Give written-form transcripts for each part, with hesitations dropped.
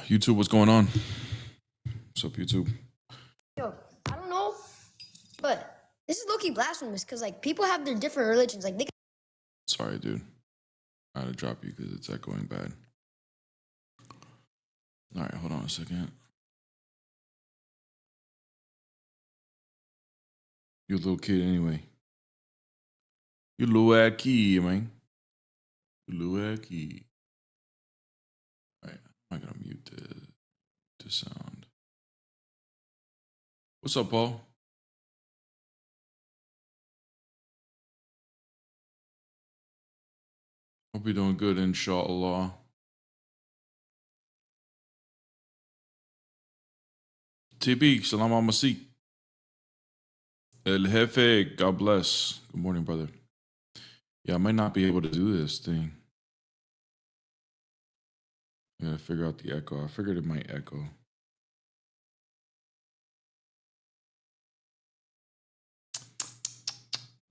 YouTube, what's going on? What's up, YouTube? Yo, I don't know, but this is low-key blasphemous because like people have their different religions. Like they. Sorry, dude. I had to drop you because it's echoing bad. All right, hold on a second. You a little kid anyway. You little ass kid, man. You little ass kid. All right, I'm not gonna mute the sound. What's up, Paul? Hope you're doing good, inshallah. TB, salam alaikum. El Jefe, God bless. Good morning, brother. Yeah, I might not be able to do this thing. I gotta figure out the echo. I figured it might echo.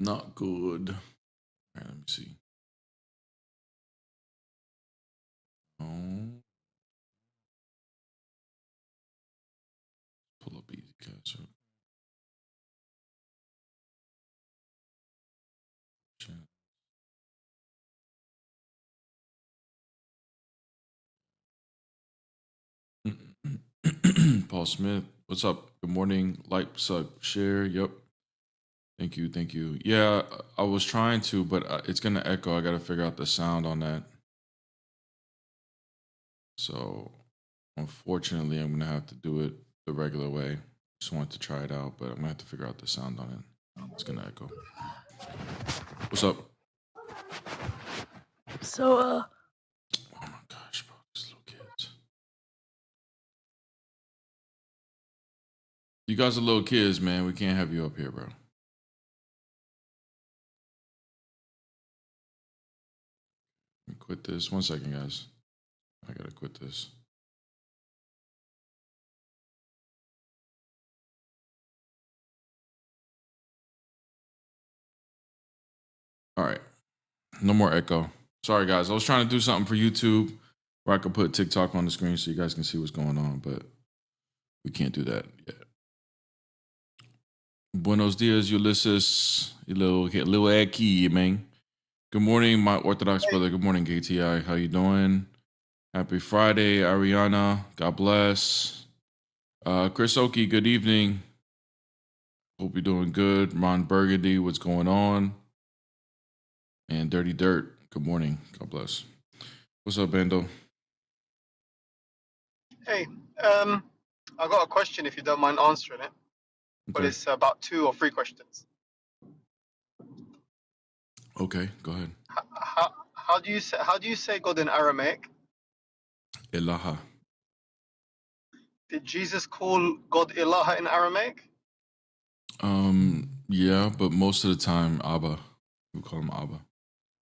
Not good. All right, let me see. Oh. Pull up easy cast. Paul Smith, what's up? Good morning. Like, sub, share. Yep. Thank you. Thank you. Yeah, I was trying to, but it's going to echo. I got to figure out the sound on that. So, unfortunately, I'm going to have to do it the regular way. Just wanted to try it out, but I'm going to have to figure out the sound on it. It's going to echo. What's up? So, oh my gosh, bro, these little kids. You guys are little kids, man. We can't have you up here, bro. Let me quit this. 1 second, guys. I gotta quit this. All right. No more echo. Sorry, guys. I was trying to do something for YouTube where I could put TikTok on the screen so you guys can see what's going on, but we can't do that yet. Buenos dias, Ulysses. You little Aki, man. Good morning, my Orthodox brother. Good morning, KTI. How you doing? Happy Friday, Ariana. God bless. Chris Oki, good evening. Hope you're doing good. Ron Burgundy, what's going on? And Dirty Dirt, good morning. God bless. What's up, Bando? Hey, I got a question if you don't mind answering it, but Okay. it's about 2 or 3 questions. Okay, go ahead. How do you say God in Aramaic? Ilaha. Did Jesus call God Ilaha in Aramaic? Yeah, but most of the time, Abba. We call him Abba.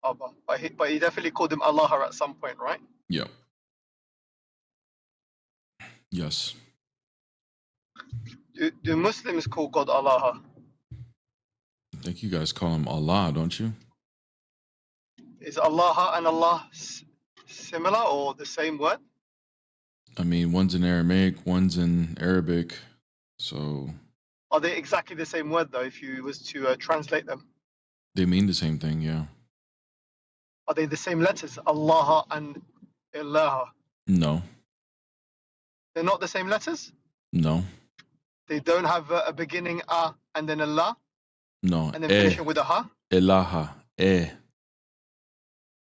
Abba. But he definitely called him Allah at some point, right? Yep. Yes. Do Muslims call God Allah? I think you guys call him Allah, don't you? Is Allah and Allah similar or the same word? I mean, one's in Aramaic, one's in Arabic. So Are they exactly the same word though if you was to translate them? they mean the same thing, yeah. Are they the same letters? Allah and Ilaha. No. They're not the same letters? No. They don't have a beginning and then Allah No. and then finishing with a ha? Ilaha.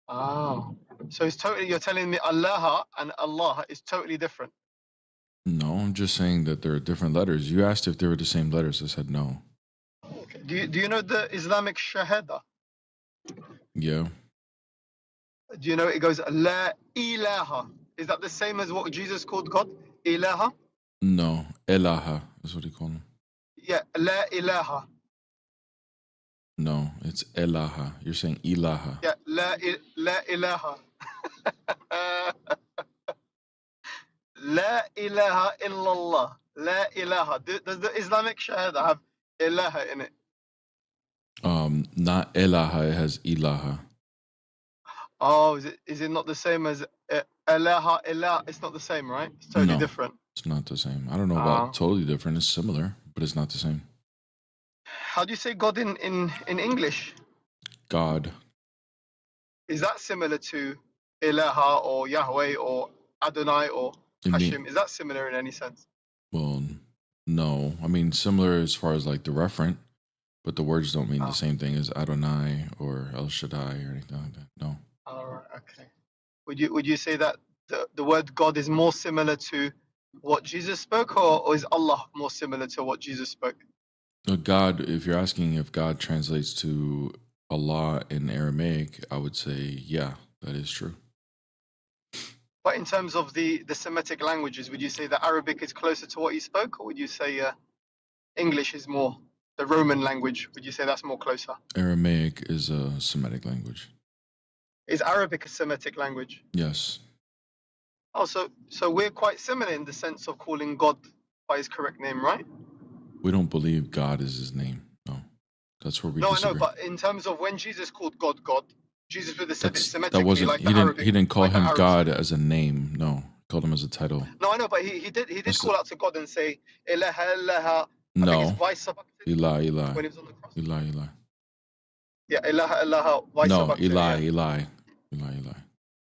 Oh. So it's totally, you're telling me Allah and Allah is totally different. No, I'm just saying that there are different letters. You asked if they were the same letters. I said no. Okay. Do you know the Islamic Shahada? Yeah. Do you know it goes La ilaha? Is that the same as what Jesus called God? Ilaha? No. Ilaha is what he called him. Yeah, La ilaha. No, it's Ilaha. You're saying Ilaha. Yeah, La ilaha. La ilaha illallah. La ilaha. Does the Islamic Shahada have ilaha in it? Not Ilaha, it has Ilaha. Oh, is it not the same as ilaha ilah? It's not the same, right? It's totally No, different. it's not the same. I don't know about totally different. It's similar, but it's not the same. How do you say God in English? God. Is that similar to ilaha or Yahweh or Adonai or Hashem? Is that similar in any sense? Well, no. I mean, similar as far as like the referent, but the words don't mean the same thing as Adonai or El Shaddai or anything like that. No. All right. Okay. Would you say that the word God is more similar to what Jesus spoke, or is Allah more similar to what Jesus spoke? God, if you're asking if God translates to Allah in Aramaic, I would say, yeah, that is true. But in terms of the Semitic languages, would you say that Arabic is closer to what he spoke, or would you say English is more the Roman language? Would you say that's more closer? Aramaic is a Semitic language. Is Arabic a Semitic language? Yes. Oh, so we're quite similar in the sense of calling God by his correct name, right? We don't believe God is his name. No. That's where we disagree. No, I know, but in terms of when Jesus called God, Jesus would have said it Semitically, that wasn't, like he didn't call him God as a name. No, he called him as a title. No, I know, but he did call out to God and say Ilaha Ilaha. No. Eli. Eli. When he was on the cross. Eli. Yeah, Ilaha Ilaha. No, Eli.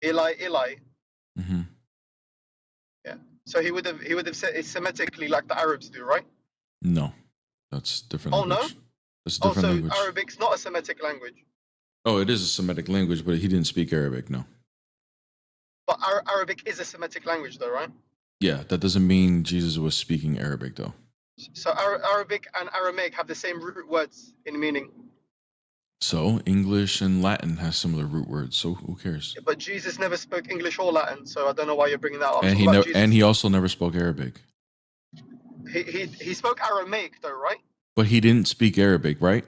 Eli. Mm-hmm. Yeah. So he would have said it Semitically like the Arabs do, right? No, that's different. Oh language. no. That's a different language. So Arabic's not a Semitic language. Oh, it is a Semitic language, but he didn't speak Arabic. No. But Arabic is a Semitic language, though, right? Yeah, that doesn't mean Jesus was speaking Arabic, though. So Arabic and Aramaic have the same root words in meaning. So English and Latin has similar root words. So who cares? Yeah, but Jesus never spoke English or Latin, so I don't know why you're bringing that up. And he also never spoke Arabic. He spoke Aramaic, though, right? But he didn't speak Arabic, right?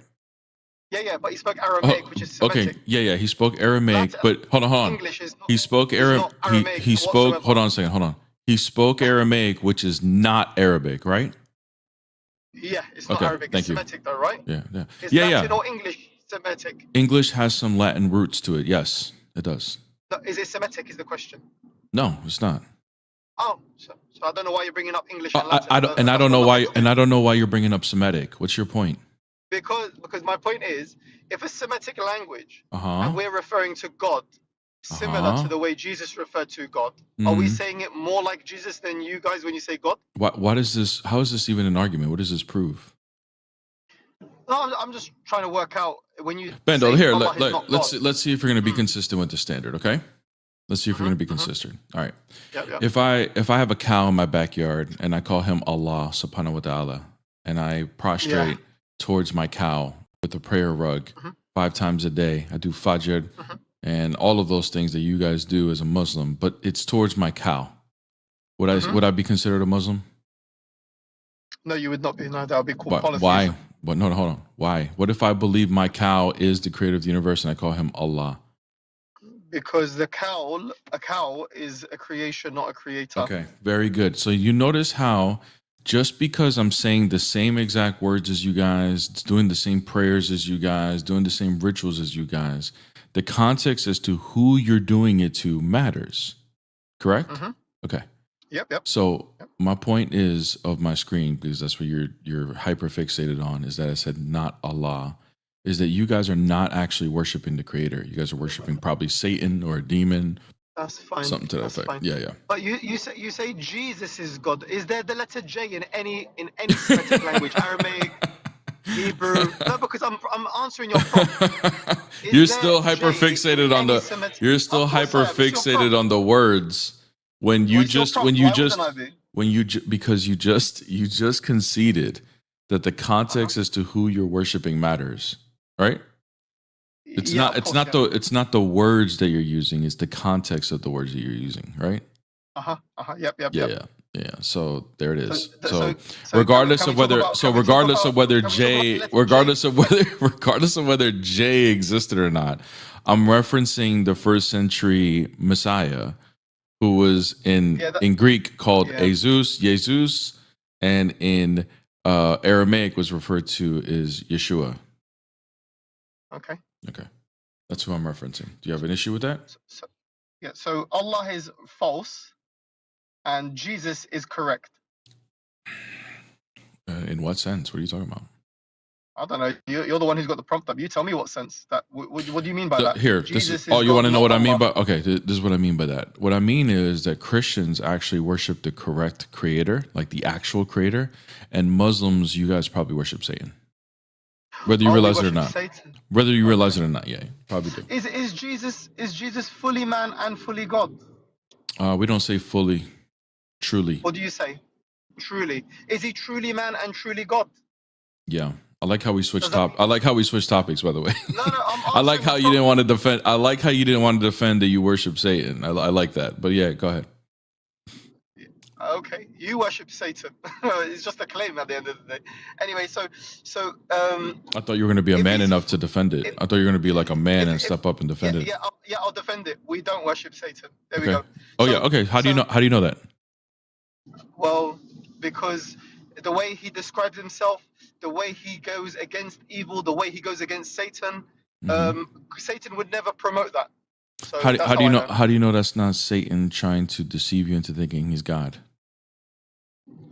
Yeah, but he spoke Aramaic, which is Semitic. Okay, yeah, he spoke Aramaic, but hold on. English is not, he spoke Aramaic. He spoke. Hold on a second. Hold on. He spoke Aramaic, which is not Arabic, right? Yeah, it's not Arabic. It's Semitic, though, right? Yeah. Is Latin or English Semitic? English has some Latin roots to it. Yes, it does. No, is it Semitic? Is the question? No, it's not. Oh, so I don't know why you're bringing up English and Latin. I don't know why. And I don't know why you're bringing up Semitic. What's your point? Because my point is, if a Semitic language and we're referring to God similar to the way Jesus referred to God, are we saying it more like Jesus than you guys when you say God? What is this? How is this even an argument? What does this prove? No, I'm just trying to work out when you. Bendo, here, let's see if you're going to be consistent with the standard, okay? Let's see if you're going to be consistent. All right. Yep. If I have a cow in my backyard and I call him Allah subhanahu wa ta'ala and I prostrate towards my cow with a prayer rug 5 times a day, I do fajr and all of those things that you guys do as a Muslim, but it's towards my cow. Would I be considered a Muslim? No, you would not be. No, that would be called polytheism. Why? But no, hold on. Why? What if I believe my cow is the creator of the universe and I call him Allah? Because a cow is a creation, not a creator. Okay, very good. So you notice how just because I'm saying the same exact words as you guys, doing the same prayers as you guys, doing the same rituals as you guys, the context as to who you're doing it to matters. Correct? Okay. Yep. So my point is of my screen, because that's what you're hyper fixated on, is that I said not Allah, is that you guys are not actually worshiping the creator. You guys are worshiping probably Satan or a demon. That's fine. Something to that effect. Fine. Yeah. But you say Jesus is God. Is there the letter J in any Semitic language? Aramaic, Hebrew? No, because I'm answering your prompt. You're still hyper fixated on the. Semitic? You're still hyper fixated on the words when you because you just conceded that the context as to who you're worshiping matters, right? It's not the words that you're using, it's the context of the words that you're using, right? Yep. Yeah. So there it is. So regardless of whether J existed or not, I'm referencing the first century Messiah, who was in Greek called Jesus, and in Aramaic was referred to as Yeshua. Okay. That's who I'm referencing. Do you have an issue with that? So Allah is false and Jesus is correct. In what sense? What are you talking about? I don't know. You're the one who's got the prompt up. You tell me what sense. What do you mean by that? Here, you want to know what I mean by? Okay, this is what I mean by that. What I mean is that Christians actually worship the correct creator, like the actual creator, and Muslims, you guys probably worship Satan. Whether you realize it or not. Satan. Whether you realize it or not, yeah, probably do. Is Jesus fully man and fully God? We don't say fully, truly. What do you say? Truly. Is he truly man and truly God? Yeah. I like how we switched I like how we switched topics, by the way. No, I like how you didn't want to defend. I like how you didn't want to defend that you worship Satan. I like that. But yeah, go ahead. Okay, you worship Satan. It's just a claim at the end of the day. Anyway, so I thought you were going to be a man enough to defend it. I thought you were going to be like a man and step up and defend it. Yeah, I'll defend it. We don't worship Satan. There we go. Oh yeah, okay. How do you know that? Well, because the way he describes himself, the way he goes against evil, the way he goes against Satan, Satan would never promote that. So how do you know? How do you know that's not Satan trying to deceive you into thinking he's God?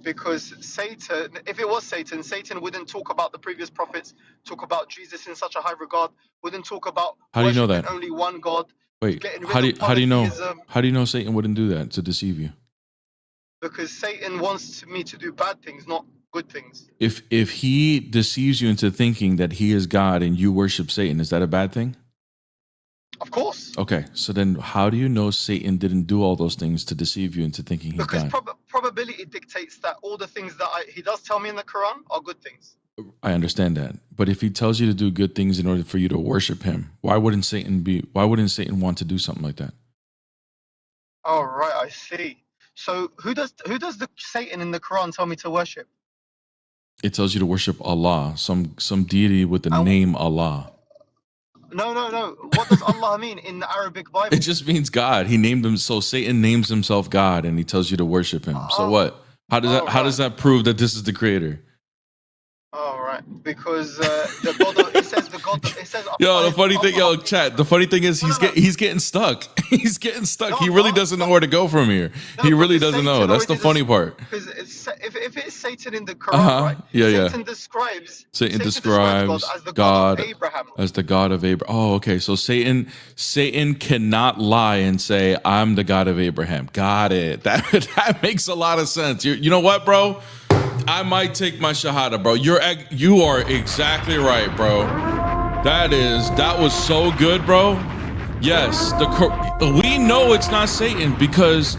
Because Satan, if it was Satan, Satan wouldn't talk about the previous prophets, talk about Jesus in such a high regard, wouldn't talk about how do you know that only one God. Wait, how do you know Satan wouldn't do that to deceive you? Because Satan wants me to do bad things, not good things. If he deceives you into thinking that he is God and you worship Satan, is that a bad thing? Of course. Okay, so then how do you know Satan didn't do all those things to deceive you into thinking he's God? Because probability dictates that all the things that he does tell me in the Quran are good things. I understand that, but if he tells you to do good things in order for you to worship him, why wouldn't Satan want to do something like that? Oh, right, I see. So who does the Satan in the Quran tell me to worship? It tells you to worship Allah, some deity with the name Allah. No. What does Allah mean in the Arabic Bible? It just means God. He named him. So Satan names himself God, and he tells you to worship him. So what? How does that prove that this is the creator? Oh, right. Because the God. It says the God. It says. The funny thing, chat. The funny thing is he's getting stuck. He's getting stuck. He really doesn't know where to go from here. He really doesn't know. That's the funny part. Because if it's Satan in the Quran, right? Satan describes God as the God of Abraham. As the God of Abraham. Oh, okay. So Satan cannot lie and say, "I'm the God of Abraham." Got it. That makes a lot of sense. You know what, bro? I might take my shahada, bro. You are exactly right, bro. That was so good, bro. Yes, we know it's not Satan because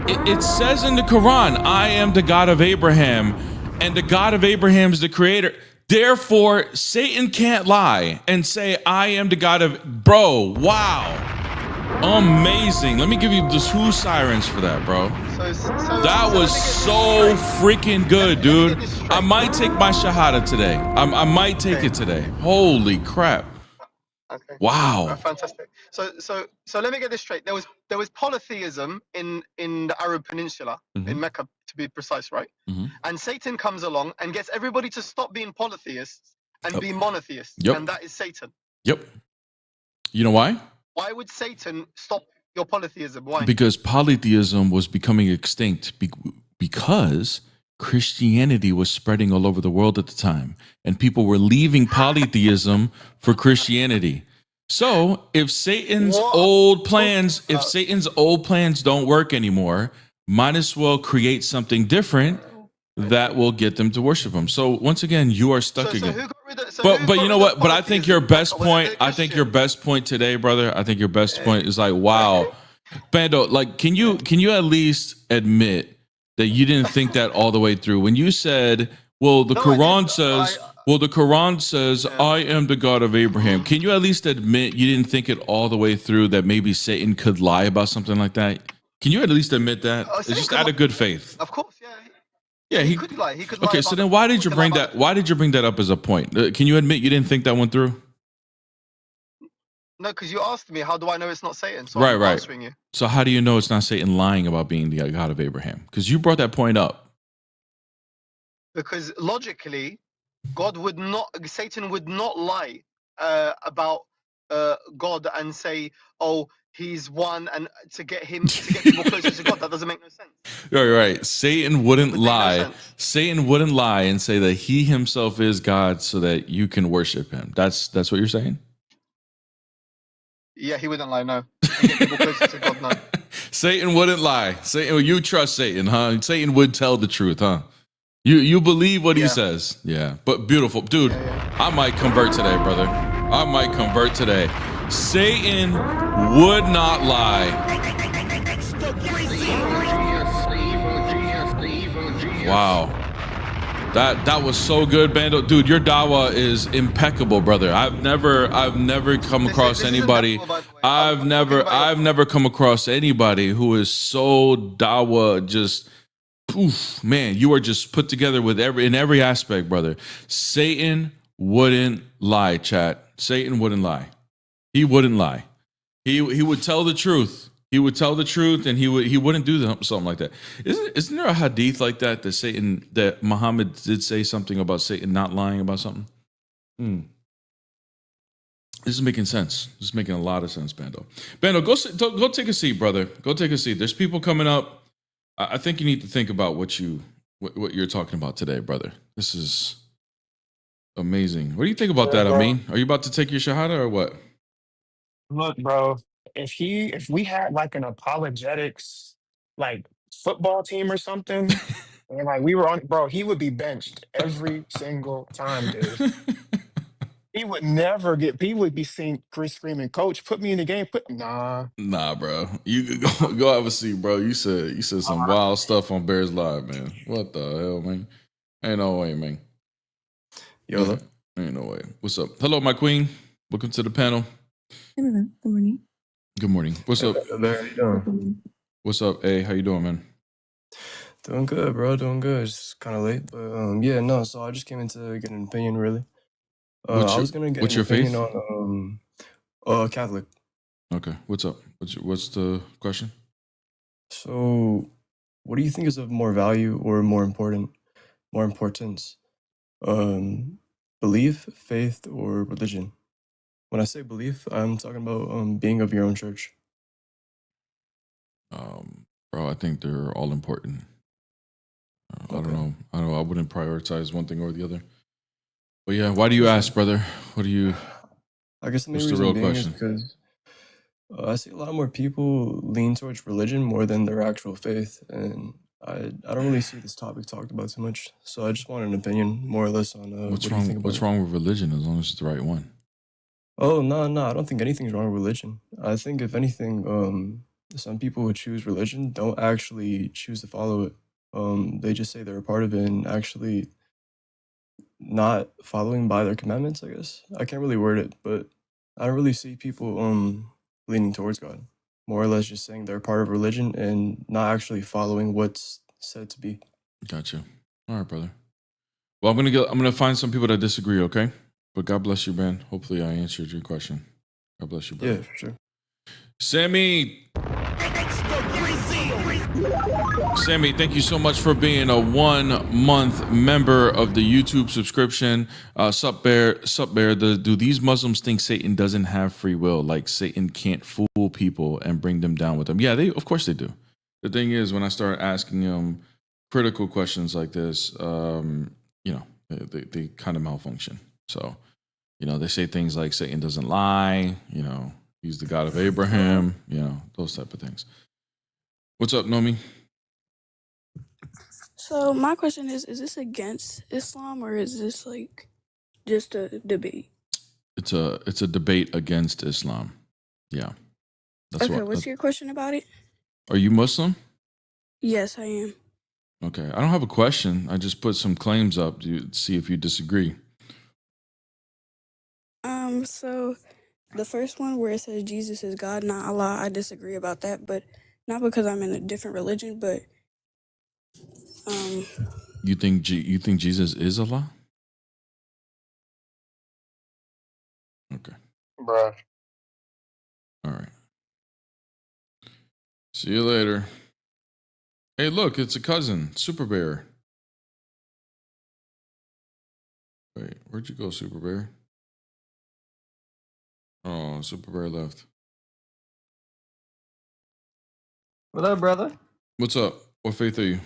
it says in the Quran, "I am the God of Abraham," and the God of Abraham is the creator. Therefore, Satan can't lie and say, "I am the God of." Bro, wow. Amazing. Let me give you the 2 sirens for that, bro. That was so freaking good, dude. I might take my shahada today. I might take it today. Holy crap. Okay. Wow. Fantastic. So let me get this straight. There was polytheism in the Arab Peninsula, in Mecca to be precise, right? And Satan comes along and gets everybody to stop being polytheists and be monotheists. Yep. And that is Satan. Yep. You know why? Why would Satan stop your polytheism? Why? Because polytheism was becoming extinct because Christianity was spreading all over the world at the time, and people were leaving polytheism for Christianity. So if Satan's old plans don't work anymore, might as well create something different that will get them to worship him. So once again, you are stuck again. But you know what? But I think your best point. I think your best point today, brother. I think your best point is like, wow, Bando. Like, can you at least admit that you didn't think that all the way through when you said, "Well, the Quran says." Well, the Quran says, "I am the God of Abraham." Can you at least admit you didn't think it all the way through that maybe Satan could lie about something like that? Can you at least admit that? It's just out of good faith. Of course, yeah. Yeah, he could lie. He could lie. Okay, so then why did you bring that? Why did you bring that up as a point? Can you admit you didn't think that went through? No, because you asked me, how do I know it's not Satan? So right, I'm answering you. So how do you know it's not Satan lying about being the God of Abraham? Because you brought that point up. Because logically, Satan would not lie about God and say, oh, he's one, and to get people closer to God. That doesn't make no sense. Right. Satan wouldn't Would make no lie. sense. Satan wouldn't lie and say that he himself is God so that you can worship him. That's what you're saying? Yeah, he wouldn't lie, no. And get people closer to God, no. Satan wouldn't lie. Satan, you trust Satan, huh? Satan would tell the truth, huh? You believe what he says. Yeah. But beautiful. Dude, I might convert today, brother. I might convert today. Satan would not lie. Wow. That was so good, Bando. Dude, your dawa is impeccable, brother. I've never come across anybody. I've never come across anybody who is so dawa just poof, man, you are just put together with in every aspect, brother. Satan wouldn't lie, chat. Satan wouldn't lie. He wouldn't lie. He would tell the truth. He would tell the truth, and he wouldn't do something like that. Isn't there a hadith like that that Muhammad did say something about Satan not lying about something? This is making sense. This is making a lot of sense, Bando. Bando, go take a seat, brother. Go take a seat. There's people coming up. I think you need to think about what you're talking about today, brother. This is amazing. What do you think about that, Amin? Are you about to take your shahada or what? Look, bro, if we had like an apologetics like football team or something, and like we were on, bro, he would be benched every single time, dude. He would never he would be seen screaming, "Coach, put me in the game." Nah, bro. You go have a seat, bro. You said some wild stuff on Bears Live, man. What the hell, man? Ain't no way, man. Yo, ain't no way. What's up? Hello, my queen. Welcome to the panel. Hello. Good morning. Good morning. What's up? how you doing? What's up, A? How you doing, man? Doing good, bro. Doing good. It's kind of late, but yeah, no. So I just came in to get an opinion, really. I was gonna get what's an your opinion faith? on Catholic. Okay. What's up? What's the question? So, what do you think is of more value or more importance? Belief, faith, or religion? When I say belief, I'm talking about being of your own church. Bro, I think they're all important. Okay. I don't know. I wouldn't prioritize one thing or the other. But yeah, why do you ask, brother? What do you? I guess the main What's the reason real being question? is because I see a lot more people lean towards religion more than their actual faith, and I don't really see this topic talked about too much. So I just want an opinion, more or less, on what do you think about What's wrong with religion as long as it's the right one? Oh, no, I don't think anything's wrong with religion. I think if anything, some people who choose religion don't actually choose to follow it. They just say they're a part of it and actually not following by their commandments, I guess. I can't really word it, but I don't really see people leaning towards God. More or less just saying they're part of religion and not actually following what's said to be. Gotcha. All right, brother. Well, I'm gonna find some people that disagree, okay? But God bless you, man. Hopefully I answered your question. God bless you, brother. Yeah, for sure. Sammy, thank you so much for being a 1-month member of the YouTube subscription. Sup Bear. Do these Muslims think Satan doesn't have free will? Like Satan can't fool people and bring them down with them? Yeah, of course they do. The thing is, when I start asking them critical questions like this, they kind of malfunction. So, they say things like Satan doesn't lie, he's the God of Abraham, those type of things. What's up, Nomi? So my question is this against Islam or is this like just a debate? It's a debate against Islam. Yeah. What's your question about it? Are you Muslim? Yes, I am. Okay. I don't have a question. I just put some claims up to see if you disagree. So the first one where it says Jesus is God, not Allah, I disagree about that, but not because I'm in a different religion, but You think Jesus is Allah? Okay. Bro. All right. See you later. Hey, look, it's a cousin, Super Bear. Wait, where'd you go, Super Bear? Oh, Super Bear left. What up, brother? What's up? What faith are you?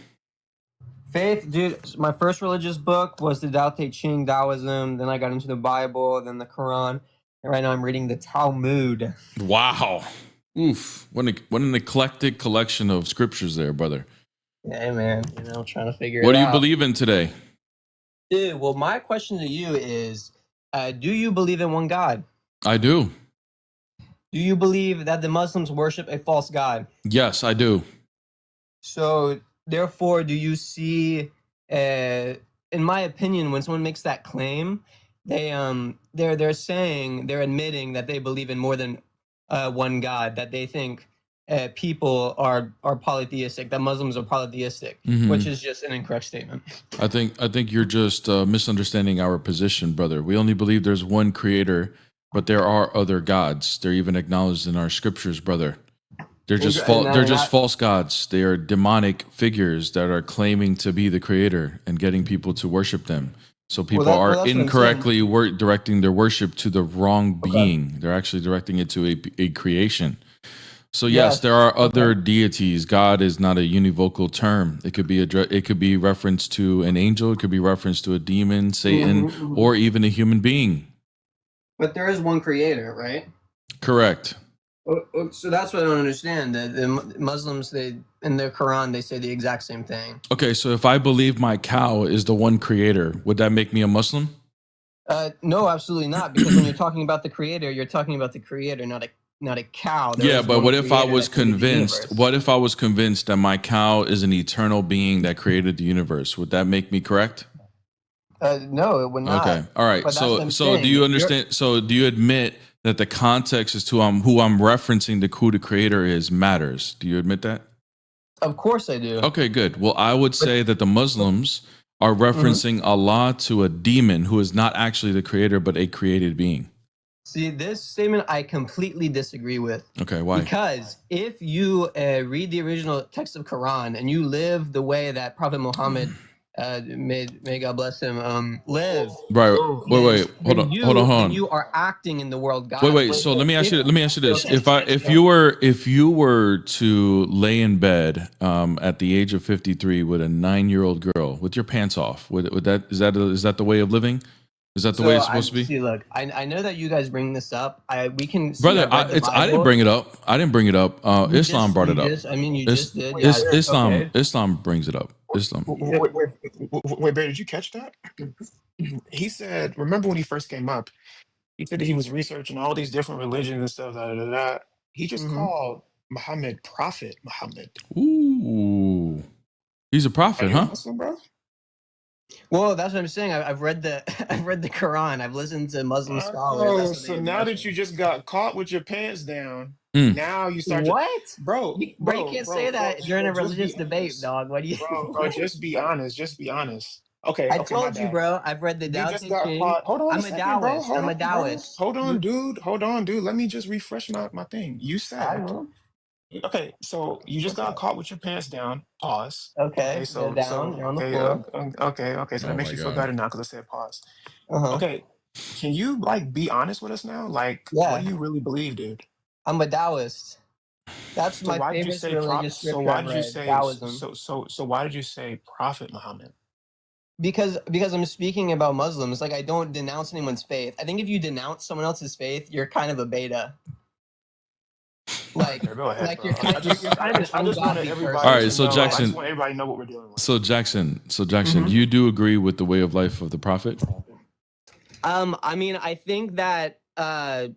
Faith, dude. My first religious book was the Tao Te Ching, Taoism. Then I got into the Bible, then the Quran, and right now I'm reading the Talmud. Wow. Oof. What an eclectic collection of scriptures there, brother. Yeah, man. Trying to figure it out. What do you believe in today? Dude, well, my question to you is, do you believe in one God? I do. Do you believe that the Muslims worship a false god? Yes, I do. So, therefore, do you see, in my opinion, when someone makes that claim, they're saying, they're admitting that they believe in more than one God, that they think people are polytheistic, that Muslims are polytheistic, which is just an incorrect statement. I think you're just misunderstanding our position, brother. We only believe there's one creator, but there are other gods. They're even acknowledged in our scriptures, brother. They're just false gods. They are demonic figures that are claiming to be the creator and getting people to worship them. So people are incorrectly directing their worship to the wrong being. They're actually directing it to a creation. So yes, there are other deities. God is not a univocal term. It could be reference to an angel. It could be reference to a demon, Satan, or even a human being. But there is one creator, right? Correct. So that's what I don't understand. The Muslims, in their Quran, they say the exact same thing. Okay, so if I believe my cow is the one creator, would that make me a Muslim? No, absolutely not. Because when you're talking about the creator, you're talking about the creator, not a cow. Yeah, but what if I was convinced? What if I was convinced that my cow is an eternal being that created the universe? Would that make me correct? No, it would not. Okay, all right. So do you understand? So do you admit that the context as to who I'm referencing who the creator is matters? Do you admit that? Of course I do. Okay, good. Well, I would say that the Muslims are referencing Allah to a demon who is not actually the creator, but a created being. See, this statement I completely disagree with. Okay, why? Because if you read the original text of Quran and you live the way that Prophet Muhammad, may God bless him, live. Right. Wait. Hold on. You are acting in the world God. Wait. So let me ask you this: if you were to lay in bed at the age of 53 with a 9-year-old girl with your pants off, is that the way of living? Is that the way it's supposed to be? See, look, I know that you guys bring this up. We can. Brother, I didn't bring it up. Islam brought it up. You just did. Islam brings it up. Islam. Wait, Bear, did you catch that? He said, remember when he first came up, he said that he was researching all these different religions and stuff. He just called Muhammad Prophet Muhammad. Ooh. He's a prophet, huh? Muslim, bro? Well, that's what I'm saying. I've read the Quran. I've listened to Muslim scholars. So now that you just got caught with your pants down, now you start. What, bro? You can't say that during a religious debate, dog. What do you? Bro, just be honest. Just be honest. Okay. I told you, bro. I've read the Tao Te Ching. Hold on. I'm a Taoist. I'm a Taoist. Hold on, dude. Let me just refresh my thing. You said. Okay, so you just got caught with your pants down. Pause. Okay, so down. You're on the floor. Okay. So that makes you feel better now because I said pause. Okay, can you be honest with us now? What do you really believe, dude? I'm a Taoist. That's my favorite religious scripture. So why did you say Taoism? So why did you say Prophet Muhammad? Because I'm speaking about Muslims. I don't denounce anyone's faith. I think if you denounce someone else's faith, you're kind of a beta. Go ahead, you're kind of I just want everybody. All right, so Jackson. I just want everybody to know what we're dealing with. So Jackson, you do agree with the way of life of the Prophet? I think that I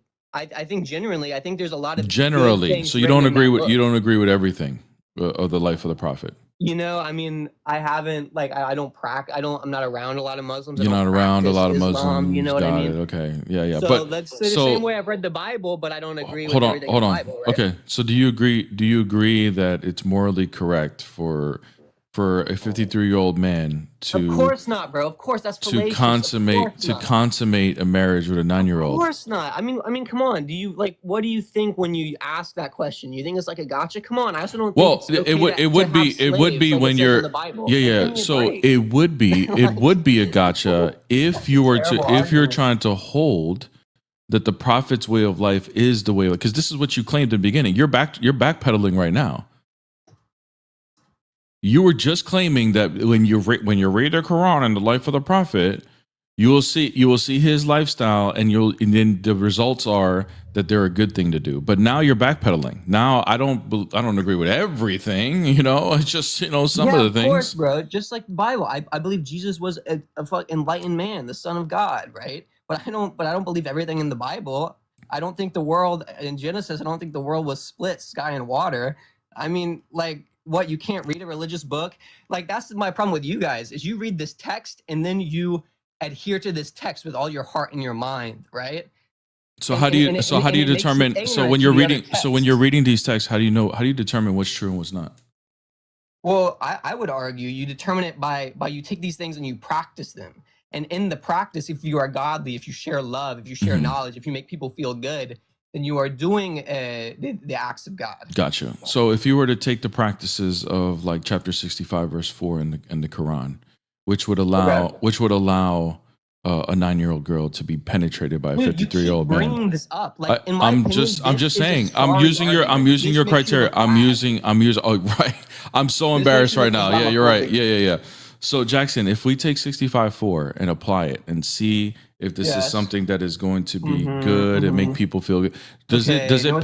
think genuinely, I think there's a lot of generally. So you don't agree with everything of the life of the Prophet. I haven't I don't practice. I'm not around a lot of Muslims. You're not around a lot of Muslims. You know what I mean? Okay. Yeah. So let's say the same way I've read the Bible, but I don't agree with everything in the Bible. Right? Okay. So do you agree that it's morally correct for a 53-year-old man to? Of course not, bro. Of course that's fallacious. to consummate a marriage with a 9-year-old. Of course not. I mean, come on. Do you what do you think when you ask that question? You think it's a gotcha? Come on. I also don't think well, it would be when you're So it would be a gotcha if you're trying to hold that the prophet's way of life is the way, because this is what you claimed in the beginning. You're backpedaling right now. You were just claiming that when you read the Quran and the life of the prophet, you will see his lifestyle, and then the results are that they're a good thing to do. But now you're backpedaling. Now I don't agree with everything. It's just some of the things. Of course, bro. Just like the Bible, I believe Jesus was a enlightened man, the Son of God, right? But I don't believe everything in the Bible. I don't think the world in Genesis. I don't think the world was split, sky and water. I mean, like. What, you can't read a religious book? Like, that's my problem with you guys, is you read this text and then you adhere to this text with all your heart and your mind, right? So how do you determine, so when you're reading these texts, how do you determine what's true and what's not? Well, I would argue you determine it by you take these things and you practice them. And in the practice, if you are godly, if you share love, if you share knowledge, if you make people feel good, then you are doing the acts of God. Gotcha. So if you were to take the practices of like chapter 65, verse 4 in the Quran, which would allow a 9-year-old girl to be penetrated by a 53-year-old man. Bringing this up, like I'm just saying. I'm using your criteria. I'm using. Oh, right. I'm so embarrassed right now. Yeah, you're right. Yeah. So Jackson, if we take 65:4 and apply it and see if this is something that is going to be good and make people feel good, does Islam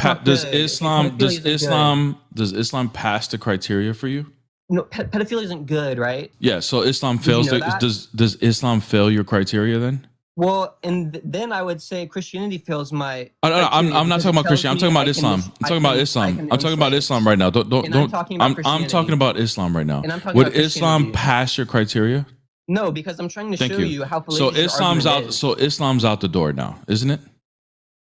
pass the criteria for you? No, pedophilia isn't good, right? Yeah. So Islam fails. Does Islam fail your criteria then? Well, and then I would say Christianity fails my. I'm not talking about Christianity. I'm talking about Islam. I'm talking about Islam. I'm talking about Islam right now. I'm talking about Islam right now. Would Islam pass your criteria? No, because I'm trying to show you how fallacious So Islam's out the door now, isn't it?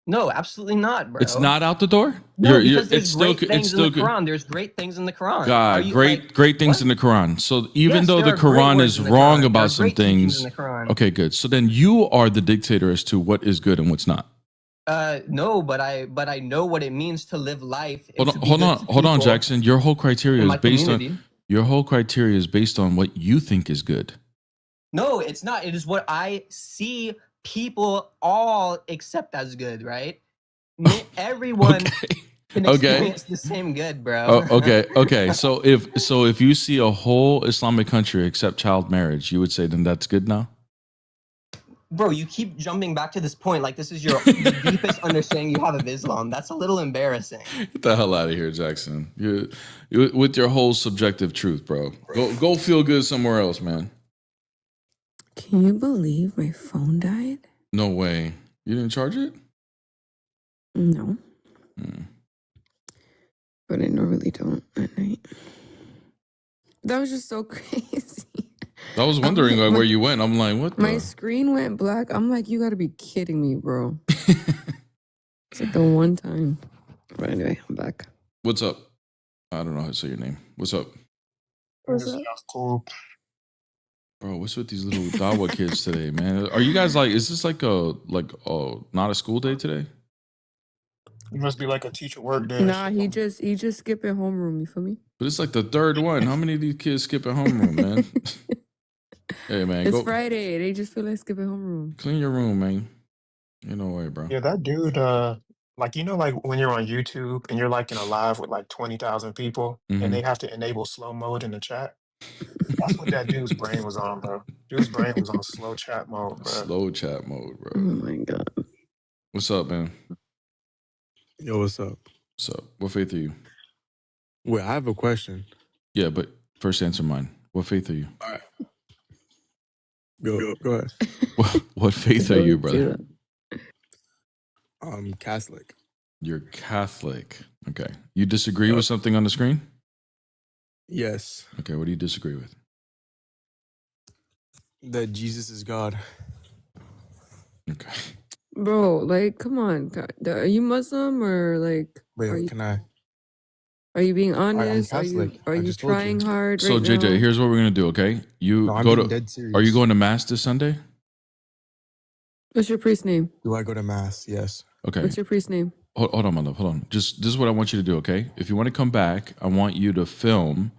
No, absolutely not, bro. It's not out the door? No, because there's great things in the Quran. There's great things in the Quran. God, great things in the Quran. So even though the Quran is wrong about some things, okay, good. So then you are the dictator as to what is good and what's not. No, but I know what it means to live life. Hold on, Jackson. Your whole criteria is based on what you think is good. No, it's not. It is what I see people all accept as good, right? Everyone can experience the same good, bro. Okay. So if you see a whole Islamic country accept child marriage, you would say then that's good now? Bro, you keep jumping back to this point like this is the deepest understanding you have of Islam. That's a little embarrassing. Get the hell out of here, Jackson. You with your whole subjective truth, bro. Go feel good somewhere else, man. Can you believe my phone died? No way. You didn't charge it? No. But I normally don't at night. That was just so crazy. I was wondering where you went. I'm like, what the? My screen went black. I'm like, you got to be kidding me, bro. It's like the one time. But anyway, I'm back. What's up? I don't know how to say your name. What's up? What's up? Cool. Bro, what's with these little Dawa kids today, man? Are you guys like, is this like not a school day today? It must be like a teacher work day. Nah, he just skipping homeroom, you feel me? But it's like the third one. How many of these kids skipping homeroom, man? Hey, man. It's Friday. They just feel like skipping homeroom. Clean your room, man. Ain't no way, bro. Yeah, that dude, like, like when you're on YouTube and you're like in a live with like 20,000 people and they have to enable slow mode in the chat. That's what that dude's brain was on, bro. Dude's brain was on slow chat mode, bro. Slow chat mode, bro. Oh my God. What's up, man? Yo, what's up? What's up? What faith are you? Wait, I have a question. Yeah, but first answer mine. What faith are you? All right. Go ahead. What faith are you, brother? Catholic. You're Catholic. Okay. You disagree with something on the screen? Yes. Okay, what do you disagree with? That Jesus is God. Okay. Bro, like, come on. Are you Muslim or like? Wait, can I? Are you being honest? I'm Catholic. Are you trying hard? So right JJ, now? here's what we're gonna do. Okay, dead serious. Are you going to mass this Sunday? What's your priest name? Do I go to mass? Yes. Okay. What's your priest name? Hold on, my love. Hold on. This is what I want you to do. Okay, if you want to come back, I want you to film.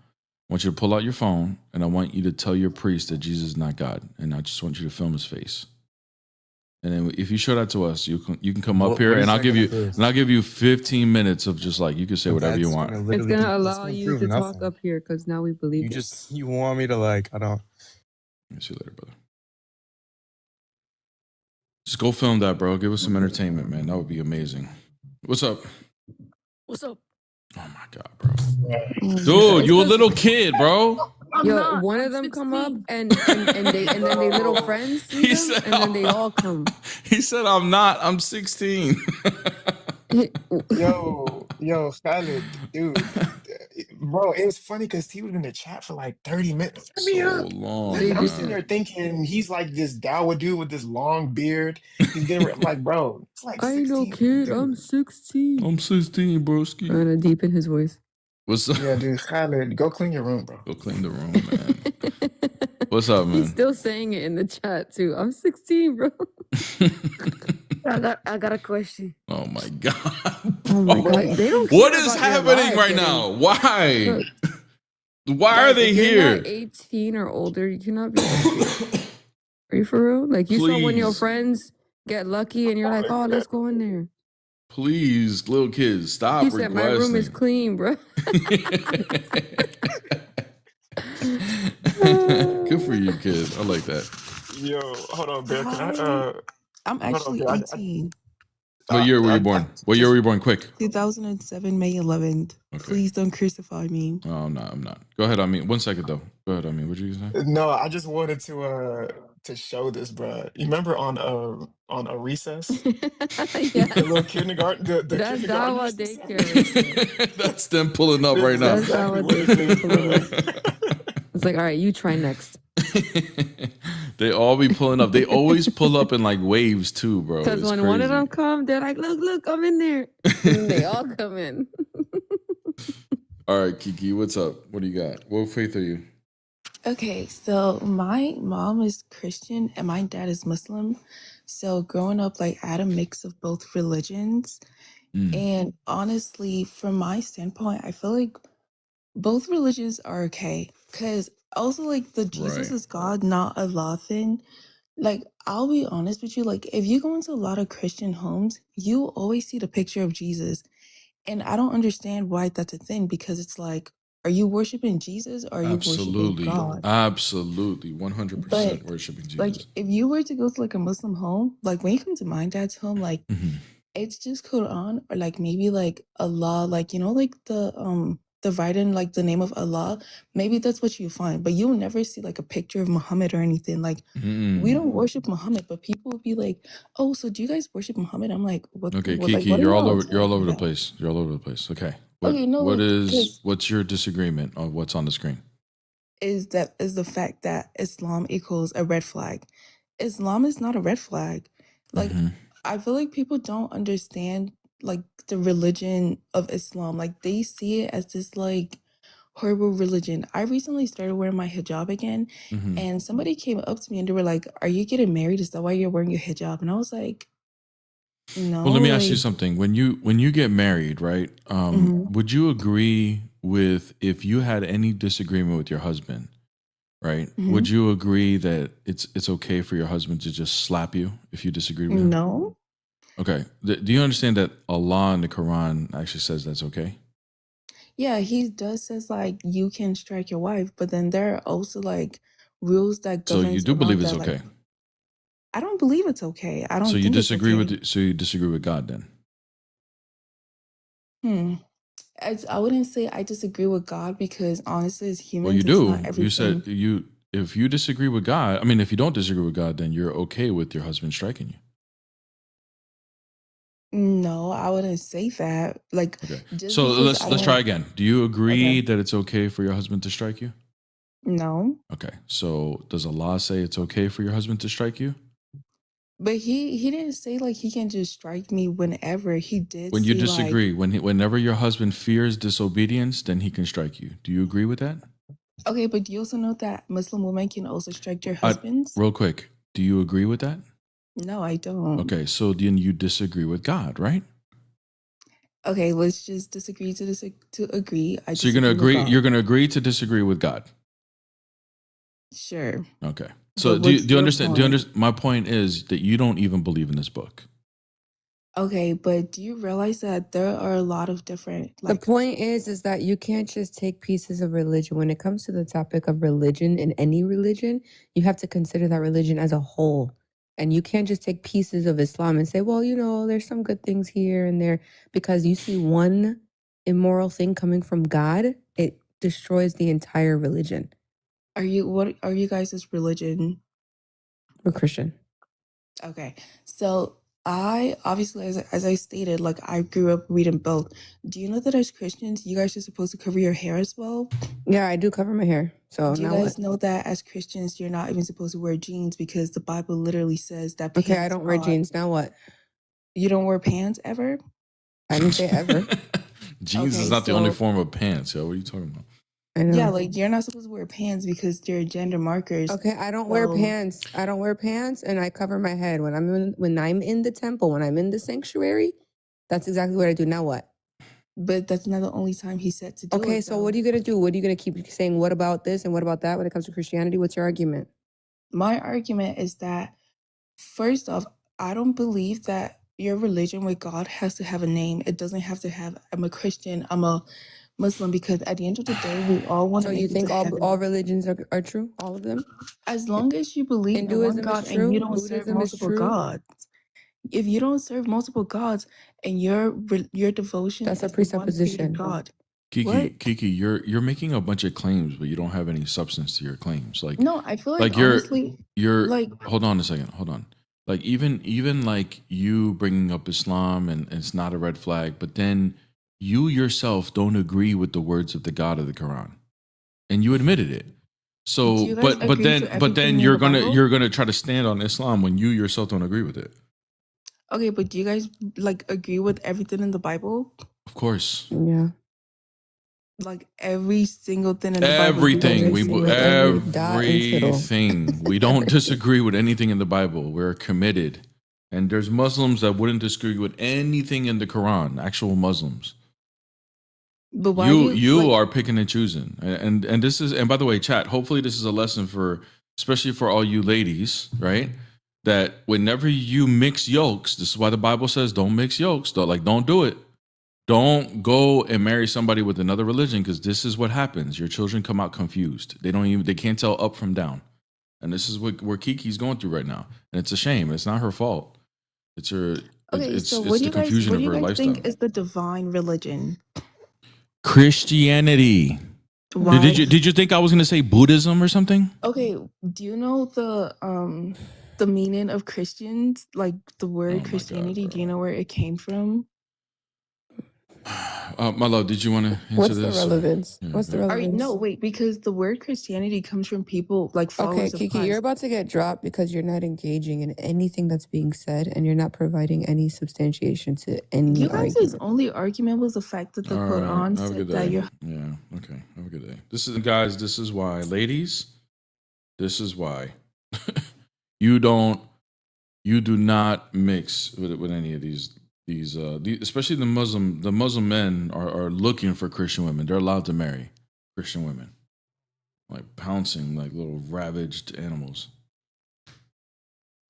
I want you to pull out your phone, and I want you to tell your priest that Jesus is not God, and I just want you to film his face. And then if you show that to us, you can come up What here, is and I'll that give gonna you prove? 15 minutes of just like you can say whatever you That's want. gonna It's literally gonna that's allow gonna you prove to talk nothing. up here because now we believe You want me to like, I don't. See you later, brother. Just go film that, bro. Give us some entertainment, man. That would be amazing. What's up? What's up? Oh my god, bro. Oh Dude, you a little kid, bro. Yo, one of them come up and then they little friends see He them said, and then they all come. He said, I'm not. I'm 16. Yo, Khaled, dude, bro, it was funny because he was in the chat for like 30 minutes. Let me So up. long, They I'm just sitting man. there thinking he's like this Dawa dude with this long beard. He's getting I'm like, bro, it's like I ain't no 16. kid. I'm Dude. 16. I'm 16, broski. Trying to deepen his voice. What's up? Yeah, dude, Khaled, go clean your room, bro. Go clean the room, man. What's up, He's man? still saying it in the chat too. I'm 16, bro. I got a question. Oh my god. Oh my god. They don't What care is about your happening life right getting- now? Why? Look, Why are guys, they if you're here? not 18 or older, you cannot be up here. Are you for real? Like you saw when your Please. friends get lucky and you're like, oh, let's go in there. Please, little kids, stop He said, my room is requesting. clean, bro. Good for you, kid. I like that. Yo, hold on, Bear. Can I I'm hold on, actually Bear. 18. What year were you born? What year were you born? Quick. 2007, May 11th. Okay. Please don't crucify me. Oh, I'm not. Go ahead, I mean. 1 second though. Go ahead, I mean. What you say? No, I just wanted to show this, bro. You remember on a recess, Yes. the little kindergarten, the That's kindergarten Dawa recess? daycare right there. That's them pulling up This right is now. That's exactly Dawa what it daycare is, pulling up. bro. It's like, all right, you try next. They all be pulling up. They always pull up in like waves too, bro. Because It's when crazy. one of them come, they're like, look, I'm in there. And they all come in. All right, Kiki, what's up? What do you got? What faith are you? Okay, so my mom is Christian and my dad is Muslim. So growing up, like, I had a mix of both religions. And honestly, from my standpoint, I feel like both religions are okay. Because also, like, the Jesus Right. is God, not Allah thing. Like, I'll be honest with you, like, if you go into a lot of Christian homes, you always see the picture of Jesus. And I don't understand why that's a thing because it's like, are you worshiping Jesus or are you worshiping Absolutely. God? Absolutely. 100% But worshiping like, Jesus. if you were to go to like a Muslim home, like when you come to my dad's home, like it's just Quran or like maybe like Allah, like you know, like the writing, like the name of Allah. Maybe that's what you find, but you'll never see like a picture of Muhammad or anything. Like we don't worship Muhammad, but people will be like, "Oh, so do you guys worship Muhammad?" I'm like, "What? Okay, what like Kiki, what are you're all y'all over talking the about?" place. You're all over the place. Okay. Okay, no, What like, is 'cause- what's your disagreement on what's on the screen? is the fact that Islam equals a red flag. Islam is not a red flag. Like I feel like people don't understand like the religion of Islam. Like they see it as this like horrible religion. I recently started wearing my hijab again and somebody came up to me and they were like, "Are you getting married? Is that why you're wearing your hijab?" And I was like, "No." Well, let me ask you like, something. When you get married, right? Would you agree with if you had any disagreement with your husband, right? Would you agree that it's okay for your husband to just slap you if you disagree with him? No. Okay. Do you understand that Allah in the Quran actually says that's okay? Yeah, he does says like you can strike your wife, but then there are also like rules that So you governs do believe around it's that. Like, okay. I don't believe it's okay. I don't So you think it's disagree okay. you disagree with God then? I wouldn't say I disagree with God because honestly, as Well, you humans, it's not do. everything. You said if you disagree with God, I mean, if you don't disagree with God, then you're okay with your husband striking you. No, I wouldn't say that. Like, Okay. just So because let's I try don't. again. Do you agree Okay. that it's okay for your husband to strike you? No, Okay. So does Allah say it's okay for your husband to strike you? but he didn't say like he can just strike me whenever. He did When you say like, disagree, whenever your husband fears disobedience, then he can strike you. Do you agree with that? okay, but do you also know that Muslim women can also strike their husbands? Real quick, do you agree with that? No, I don't. Okay, so then you disagree with God, right? Okay, let's just disagree to agree. So you're gonna disagree with agree. God. You're gonna agree to disagree with God. Sure. Okay. So But do what's you your understand? Do you point? understand? My point is that you don't even believe in this book. Okay, but do you realize that there are a lot of different The point is that you can't just take pieces of religion. When it comes to the topic of religion in any religion, you have to consider that religion as a whole. And you can't just take pieces of Islam and say, well, there's some good things here and there. Because you see one immoral thing coming from God, it destroys the entire religion. what are you guys' religion? We're Christian. Okay, so I obviously, as I stated, like I grew up reading both. Do you know that as Christians, you guys are supposed to cover your hair as well? Yeah, I do cover my hair. So Do you now guys what? know that as Christians, you're not even supposed to wear jeans because the Bible literally says that Okay, I pants don't wear are. jeans. Now what? You don't wear pants ever? I didn't say ever. Jeans is Okay, not the only so form of pants, yo. What are you talking about? I know. yeah, like you're not supposed to wear pants because they're gender markers. Okay, I don't wear So, pants. I don't wear pants, and I cover my head when I'm in the temple, when I'm in the sanctuary. That's exactly what I do. Now what? but that's not the only time he said to do Okay, it. so what are you gonna do? What are you gonna keep saying? What about this and what about that when it comes to Christianity? What's your argument? My argument is that first off, I don't believe that your religion with God has to have a name. It doesn't have to have I'm a Christian, I'm a Muslim, because at the end of the day, we all want So to you make it think to all heaven. religions are true? All of them? As long as you believe in one Hinduism is God and you true. don't serve Buddhism is multiple true. gods. If you don't serve multiple gods and your devotion That's a is the one created presupposition. God. Kiki, you're making a bunch of claims, but you don't have any substance to your claims. Like, No, I feel like honestly, you're. like Hold on a second. Hold on. Like even like you bringing up Islam and it's not a red flag, but then you yourself don't agree with the words of the God of the Quran, and you admitted it. do So, you guys but agree to then everything in you're the Bible? you're gonna try to stand on Islam when you yourself don't agree with it. Okay, but do you guys like agree with everything in the Bible? Of course. Yeah. Like every single thing in the Bible. you guys Everything agree we with every dot and tittle. everything we don't disagree with anything in the Bible. We're committed, and there's Muslims that wouldn't disagree with anything in the Quran. Actual Muslims. But why You are picking and choosing, and this is, and by the way, chat. Hopefully, this is a lesson for, especially for all you ladies, right? That whenever you mix yolks, this is why the Bible says don't mix yolks. Don't do it. Don't go and marry somebody with another religion, because this is what happens. Your children come out confused. They can't tell up from down. And this is where Kiki's going through right now. And it's a shame. It's not her fault. It's her. Okay, It's so the confusion of her lifestyle. think is the divine religion? Christianity. Why? Did you think I was going to say Buddhism or something? Okay, do you know the meaning of Christians? Like the word Christianity, do you know where it came from? My love, did you want to answer What's this? the relevance? Yeah, What's the yeah. relevance? No, wait, because the word Christianity comes from people like Okay, followers of Kiki, Christ. you're about to get dropped because you're not engaging in anything that's being said and you're not providing any substantiation to any You guys' argument. only argument was the fact that the All right, Quran have a good said that day. you're. Yeah, okay. Have a good day. This is why, ladies, this is why you do not mix with any of these, especially the Muslim men are looking for Christian women. They're allowed to marry Christian women, like pouncing like little ravaged animals.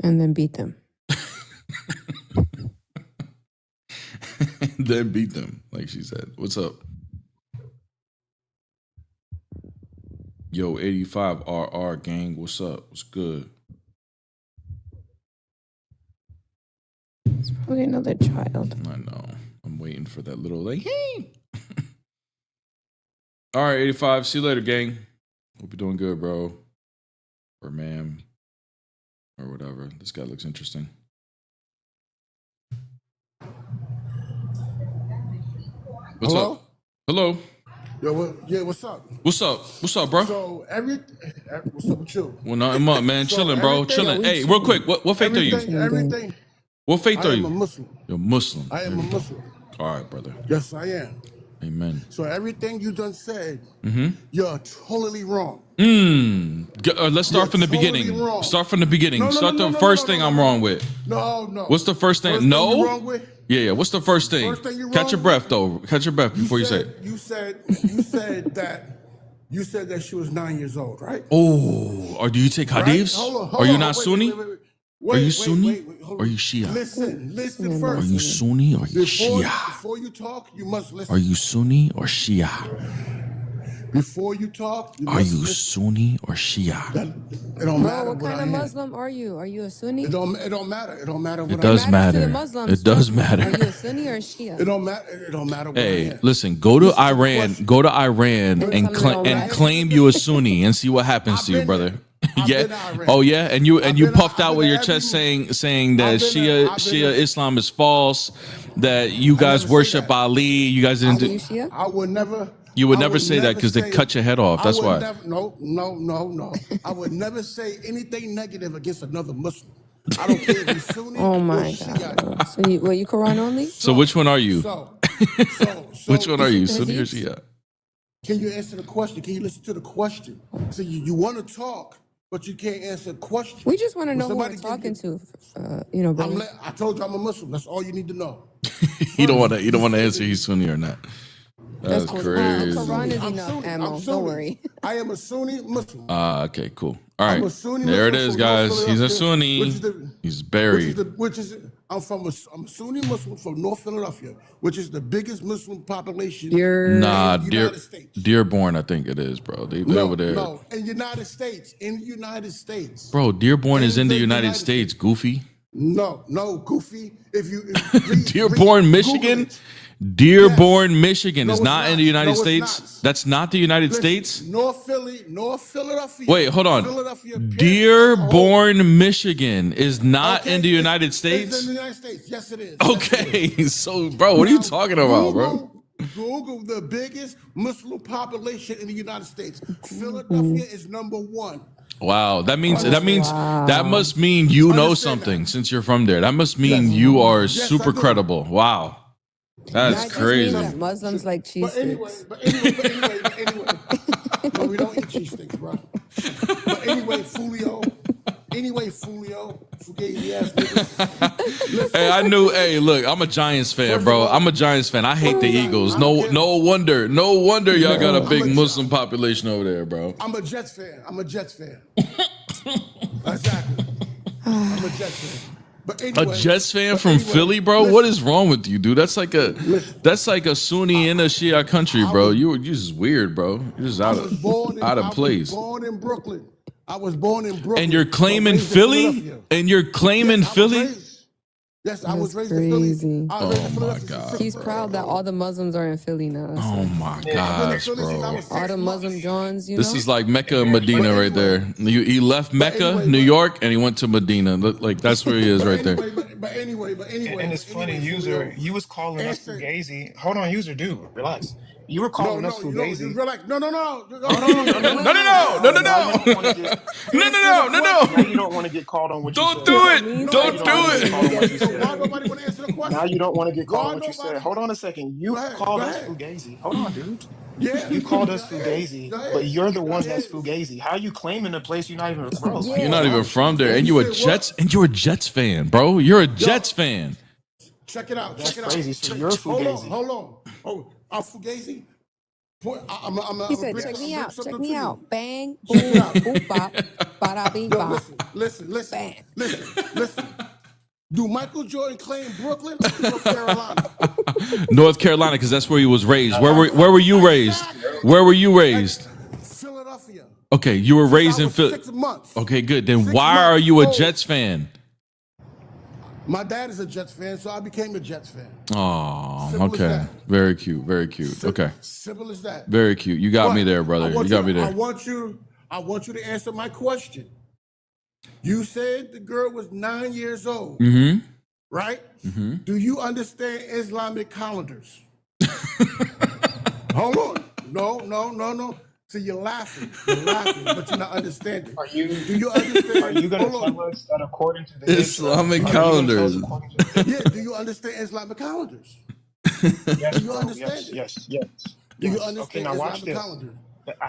And then beat them. Then beat them, like she said. What's up? Yo, 85 RR gang, what's up? What's good? It's probably another child. I know. I'm waiting for that little like, hey. All right, 85. See you later, gang. Hope you're doing good, bro. Or ma'am. Or whatever. This guy looks interesting. What's up? Hello. Yo, what's up? What's up? What's up, bro? So what's up with you? Well, nothing up, man. So Chilling, bro. everything- Chilling. Hey, real quick, what faith are you? Everything. What faith I are am you? a Muslim. You're Muslim. I am a Muslim. All right, brother. Yes, I am. Amen. So everything you done said, you're totally wrong. Let's start from the totally beginning. wrong. Start from the beginning. No, Start no, the no, first no, thing no, I'm no. wrong with. No. What's the first thing? First thing No. you're wrong with? Yeah. What's the first thing? First thing you're Catch wrong your breath, though. Catch your breath before you say it. You said that You said that she was 9 years old, right? Oh, or do you take hadiths? Hold Are you on, not Sunni? Are you Sunni? Hold Or are on. you Shia? Listen Are first. you Sunni or you Shia? Before you talk, you must listen. Are you Sunni or Shia? Before you talk, you Are must you listen. Sunni or Shia? It don't matter Bro, what what kind I of am. Muslim are you? Are you a Sunni? It don't matter. It don't matter what It I am. does It matters to the matter. Muslims. It does trust me. Are matter. you a Sunni or a Shia? It don't matter what I Hey, am. listen, go to Listen to the Iran, question. go to Iran And and tell me don't and matter. claim you a Sunni and see what happens I've to you, been brother. there. I've Yeah. been to Iran. Oh yeah, and you puffed out I've with been your to chest every- saying that I've been to- I've been Shia to- Islam is false, that you I guys never say worship that. Ali, you guys didn't Are do. you Shia? I would never. You would I never say that because they say- cut your head off. That's I would why. Never, no. I would never say anything negative against another Muslim. I don't care if he's Sunni Oh or my Shia. God. So you Quran only? So which one are you? So Which one are you, listen- Sunni or Shia? Can you answer the question? Can you listen to the question? So you want to talk, but you can't answer the question. We just want to When know who we're somebody talking give you- to. Bro. I told you I'm a Muslim. That's all you need to know. You don't want to answer he's Sunni or not. That's cool. crazy. Quran is I'm enough Sunni. ammo. I'm Don't Sunni. worry. I am a Sunni Muslim. Okay, cool. All I'm a right, Sunni there it Muslim is, from North guys. He's a Philadelphia, Sunni. which is the- He's buried. I'm a Sunni Muslim from North Philadelphia, which is the biggest Muslim population Nah, in the United States. Dearborn, I think it is, bro. They over there. No, in United States. Bro, Dearborn is in the the United United States, goofy. No, goofy. If you Dearborn, Michigan? Dearborn, Michigan No, is it's not in not. the United No, it's States. not. That's not the United Listen, States. North Philadelphia. Wait, hold on. Philadelphia, Dearborn, Michigan is not in the United It's States. in the United States. Yes, it is. Okay, so bro, what are you talking about, bro? Google the biggest Muslim population in the United States. Philadelphia is #1. Wow, that must mean you know something since you're from there. That must mean you are Yes, super I do. credible. Wow, that's That just crazy. means that Muslims like cheese But anyway, sticks. no, we don't eat cheese sticks, bro. But anyway, Fulio, fugazi ass niggas. Listen, Hey, I knew. Hey, look, I'm a Giants fan, bro. I'm a Giants fan. I hate the Eagles. No wonder y'all got a big Muslim population over there, bro. I'm a Jets fan. Exactly. I'm a Jets fan. But A anyway, Jets fan from Philly, bro? What is wrong with you, dude? That's like a Sunni in a Shia country, bro. You just weird, bro. You're just out of place. I was born in Brooklyn. And you're claiming raised in Philly? Philadelphia. And you're claiming Yes, Philly? Yes, I was That's raised in Philly. crazy. I was raised in Oh my Philadelphia. God. He's proud that all the Muslims are in Philly now. That's Oh it. my gosh, bro. All the Muslim Johns, This is like Mecca and Medina right there. He left Mecca, New York, and he went to Medina. Like that's where he is right there. But anyway. And it's funny, user, you was calling us fugazi. Hold on, user, dude, relax. You were calling us fugazi. Relax. No. No. No. Now you don't want to get called on what you said. Don't do it. Don't do it. Why nobody want to answer the question? Now you don't want to get called on what you nobody- said. Hold on a second. You Go ahead, called go us ahead. fugazi. Hold on, dude. Yeah. You called us fugazi, Go ahead. but you're the one Go that's ahead. fugazi. How you claiming a place you're not even from? Yeah. You're not even from there, and you're a Jets fan, bro. You're a Jets fan. Check it out. That's check it crazy. out. So you're fugazi. Hold on. Oh, I'm fugazi. He said, check me out. Check me out. Bang, Check boom, it out. boop, bop, bada, beep, Yo, bop. listen. Do Michael Jordan claim Brooklyn or North Carolina? North Carolina, because that's where he was raised. Where were you raised? Where were you raised? Philadelphia. Okay, you were raised I in was Philly. 6 months. Okay, good. Then 6 why months are you a old. Jets fan? My dad is a Jets fan, so I became a Jets fan. Oh, Simple as okay. that. Very cute. Very cute. Okay. Simple as that. Very cute. You got me there, brother. You got me I there. want you to answer my question. You said the girl was 9 years old, Mm-hmm. right? Mm-hmm. Do you understand Islamic calendars? Hold on. No. So you're laughing, but you're not understanding. Are you? Do you understand? Are you gonna Hold on. tell us that according to the Islamic Are you gonna tell us calendars. according to the- Yeah. Do you understand Islamic calendars? Yes, Do you bro. understand it? Yes. Do you Yes. understand Okay, now watch Islamic this. calendar?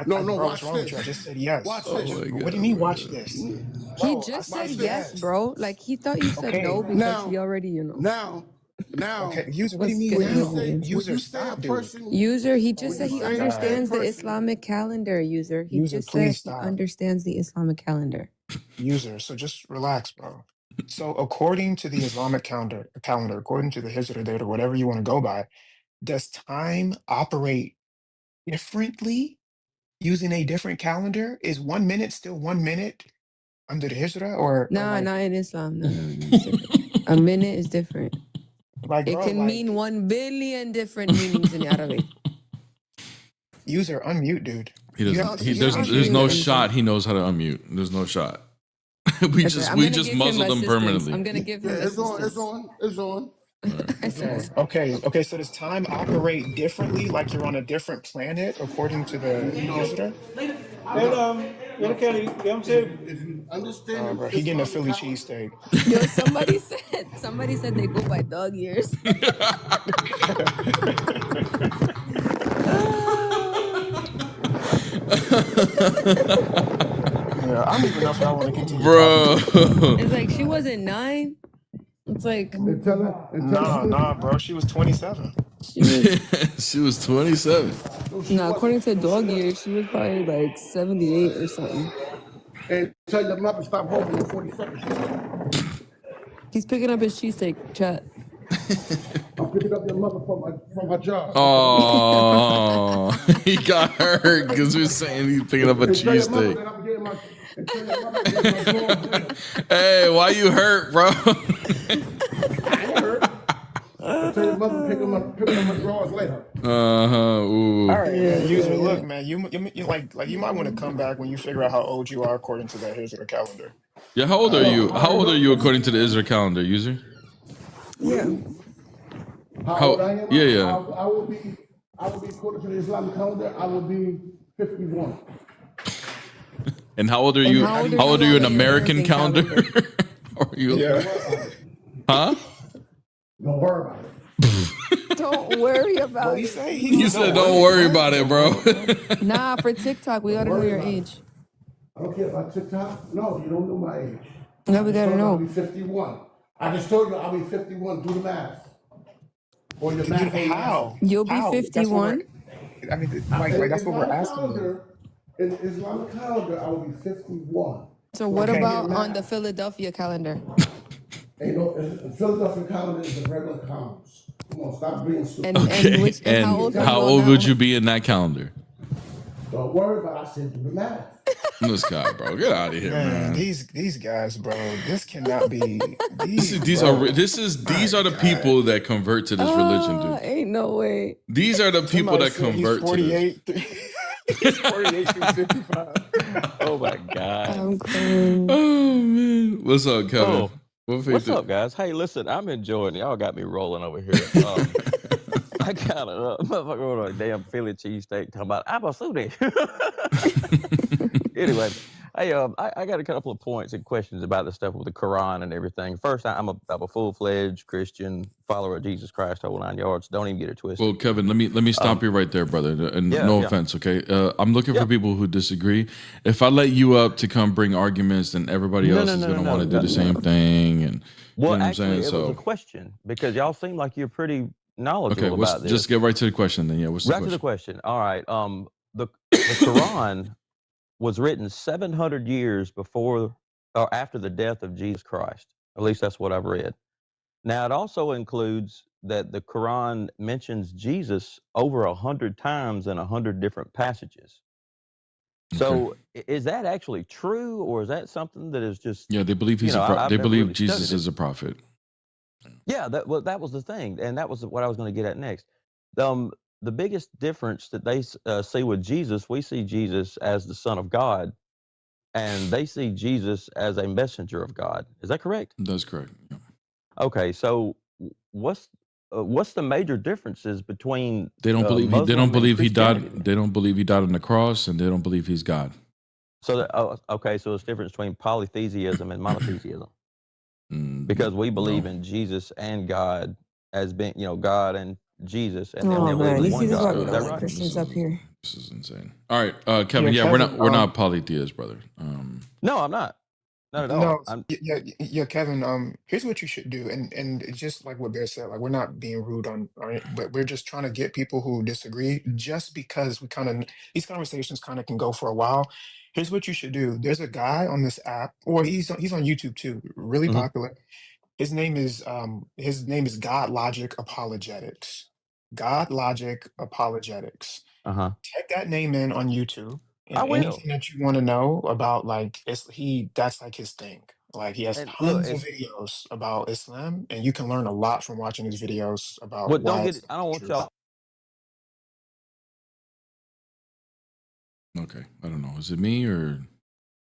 No, No, bro, watch what's wrong with this. you? I just said yes. Watch So this. just- what do you mean watch this? He Bro, just I said said yes, bro. Like he thought you said Okay. no because Now- he already, Now, Now, Okay, user, what do you What's mean good, now? Muslim? User, when you say a stop, dude. person, User, he Oh just said when you he my say a understands the God. person, Islamic calendar, user. He User, just said please he stop. understands the Islamic calendar. User, so just relax, bro. So according to the Islamic calendar, according to the Hijra date or whatever you want to go by, does time operate differently using a different calendar? Is 1 minute still 1 minute under the Hijra or Nah, not in Islam. No, it's different. A minute is different. It bro, can mean 1 billion different meanings in Arabic. user unmute, dude. He You doesn't. have to You're make on sure There's you mute, no get user. shot. He knows how to unmute. There's no shot. we That's right. just I'm we gonna just give him muzzled him assistance. permanently. I'm gonna give him yeah, it's assistance. on. It's on. Assistance. Okay, so does time operate differently, like you're on a different planet according to the Hijra? If you understand Bro, the he getting a Islamic Philly calendar, cheesesteak. Yo, somebody said they go by dog years. Yeah, I don't even know if I want to continue talking to Bro. you, bro. It's like she wasn't 9. It's like and tell Nah, bro. She was 27. she was She was 27. no, according to dog years, she was probably like 78 or something. and tell your mother stop holding on 42nd. He's picking up his cheesesteak, chat. I'm picking up your mother from her job. Oh, he got hurt because we were saying he's picking up a And tell your mother cheesesteak. that I'm getting my. And tell your mother that my drawers later. Hey, why you hurt, bro? I ain't hurt. And tell your mother picking up my drawers later. Ooh. All right, man. User, look, man. You like you might want to come back when you figure out how old you are according to that Hijra calendar. Yeah, how old are you? How old are you according to the Israel calendar, user? Yeah. How old I am? Yeah. I will be according to the Islamic calendar. I will be 51. And how old are you? how old are How old are you you on in the American American calendar? calendar? Are you? Yeah. Huh? Don't worry about it. Don't worry What about he it. say? You said don't worry about it, bro. Nah, for TikTok, we gotta know your age. I don't care about TikTok. No, you don't know my age. No, we gotta I'll know. be 51. I just told you I'll be 51. Do the math. Or your math ain't How? You'll be How? That's what 51. I mean, like that's what we're asking you. In the Islamic calendar, I will be 51. So what Okay. about on the Philadelphia calendar? Ain't no, Philadelphia calendar is a regular calendar. Come on, stop being stupid. And how old are you how on old that would one? you be in that calendar? Don't worry about it. I said do the math. This guy, bro, get out of here, Man, man. these guys, bro. This cannot be. These bro. are the people that convert to this religion, dude. Ain't no way. These are the people Somebody that said he's convert to this. 48. He's 48 through 55. Oh my God. I'm crying. Oh man, what's up, Kevin? Oh, What what's up, guys? Hey, listen, I'm enjoying it. Y'all got me rolling over here. I got a motherfucker on a damn Philly cheesesteak talking about I'm a Sunni. Anyway, hey, I got a couple of points and questions about the stuff with the Quran and everything. First, I'm a full-fledged Christian follower of Jesus Christ, whole 9 yards. Don't even get it twisted. Well, Kevin, let me stop you right there, brother. And no offense, okay? I'm looking for people who disagree. If I let you up to come bring arguments, then everybody else is going to want to do the same thing. And well, you know actually, what I'm saying? it was a question because y'all seem like you're pretty knowledgeable Okay, about this. just get right to the question then. Yeah, what's the Right question? to the question. All right. The Quran was written 700 years before or after the death of Jesus Christ. At least that's what I've read. Now, it also includes that the Quran mentions Jesus over 100 times in 100 different passages. So, is that actually true, or is that something that is just? Yeah, they believe he's they believe Jesus is a prophet. Yeah, that was the thing, and that was what I was going to get at next. The biggest difference that they see with Jesus, we see Jesus as the Son of God, and they see Jesus as a messenger of God. Is that correct? That's correct. Yeah. Okay, so what's the major differences between They don't believe Muslim they don't and believe he died. Christianity? They don't believe he died on the cross, and they don't believe he's God. So okay, so it's difference between polytheism and monotheism. Because we believe in Jesus and God as being, God and Jesus, and then they believe in one God. Is that right? Christians up here. This is insane. All right, Kevin. Yeah, Kevin, we're not polytheists, brother. No, I'm not. Not at all. No, yeah, Kevin. Here's what you should do, and it's just like what Bear said, like we're not being rude on it, but we're just trying to get people who disagree, just because we kind of these conversations kind of can go for a while. Here's what you should do. There's a guy on this app, or he's on YouTube too, really Hmm. popular. His name is God Logic Apologetics. God Logic Apologetics. Uh-huh. Type that name in on YouTube, I and will. anything that you want to know about, like, that's like his thing. Like, he has And look, tons of videos about Islam, and you can learn a lot from watching his videos about what don't why get it's it. I don't want true. y'all. Okay, I don't know. Is it me or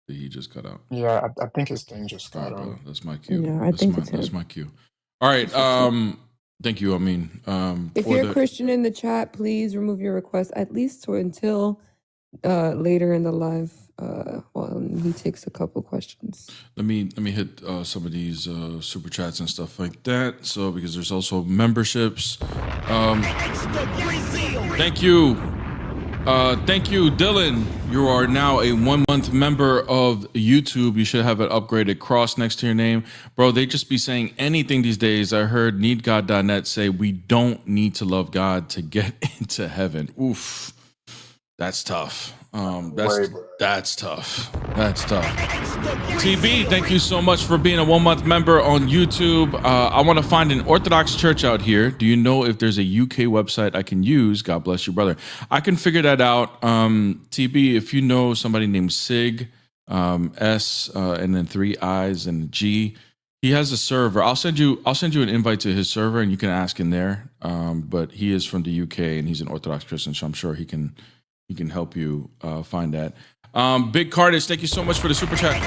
did he just cut out? Yeah, I think his thing just All got right, brother. That's my cue. Yeah, I think it's That's him. my cue. All right. Thank you. I mean, If for you're the a Christian in the chat, please remove your request at least until later in the live. While he takes a couple questions. let me hit some of these super chats and stuff like that. So because there's also memberships. Thank you. Thank you, Dylan. You are now a 1 month member of YouTube. You should have an upgraded cross next to your name. Bro, they just be saying anything these days. I heard needgod.net say we don't need to love God to get into heaven. Oof. That's tough. That's tough. That's tough. TB, thank you so much for being a 1 month member on YouTube. I want to find an Orthodox church out here. Do you know if there's a UK website I can use? God bless you, brother. I can figure that out. TB, if you know somebody named Sig, S, and then 3 I's and G, he has a server. I'll send you an invite to his server, and you can ask in there. But he is from the UK, and he's an Orthodox Christian, so I'm sure he can help you find that. Big Carnage, thank you so much for the super chat.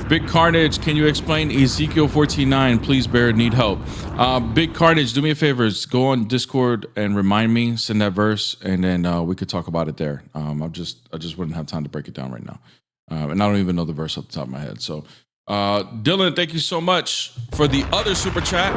Big Carnage, can you explain Ezekiel 14:9? Please, Bear, need help. Big Carnage, do me a favor. Go on Discord and remind me, send that verse, and then we could talk about it there. I just wouldn't have time to break it down right now. And I don't even know the verse off the top of my head. So, Dylan, thank you so much for the other super chat.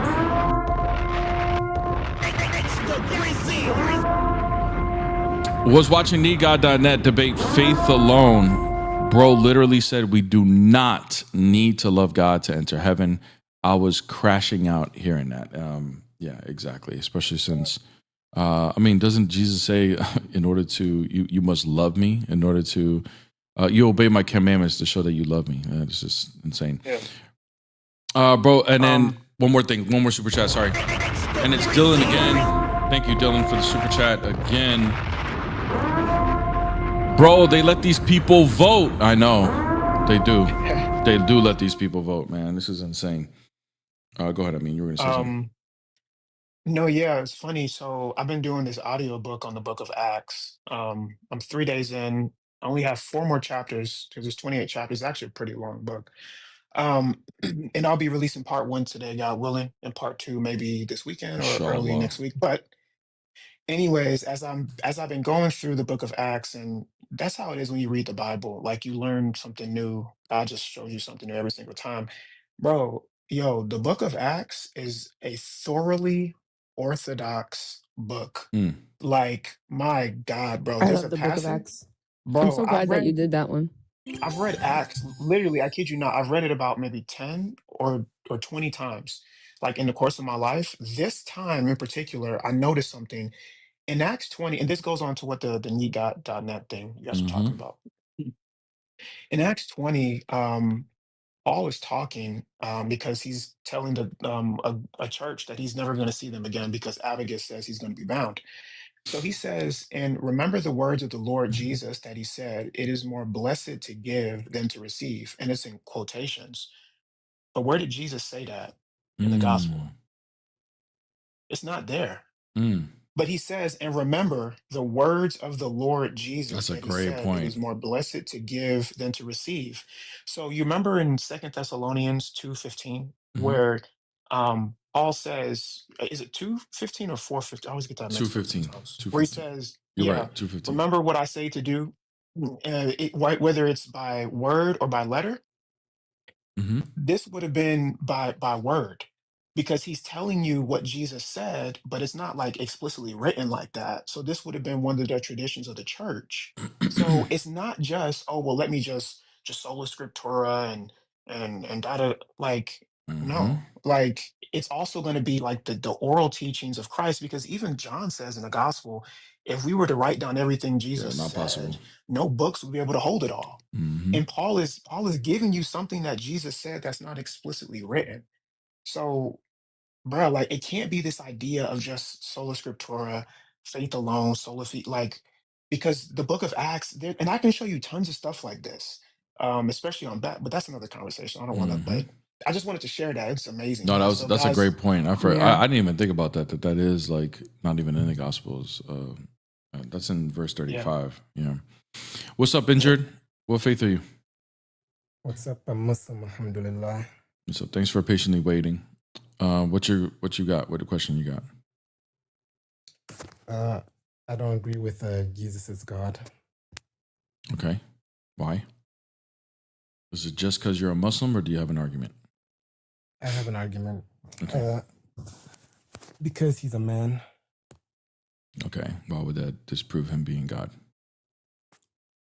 Was watching needgod.net debate faith alone. Bro literally said we do not need to love God to enter heaven. I was crashing out hearing that. Yeah, exactly. Especially since, doesn't Jesus say in order to, you must love me in order to, you obey my commandments to show that you love me. It's just insane. Yeah. Bro, and then one more super chat, sorry. And it's Dylan again. Thank you, Dylan, for the super chat again. Bro, they let these people vote. I know. They do. They do let these people vote, man. This is insane. Go ahead. You were going to say something. No, yeah, it's funny. So I've been doing this audiobook on the book of Acts. I'm 3 days in. I only have 4 more chapters because there's 28 chapters. It's actually a pretty long book. And I'll be releasing part 1 today, God willing, and part 2 maybe this weekend or early Inshallah. next week. But anyways, as I've been going through the book of Acts, and that's how it is when you read the Bible. Like, you learn something new. God just shows you something new every single time. Bro, the book of Acts is a thoroughly orthodox book. Like, my God, bro, I there's love a the Book of passage. Acts. I'm Bro, so glad that you did that one. I've read Acts, literally, I kid you not, I've read it about maybe 10 or 20 times, like, in the course of my life. This time in particular, I noticed something in Acts 20, and this goes on to what the neat.net thing you guys were talking about. In Acts 20, Paul is talking because he's telling a church that he's never going to see them again because Abigus says he's going to be bound. So he says, and remember the words of the Lord Jesus that he said, it is more blessed to give than to receive. And it's in quotations. But where did Jesus say that in the gospel? It's not there. But he says, and remember the words of the Lord Jesus. That's a that great he said, point. It is more blessed to give than to receive. So you remember in 2 Thessalonians 2:15, where Paul says, is it 2:15 or 4:15? I always get that mixed up 2:15. sometimes. Where he says, You're yeah, right. 2:15. remember what I say to do, whether it's by word or by letter. This would have been by word, because he's telling you what Jesus said, but it's not like explicitly written like that. So this would have been one of the traditions of the church. So it's not just, oh, well, let me just just sola scriptura and that like Mm-hmm. no, like it's also going to be like the oral teachings of Christ, because even John says in the gospel, if we were to write down everything Jesus not possible. said, no books would be able to hold it all. Mm-hmm. And Paul is giving you something that Jesus said that's not explicitly written. So, bro, like it can't be this idea of just sola scriptura, faith alone, sola fide, like because the book of Acts, and I can show you tons of stuff like this, especially on that, but that's another conversation. I don't want to, Mm-hmm. but I just wanted to share that. It's amazing. No, Yeah. So that's a guys, great point. I Yeah. didn't even think about that. That is like not even in the Gospels. That's in verse 35. Yeah. What's up, injured? What faith are you? What's up? I'm Muslim, alhamdulillah. So thanks for patiently waiting. What you got? What the question you got? I don't agree with Jesus is God. Okay. Why? Is it just because you're a Muslim, or do you have an argument? I have an argument. Okay. Because he's a man. Okay. Why would that disprove him being God?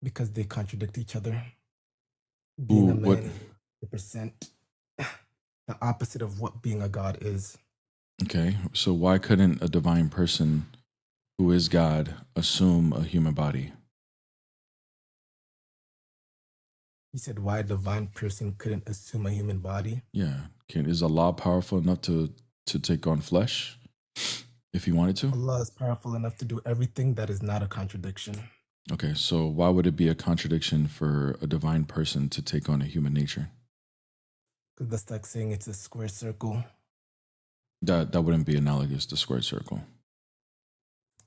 Because they contradict each other. Being a man is 100% the opposite of what being a God is. Okay. So why couldn't a divine person who is God assume a human body? You said why a divine person couldn't assume a human body? Yeah. Is Allah powerful enough to take on flesh if he wanted to? Allah is powerful enough to do everything. That is not a contradiction. Okay, so why would it be a contradiction for a divine person to take on a human nature? Because that's like saying it's a square circle. That wouldn't be analogous to square circle.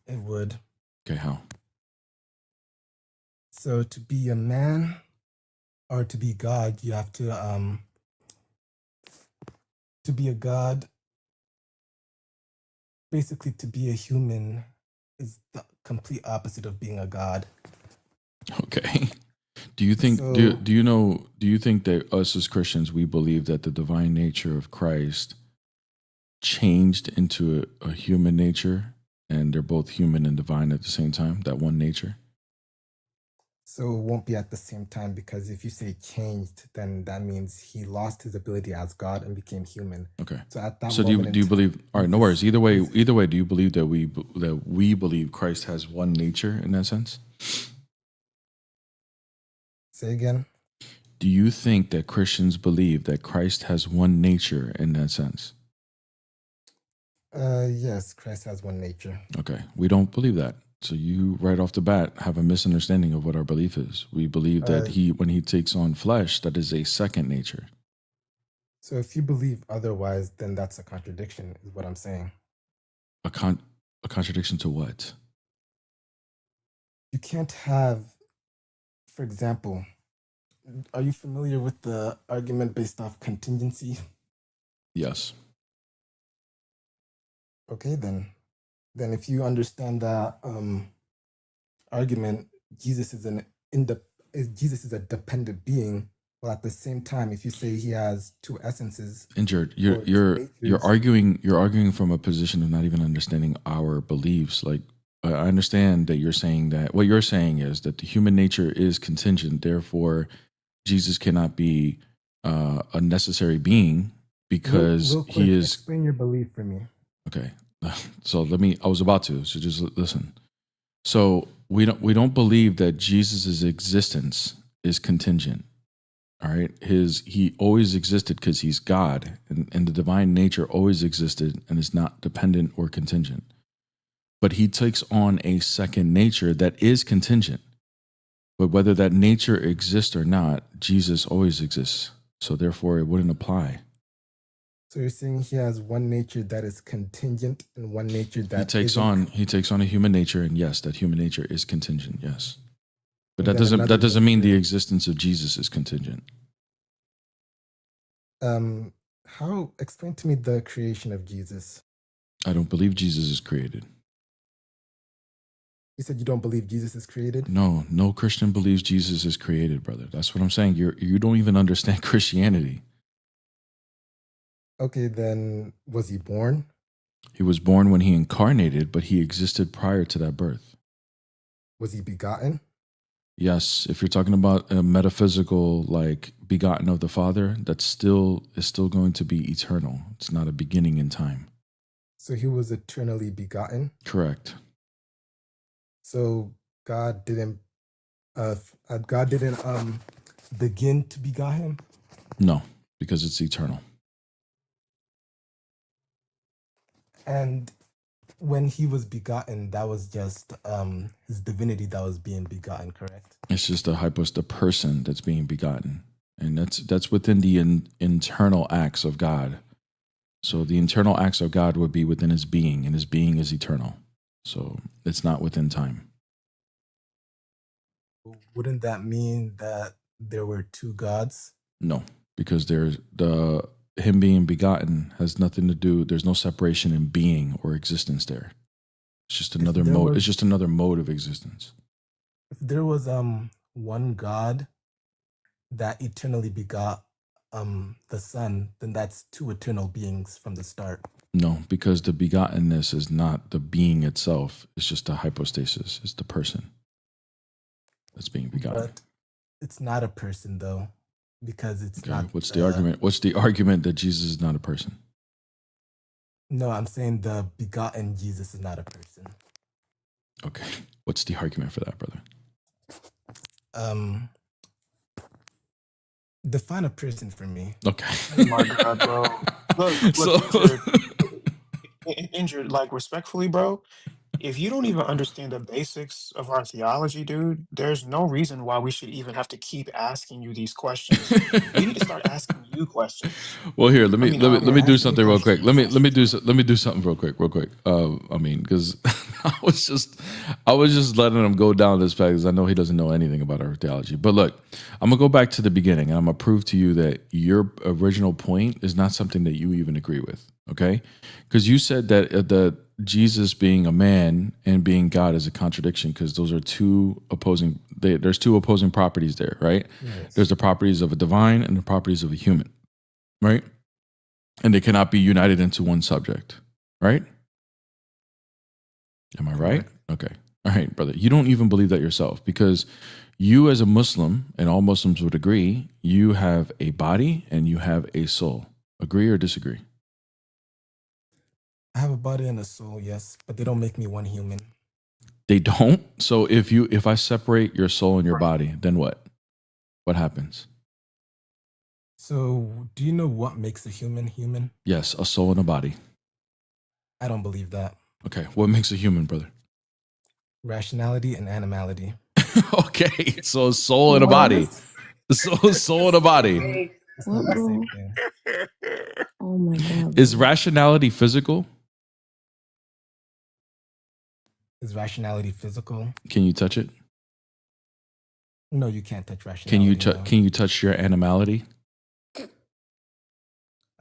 It would. Okay, how? So to be a man or to be God, you have to be a God, basically to be a human is the complete opposite of being a God. Okay. Do you think do you think that us as Christians, we believe that the divine nature of Christ changed into a human nature, and they're both human and divine at the same time, that one nature? So it won't be at the same time, because if you say changed, then that means he lost his ability as God and became human. Okay. So at that so do you believe? All right, no worries. Either way, do you believe that we believe Christ has one nature in that sense? Say again. Do you think that Christians believe that Christ has one nature in that sense? Yes, Christ has one nature. Okay, we don't believe that. So you, right off the bat, have a misunderstanding of what our belief is. We believe that when he takes on flesh, that is a second nature. So if you believe otherwise, then that's a contradiction, is what I'm saying. A contradiction to what? You can't have, for example, are you familiar with the argument based off contingency? Yes. Okay, then if you understand that argument, Jesus is a dependent being. Well, at the same time, if you say he has two essences, Injured, you're arguing from a position of not even understanding our beliefs. Like, I understand that you're saying that what you're saying is that the human nature is contingent, therefore Jesus cannot be a necessary being because real quick, he is. Explain your belief for me. Okay, so I was about to. So just listen. So we don't believe that Jesus's existence is contingent. All right, he always existed because he's God, and the divine nature always existed and is not dependent or contingent. But he takes on a second nature that is contingent. But whether that nature exists or not, Jesus always exists. So therefore, it wouldn't apply. So you're saying he has one nature that is contingent and one nature that he takes on a human nature, and yes, that human nature is contingent. Yes, but that doesn't mean the existence of Jesus is contingent. Explain to me the creation of Jesus. I don't believe Jesus is created. You said you don't believe Jesus is created? No Christian believes Jesus is created, brother. That's what I'm saying. You don't even understand Christianity. Okay, then was he born? He was born when he incarnated, but he existed prior to that birth. Was he begotten? Yes, if you're talking about a metaphysical, like begotten of the Father, is still going to be eternal. It's not a beginning in time. So he was eternally begotten. Correct. So God didn't begin to begot him. No, because it's eternal. And when he was begotten, that was just his divinity that was being begotten, correct? It's just the person that's being begotten, and that's within the internal acts of God. So the internal acts of God would be within his being, and his being is eternal. So it's not within time. Wouldn't that mean that there were two gods? No, because him being begotten has nothing to do. There's no separation in being or existence there. It's just another mode. It's just another mode of existence. If there was one God that eternally begot the Son, then that's two eternal beings from the start. No, because the begottenness is not the being itself. It's just a hypostasis. It's the person that's being begotten. But it's not a person, though, because it's not. What's the argument? What's the argument that Jesus is not a person? No, I'm saying the begotten Jesus is not a person. Okay. What's the argument for that, brother? Define a person for me. Okay. Oh my God, bro. Look, injured, like respectfully, bro. If you don't even understand the basics of our theology, dude, there's no reason why we should even have to keep asking you these questions. We need to start asking you questions. Well, here, let me do something real quick. Let me do something real quick. Because I was just letting him go down this path because I know he doesn't know anything about our theology. But look, I'm gonna go back to the beginning and I'm gonna prove to you that your original point is not something that you even agree with. Okay, because you said that Jesus being a man and being God is a contradiction because those are two opposing. There's two opposing properties there, right? Yes. There's the properties of a divine and the properties of a human, right? And they cannot be united into one subject, right? Am I right? Okay. All right, brother. You don't even believe that yourself because you as a Muslim, and all Muslims would agree, you have a body and you have a soul. Agree or disagree? I have a body and a soul, yes, but they don't make me one human. They don't? So if I separate your soul and your body, then what? What happens? So do you know what makes a human human? Yes, a soul and a body. I don't believe that. Okay, what makes a human, brother? Rationality and animality. Okay, so soul and a body. Soul and a body. What, bro? Oh my God. Is rationality physical? Is rationality physical? Can you touch it? No, you can't touch rationality. Can you touch your animality?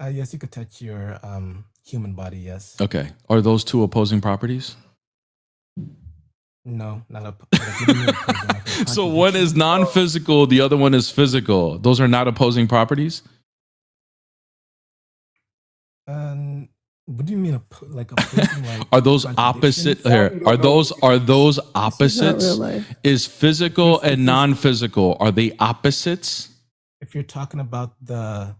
Yes, you could touch your human body, yes. Okay. Are those two opposing properties? No, not So one is non-physical, the other one is physical. Those are not opposing properties? What do you mean opposing? Are those opposite here? Are those opposites? Is physical and non-physical, are they opposites? If you're talking about the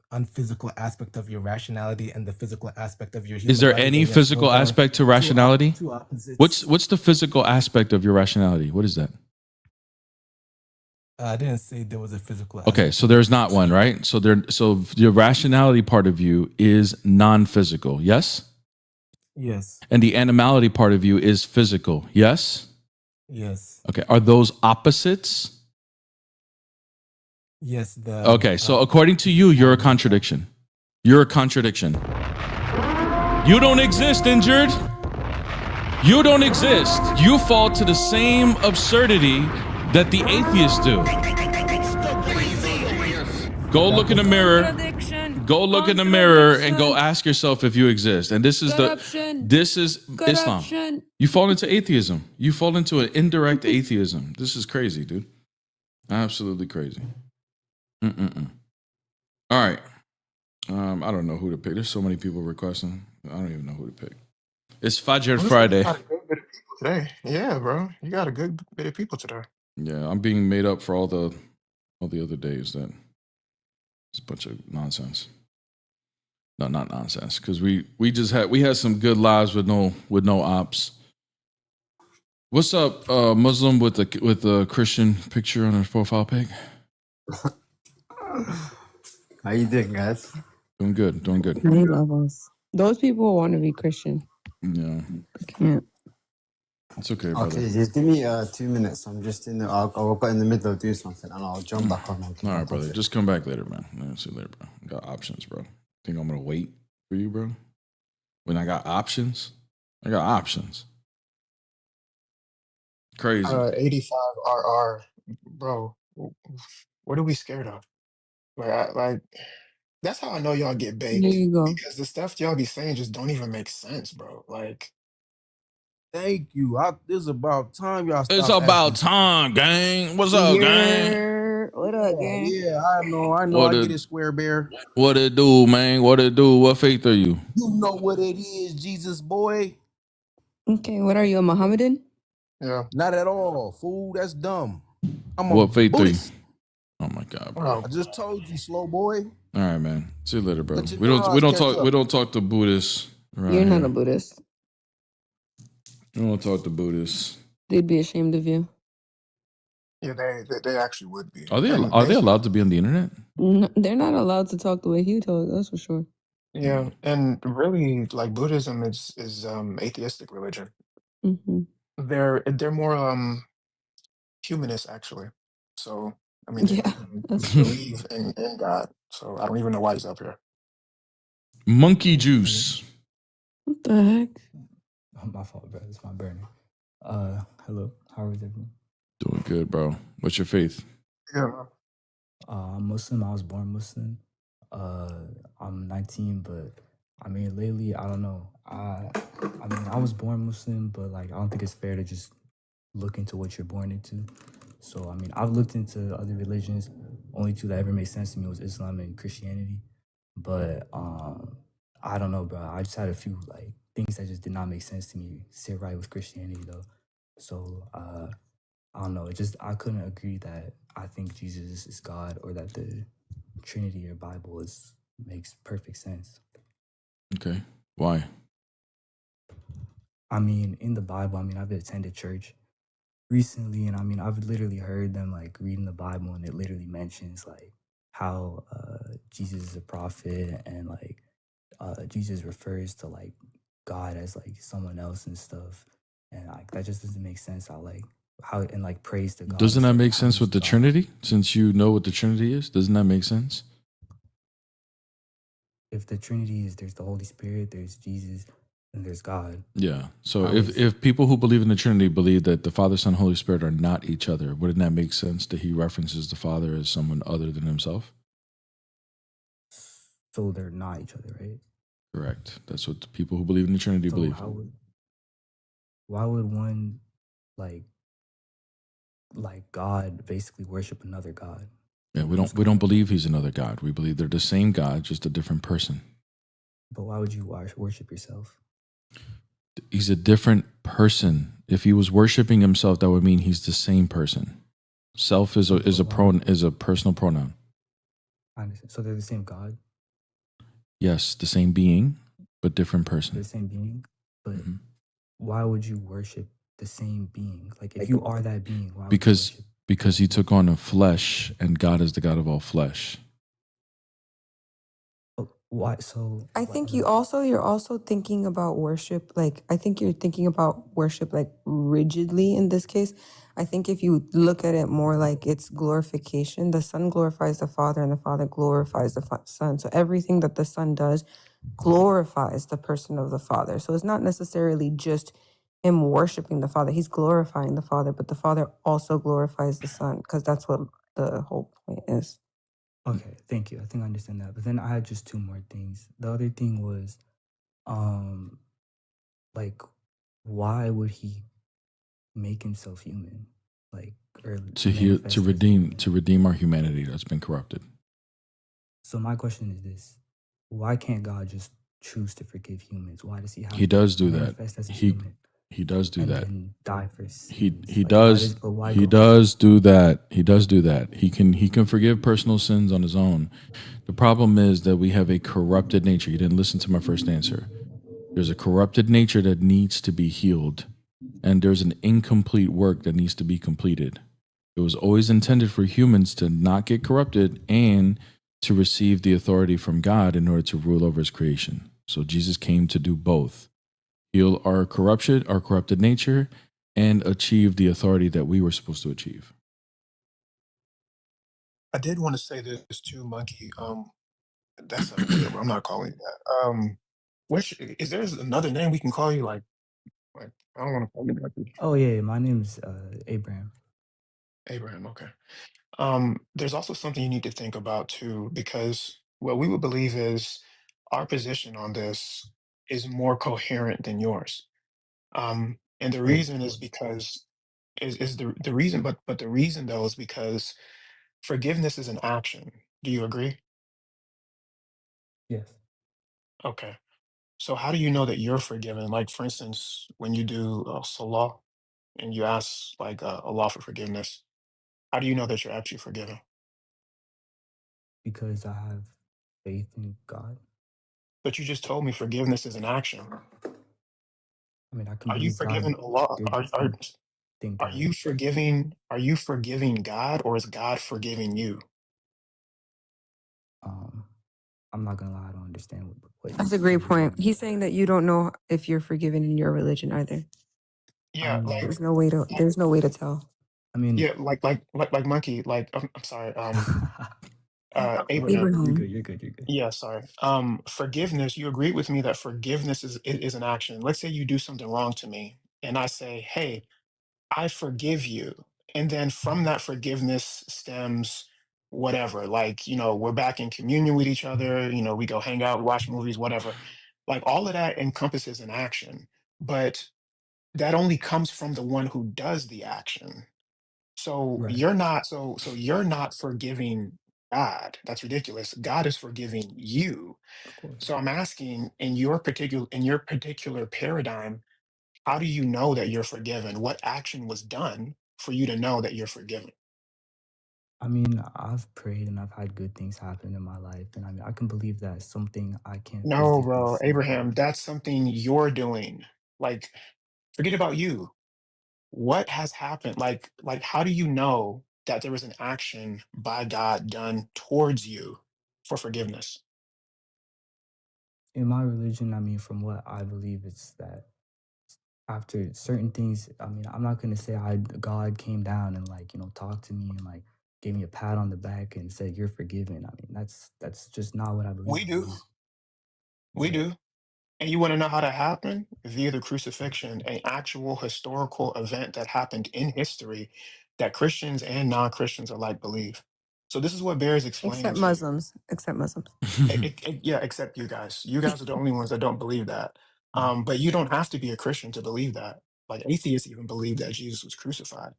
unphysical aspect of your rationality and the physical aspect of your human is there body, any physical aspect to rationality? Two opposites. What's the physical aspect of your rationality? What is that? I didn't say there was a physical aspect. Okay, so there's not one, right? So the rationality part of you is non-physical, yes? Yes. And the animality part of you is physical, yes? Yes. Okay, are those opposites? Yes. Okay, so according to you, you're a contradiction. You're a contradiction. You don't exist, injured. You don't exist. You fall to the same absurdity that the atheists do. Go look in the mirror. Go look in the mirror and go ask yourself if you exist. And this is Islam. You fall into atheism. You fall into an indirect atheism. This is crazy, dude. Absolutely crazy. All right. I don't know who to pick. There's so many people requesting. I don't even know who to pick. It's Fajr Friday. Today. Yeah, bro. You got a good bit of people today. Yeah, I'm being made up for all the other days that it's a bunch of nonsense. No, not nonsense. Because we had some good lives with no ops. What's up, Muslim with the Christian picture on his profile pic? How you doing, guys? Doing good. They love us. Those people want to be Christian. Yeah. I can't. It's okay, brother. Okay, just give me 2 minutes. I'm just in the. I'll go in the middle of doing something, and I'll jump back on. All right, brother. Just come back later, man. I'll see you later, bro. I got options, bro. Think I'm gonna wait for you, bro? When I got options, Crazy. 85 RR, bro. What are we scared of? Like that's how I know y'all get There baked, you go. because the stuff y'all be saying just don't even make sense, bro. Like, Thank you. It's about time y'all stop. It's about time, gang. What's up, gang? What up, gang? Yeah, I know. What I it- get it, Square Bear. What it do, man? What it do? What faith are you? You know what it is, Jesus boy. Okay, what are you, a Mohammedan? yeah. Not at all, fool. That's dumb. I'm What a faith are you? Buddhist. Oh my God, bro. I just told you, slow boy. All right, man. See you later, bro. Let your We don't neurons talk. catch up. We don't talk to Buddhists. You're not a Buddhist. We don't talk to Buddhists. They'd be ashamed of you. Yeah, they actually would be. Are they And allowed to be on the internet? No, they're not allowed to talk the way he talks. That's for sure. Yeah, and really, like, Buddhism is atheistic religion. Mm-hmm. They're more humanist, actually. So I mean, Yeah, they that's true. believe in God. So I don't even know why he's up here. Monkey juice. What the heck? My fault, bro. It's my burner. Hello. How is everyone? Doing good, bro. What's your faith? Yeah, man. I'm Muslim. I was born Muslim. I'm 19, but I mean, lately, I don't know. I mean, I was born Muslim, but like, I don't think it's fair to just look into what you're born into. So, I mean, I've looked into other religions. Only two that ever made sense to me was Islam and Christianity. But I don't know, bro. I just had a few like things that just did not make sense to me sit right with Christianity, though. So, I don't know. I couldn't agree that I think Jesus is God or that the Trinity or Bible makes perfect sense. Okay. Why? I mean, in the Bible, I mean, I've attended church recently, and I mean, I've literally heard them like reading the Bible, and it literally mentions like how Jesus is a prophet, and like Jesus refers to like God as like someone else and stuff, and like that just doesn't make sense. How and like praise to God. Doesn't that make How sense is with the God? Trinity? Since you know what the Trinity is, doesn't that make sense? If the Trinity is there's the Holy Spirit, there's Jesus, and there's God. Yeah. So How if people who believe in the Trinity believe that the Father, Son, Holy Spirit are not each other, wouldn't that make sense that he references the Father as someone other than himself? So they're not each other, right? Correct. That's what the people who believe in the Trinity So believe. why would one like God basically worship another God? Yeah, we don't believe he's another God. We believe they're the same God, just a different person. But why would you worship yourself? He's a different person. If he was worshiping himself, that would mean he's the same person. Self is a personal pronoun. I understand. So they're the same God? Yes, the same being, but different person. They're the same being? But why would you worship the same being? Like if you are that being, why would you worship? Because he took on a flesh, and God is the God of all flesh. Why? So I think you're also thinking about worship. Like, I think you're thinking about worship like rigidly in this case. I think if you look at it more like it's glorification, the Son glorifies the Father and the Father glorifies the Son. So everything that the Son does glorifies the person of the Father. So it's not necessarily just him worshiping the Father. He's glorifying the Father, but the Father also glorifies the Son because that's what the whole point is. Okay, thank you. I think I understand that. But then I had just two more things. The other thing was, like, why would he make himself human? Like, or To redeem our humanity that's been corrupted. So my question is this: why can't God just choose to forgive humans? Why does he have? He does do that. manifest as a He human? He does do and that. then die for sins. He Like, does why he go? does do that. He does do that. He can forgive personal sins on his own. The problem is that we have a corrupted nature. You didn't listen to my first answer. There's a corrupted nature that needs to be healed, and there's an incomplete work that needs to be completed. It was always intended for humans to not get corrupted and to receive the authority from God in order to rule over his creation. So Jesus came to do both. Heal our corrupted nature, and achieve the authority that we were supposed to achieve. I did want to say this too, Monkey. That's weird. I'm not calling you that. Which is there another name we can call you? Like I don't want to call you Monkey. Oh yeah, my name's Abraham. Abraham. Okay. There's also something you need to think about too, because what we would believe is our position on this is more coherent than yours. And the Wait, reason is because is the reason, but the reason though is because forgiveness is an action. Do you agree? yes. Okay. So how do you know that you're forgiven? Like for instance, when you do salah and you ask like Allah for forgiveness, how do you know that you're actually forgiven? Because I have faith in God. But you just told me forgiveness is an action. I mean, I can Are you believe God forgiving Allah? did something Are right. you forgiving? Are you forgiving God, or is God forgiving you? I'm not gonna lie, I don't understand what That's a great point. He's saying that you don't know if you're forgiven in your religion either. Yeah, like There's no way to tell. I mean, yeah, like monkey. Like I'm sorry, Abraham. you're Abraham. good, you're good, you're good. Yeah, sorry. Forgiveness. You agreed with me that forgiveness is an action. Let's say you do something wrong to me, and I say, "Hey, I forgive you," and then from that forgiveness stems whatever. Like we're back in communion with each other. We go hang out, we watch movies, whatever. Like all of that encompasses an action, but that only comes from the one who does the action. So Right, you're not forgiving God. That's ridiculous. God is forgiving you. of course. So I'm asking in your particular paradigm, how do you know that you're forgiven? What action was done for you to know that you're forgiven? I mean, I've prayed and I've had good things happen in my life, and I mean, I can believe that something I can't No, physically bro, see Abraham, happened. that's something you're doing. Like, forget about you. What has happened? Like, how do you know that there was an action by God done towards you for forgiveness? In my religion, I mean, from what I believe, it's that after certain things, I mean, I'm not gonna say God came down and like talked to me and like gave me a pat on the back and said you're forgiven. I mean, that's just not what I believe. We I do. believe We right. do. And you want to know how that happened? Via the crucifixion, an actual historical event that happened in history that Christians and non-Christians alike believe. So this is what Bear is explaining Except to you. Muslims. Except Muslims. Yeah, except you guys. You guys are the only ones that don't believe that. Mm. But you don't have to be a Christian to believe that. Like atheists even believe that Jesus was crucified.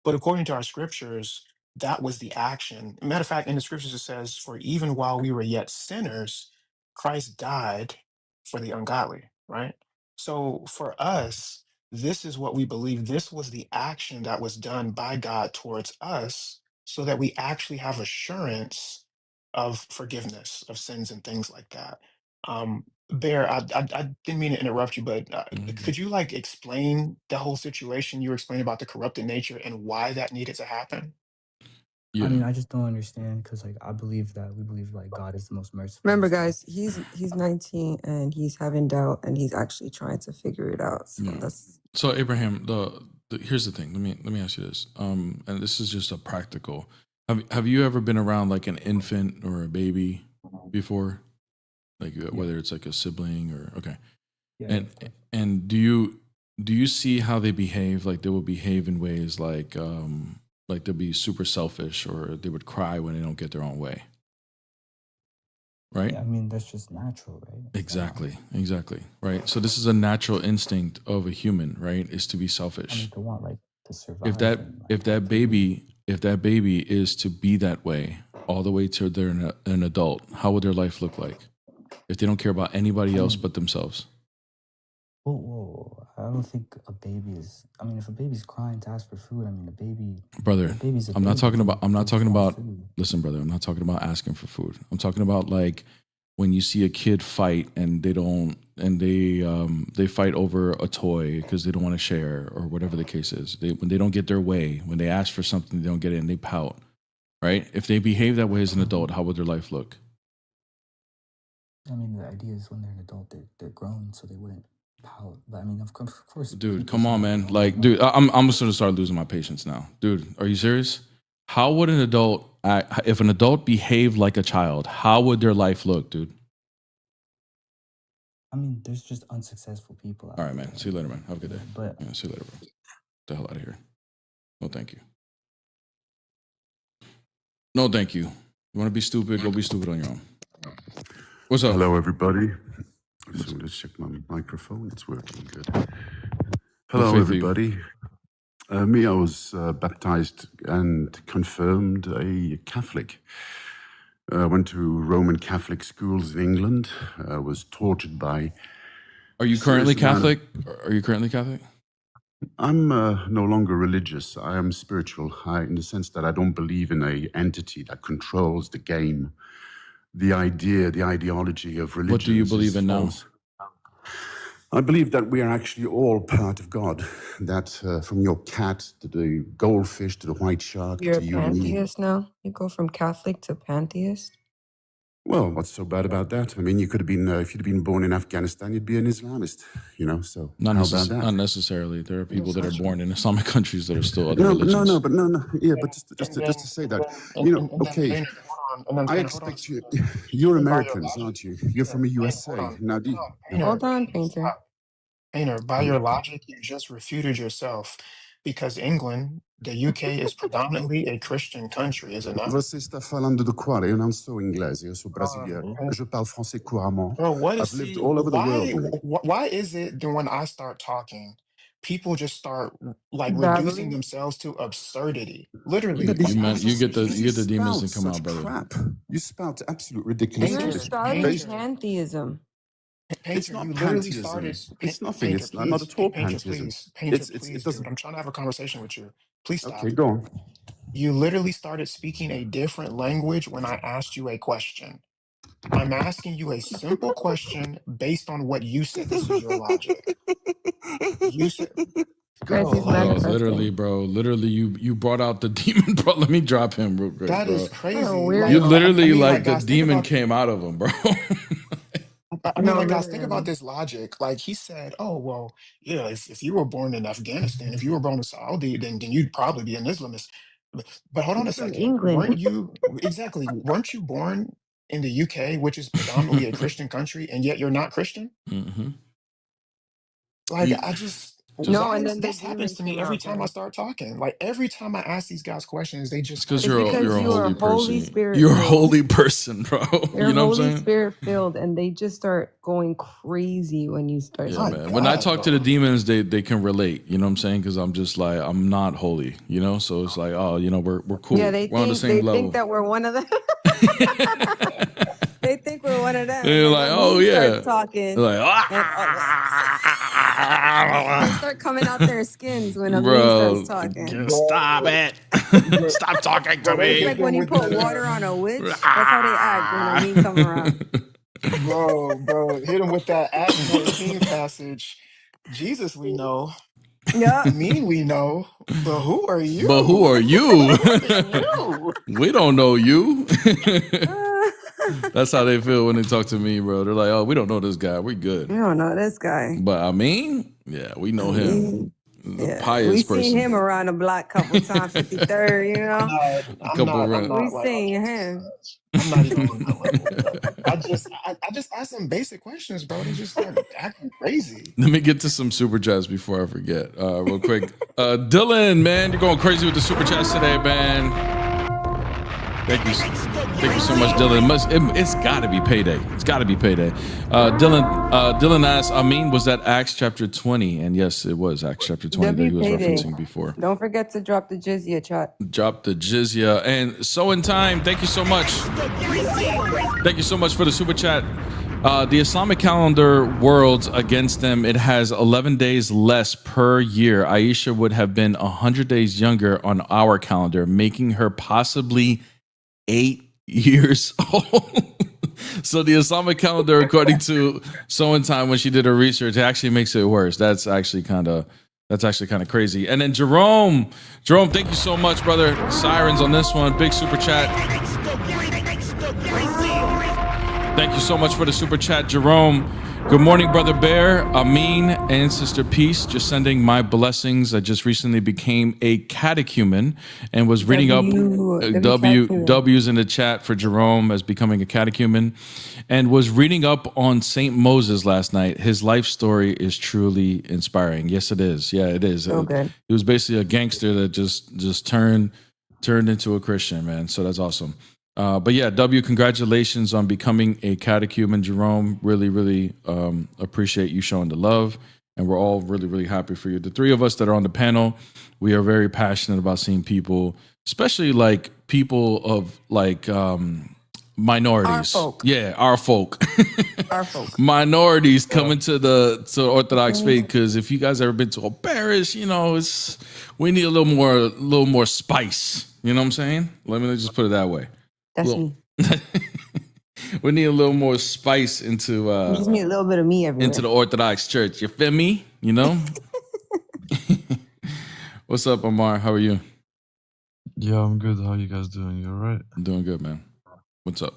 But according to our scriptures, that was the action. Matter of fact, in the scriptures it says, "For even while we were yet sinners, Christ died for the ungodly." Right. So for us, this is what we believe. This was the action that was done by God towards us, so that we actually have assurance of forgiveness of sins and things like that. Bear, I didn't mean to interrupt you, but could you like explain the whole situation you were explaining about the corrupted nature and why that needed to happen? I Yeah. mean, I just don't understand because like I believe that we believe like God is the most merciful. Remember, guys, he's 19 and he's having doubt and he's actually trying to figure it out. So Yeah. that's So Abraham, here's the thing. Let me ask you this. And this is just a practical. Have you ever been around like an infant or a baby before? Like whether it's like a sibling or okay. Yeah, And do you see how they behave? Like they will behave in ways like they'll be super selfish or they would cry when they don't get their own way. Right? yeah. I mean, that's just natural, right? Exactly. Right. So this is a natural instinct of a human, right? Is to be I selfish. mean, to want like to survive. If that baby is to be that way all the way till they're an adult, how would their life look like if they don't care about anybody else but themselves? Whoa, don't think a baby is. I mean, if a baby's crying to ask for food, I mean, Brother, I'm not talking about. Food. Listen, brother, I'm not talking about asking for food. I'm talking about like when you see a kid fight and they fight over a toy because they don't want to share or whatever the case is. When they don't get their way, when they ask for something, they don't get it and they pout. Right? If they behave that way as an adult, how would their life look? I mean, the idea is when they're an adult, they're grown, so they wouldn't pout. But I mean, of course. Dude, come on, man. Like, dude, I'm just gonna start losing my patience now. Dude, are you serious? How would an adult act, if an adult behaved like a child, how would their life look, dude? I mean, there's just unsuccessful people. All right, man. See you later, man. Have a good day. But yeah, see you later, bro. Get the hell out of here. No, thank you. No, thank you. You want to be stupid? Go be stupid on your own. What's up? Hello, everybody. So let's check my microphone. It's working good. Hello, everybody. Me, I was baptized and confirmed a Catholic. Went to Roman Catholic schools in England. Was tortured by. Are you currently Catholic? Are you currently Catholic? I'm no longer religious. I am spiritual, in the sense that I don't believe in an entity that controls the game. The ideology of religion. What do you believe in now? I believe that we are actually all part of God. That from your cat to the goldfish to the white shark You're to a you and me. pantheist now? You go from Catholic to pantheist? Well, what's so bad about that? I mean, you could have been, if you'd been born in Afghanistan, you'd be an Islamist, you know, so not, how about that? Not necessarily. There are people that are born in Islamic countries that are still other religions. Yeah, but just to say that, you know, okay, I expect you, you're Americans, aren't you? You're from the USA. Now, Hold on, Painter. Painter, by your logic, you just refuted yourself because England, the UK, is predominantly a Christian country, is it not? Você está falando de qual? Eu não sou inglês, eu sou brasileiro. Je parle français couramment. Bro, what is I've lived all over the world. Why is it that when I start talking, people just start like Babbling? reducing themselves to absurdity? Literally, You get the demons to come out, brother. Crap. You spout absolute ridiculous. You're spouting pantheism. Painter, It's not you literally pantheism. started. It's nothing. Painter, it's not at all pantheism. Painter, It please, doesn't. dude. I'm trying to have a conversation with you. Please stop. Okay, go on. You literally started speaking a different language when I asked you a question. I'm asking you a simple question based on what you said. This is your logic. You said, literally, bro. Literally, you brought out the demon, bro. Let me drop him real quick. That bro. is crazy. You literally the demon came out of him, bro. I mean, guys, think about this logic. Like he said, oh, well, yeah, if you were born in Afghanistan, if you were born in Saudi, then you'd probably be an Islamist. But hold on a second. England. Weren't you born in the UK, which is predominantly a Christian country, and yet you're not Christian? Mm-hmm. Like, and then this happens to me every time I start talking. Like every time I ask these guys questions, they just because you're a holy person. Spirit you're a holy person, bro. You're you know what I'm saying? Holy Spirit filled, and they just start going crazy when you start. Yeah, man. When I talk to the demons, they can relate. You know what I'm saying? Because I'm just like I'm not holy. You know, so it's like, oh, you know, we're cool. Yeah, we're on the same level. They think that we're one of them. They think we're one of them. They're like, oh yeah, talking. They're like, they start coming out their skins when a man starts talking. Stop it! Stop talking to me. It's like when you put water on a witch. That's how they act when a mean come around. Bro, hit him with that Acts 19 passage. Jesus, we know. Yeah. Me, we know. But who are you? But who are you? We don't know you. That's how they feel when they talk to me, bro. They're like, oh, we don't know this guy. We're good. We don't know this guy. But I mean, yeah, we know him. The pious person. We seen him around the block a couple times, 53rd, you know? We seen him. I'm not even on that level. I just asked them basic questions, bro. They just started acting crazy. Let me get to some super chats before I forget. Real quick. Dylan, man, you're going crazy with the super chats today, man. Thank you so much, Dylan. It's got to be payday. It's got to be payday. Dylan asked, was that Acts chapter 20? And yes, it was Acts chapter 20 that he was referencing before. Don't forget to drop the jizya, chat. Drop the jizya. And so in time, thank you so much. Thank you so much for the super chat. The Islamic calendar worlds against them. It has 11 days less per year. Aisha would have been 100 days younger on our calendar, making her possibly 8 years old. So the Islamic calendar, according to So and Time, when she did her research, it actually makes it worse. That's actually kind of crazy. And then Jerome, thank you so much, brother. Sirens on this one. Big super chat. Thank you so much for the super chat, Jerome. Good morning, Brother Bear, Amin, and Sister Peace. Just sending my blessings. I just recently became a catechumen and was reading up W's in the chat for Jerome as becoming a catechumen, and was reading up on Saint Moses last night. His life story is truly inspiring. Yes, it is. Yeah, it is. So good. He was basically a gangster that just turned into a Christian, man. So that's awesome. But yeah, W, congratulations on becoming a catechumen, Jerome. Really, really appreciate you showing the love. And we're all really, really happy for you. The three of us that are on the panel, we are very passionate about seeing people, especially like people of like minorities. Our folk. Yeah, our folk. Our folk. Minorities coming to the Orthodox faith, because if you guys ever been to a parish, we need a little more spice. You know what I'm saying? Let me just put it that way. That's me. We need a little more spice into You just need a little bit of me everywhere. into the Orthodox Church. You feel me? What's up, Amar? How are you? Yeah, I'm good. How you guys doing? You all right? I'm doing good, man. What's up?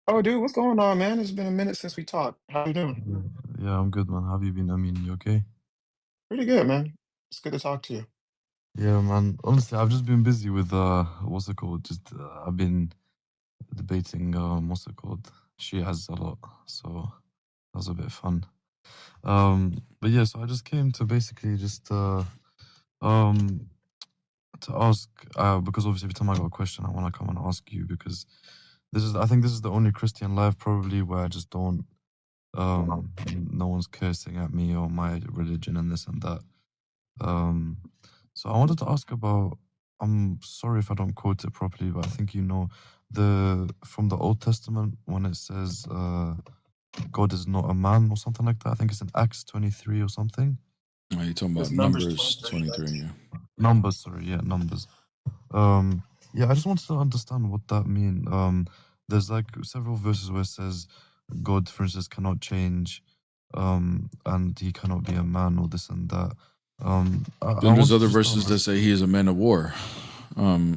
Oh, dude, what's going on, man? It's been a minute since we talked. How you doing? Yeah, I'm good, man. How have you been? I mean, you okay? Pretty good, man. It's good to talk to you. Yeah, man. Honestly, I've just been busy with what's it called? Just I've been debating what's it called? She has a lot, so that was a bit fun. But yeah, so I just came to basically just to ask because obviously every time I got a question, I want to come and ask you, because I think this is the only Christian life probably where I just don't no one's cursing at me or my religion and this and that. So I wanted to ask about, I'm sorry if I don't quote it properly, but I think from the Old Testament when it says God is not a man or something like that. I think it's in Acts 23 or something. Are you talking about Numbers 23? Yeah. Numbers. Yeah, I just wanted to understand what that means. There's like several verses where it says God, for instance, cannot change, and he cannot be a man or this and that. Then there's other verses that say he is a man of war,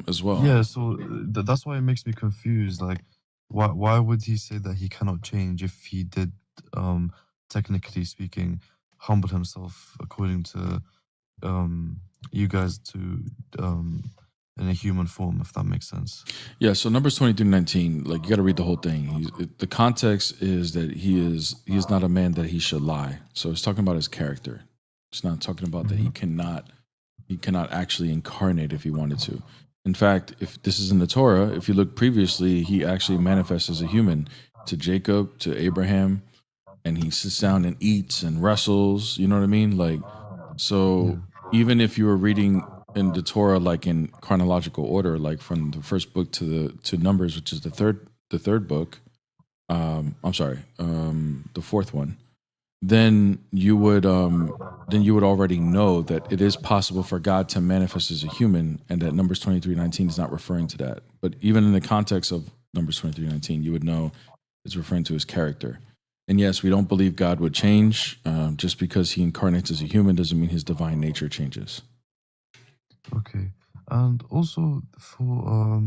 as well. Yeah, so that's why it makes me confused. Like, why would he say that he cannot change if he did, technically speaking, humble himself according to you guys to in a human form, if that makes sense? Yeah, so Numbers 23:19, like you got to read the whole thing. The context is that he is not a man that he should lie. So it's talking about his character. It's not talking about that he cannot actually incarnate if he wanted to. In fact, if this is in the Torah, if you look previously, he actually manifests as a human to Jacob, to Abraham, and he sits down and eats and wrestles. You know what I mean? Like, so even if you were reading in the Torah, like in chronological order, like from the first book to Numbers, which is the third book. The fourth one. Then you would already know that it is possible for God to manifest as a human, and that Numbers 23:19 is not referring to that. But even in the context of Numbers 23:19, you would know it's referring to his character. And yes, we don't believe God would change. Just because he incarnates as a human doesn't mean his divine nature changes. Okay, and also for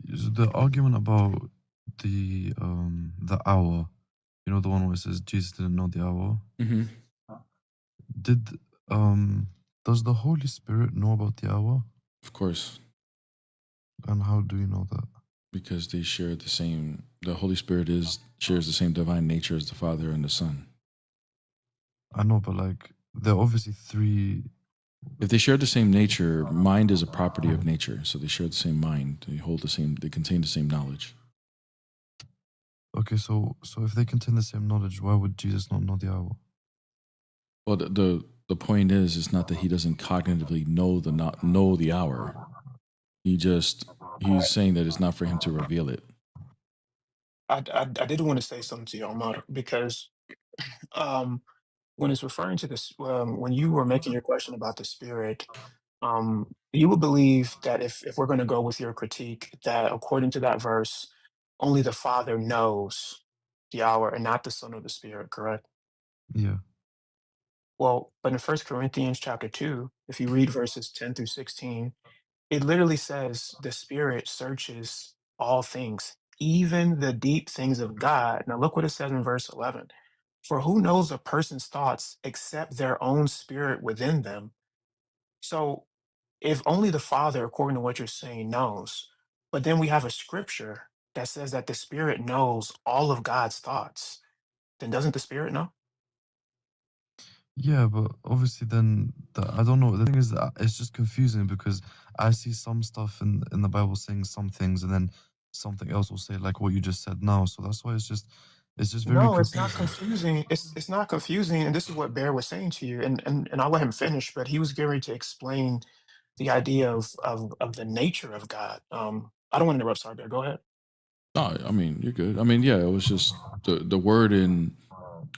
the argument about the hour. You know, the one where it says Jesus didn't know the hour. Mm-hmm. Does the Holy Spirit know about the hour? Of course. And how do you know that? Because they share the same. The Holy Spirit shares the same divine nature as the Father and the Son. I know, but like they're obviously three. If they share the same nature, mind is a property of nature, so they share the same mind. They contain the same knowledge. Okay, so if they contain the same knowledge, why would Jesus not know the hour? Well, the point is, it's not that he doesn't cognitively know the hour. He's saying that it's not for him to reveal it. I did want to say something to you, Omar, because when it's referring to this, when you were making your question about the spirit, you would believe that if we're going to go with your critique, that according to that verse, only the Father knows the hour and not the Son or the Spirit, correct? Yeah. Well, but in 1 Corinthians chapter 2, if you read verses 10 through 16, it literally says the Spirit searches all things, even the deep things of God. Now, look what it says in verse 11. For who knows a person's thoughts except their own spirit within them? So, if only the Father, according to what you're saying, knows, but then we have a scripture that says that the Spirit knows all of God's thoughts, then doesn't the Spirit know? Yeah, but obviously then I don't know. The thing is that it's just confusing because I see some stuff in the Bible saying some things, and then something else will say like what you just said now. So that's why it's just very No, it's not confusing. confusing. It's not confusing, and this is what Bear was saying to you, and I'll let him finish, but he was getting ready to explain the idea of the nature of God. I don't want to interrupt. Sorry, Bear. Go ahead. No, I mean, you're good. I mean, yeah, it was just the word in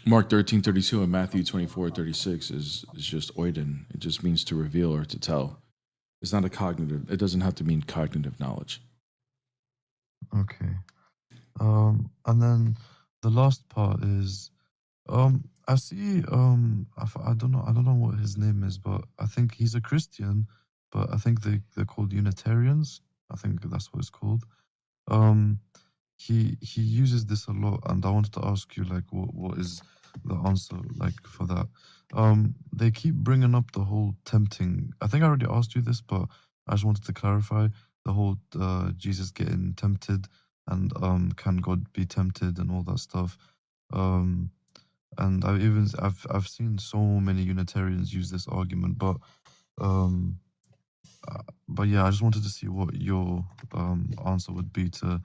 Mark 13:32 and Matthew 24:36 is just oiden. It just means to reveal or to tell. It's not a cognitive. It doesn't have to mean cognitive knowledge. Okay. And then the last part is, I see, I don't know what his name is, but I think he's a Christian, but I think they're called Unitarians. I think that's what it's called. He uses this a lot, and I wanted to ask you, like, what is the answer like for that? They keep bringing up the whole tempting. I think I already asked you this, but I just wanted to clarify the whole Jesus getting tempted and can God be tempted and all that stuff. And I've seen so many Unitarians use this argument, but yeah, I just wanted to see what your answer would be to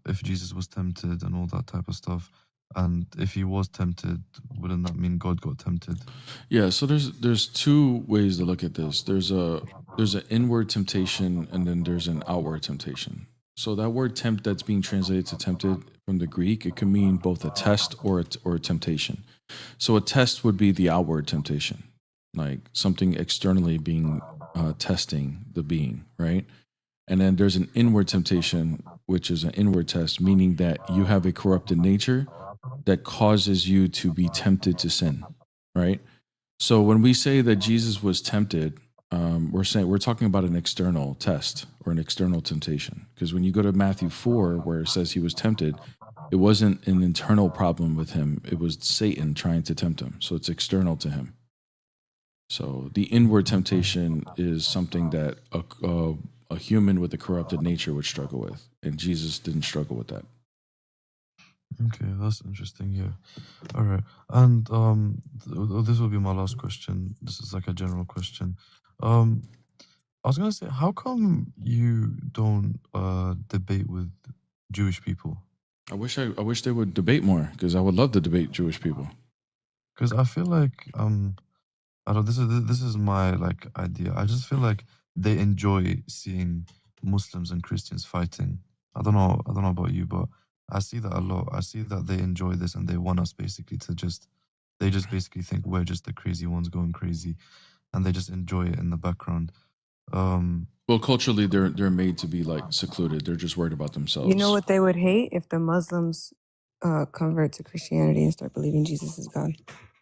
if Jesus was tempted and all that type of stuff. And if he was tempted, wouldn't that mean God got tempted? Yeah, so there's two ways to look at this. There's an inward temptation and then there's an outward temptation. So that word tempt that's being translated to tempted from the Greek, it can mean both a test or a temptation. So a test would be the outward temptation, like something externally being testing the being, right? And then there's an inward temptation, which is an inward test, meaning that you have a corrupted nature that causes you to be tempted to sin, right? So when we say that Jesus was tempted, we're talking about an external test or an external temptation. Because when you go to Matthew 4, where it says he was tempted, it wasn't an internal problem with him. It was Satan trying to tempt him. So it's external to him. So the inward temptation is something that a human with a corrupted nature would struggle with, and Jesus didn't struggle with that. Okay, that's interesting. Yeah. All right. And this will be my last question. This is like a general question. I was gonna say, how come you don't debate with Jewish people? I wish they would debate more, because I would love to debate Jewish people. Because I feel like I don't. This is my like idea. I just feel like they enjoy seeing Muslims and Christians fighting. I don't know about you, but I see that a lot. I see that they enjoy this and they want us basically to they just basically think we're just the crazy ones going crazy, and they just enjoy it in the background. Well, culturally, they're made to be like secluded. They're just worried about themselves. You know what they would hate? If the Muslims convert to Christianity and start believing Jesus is God.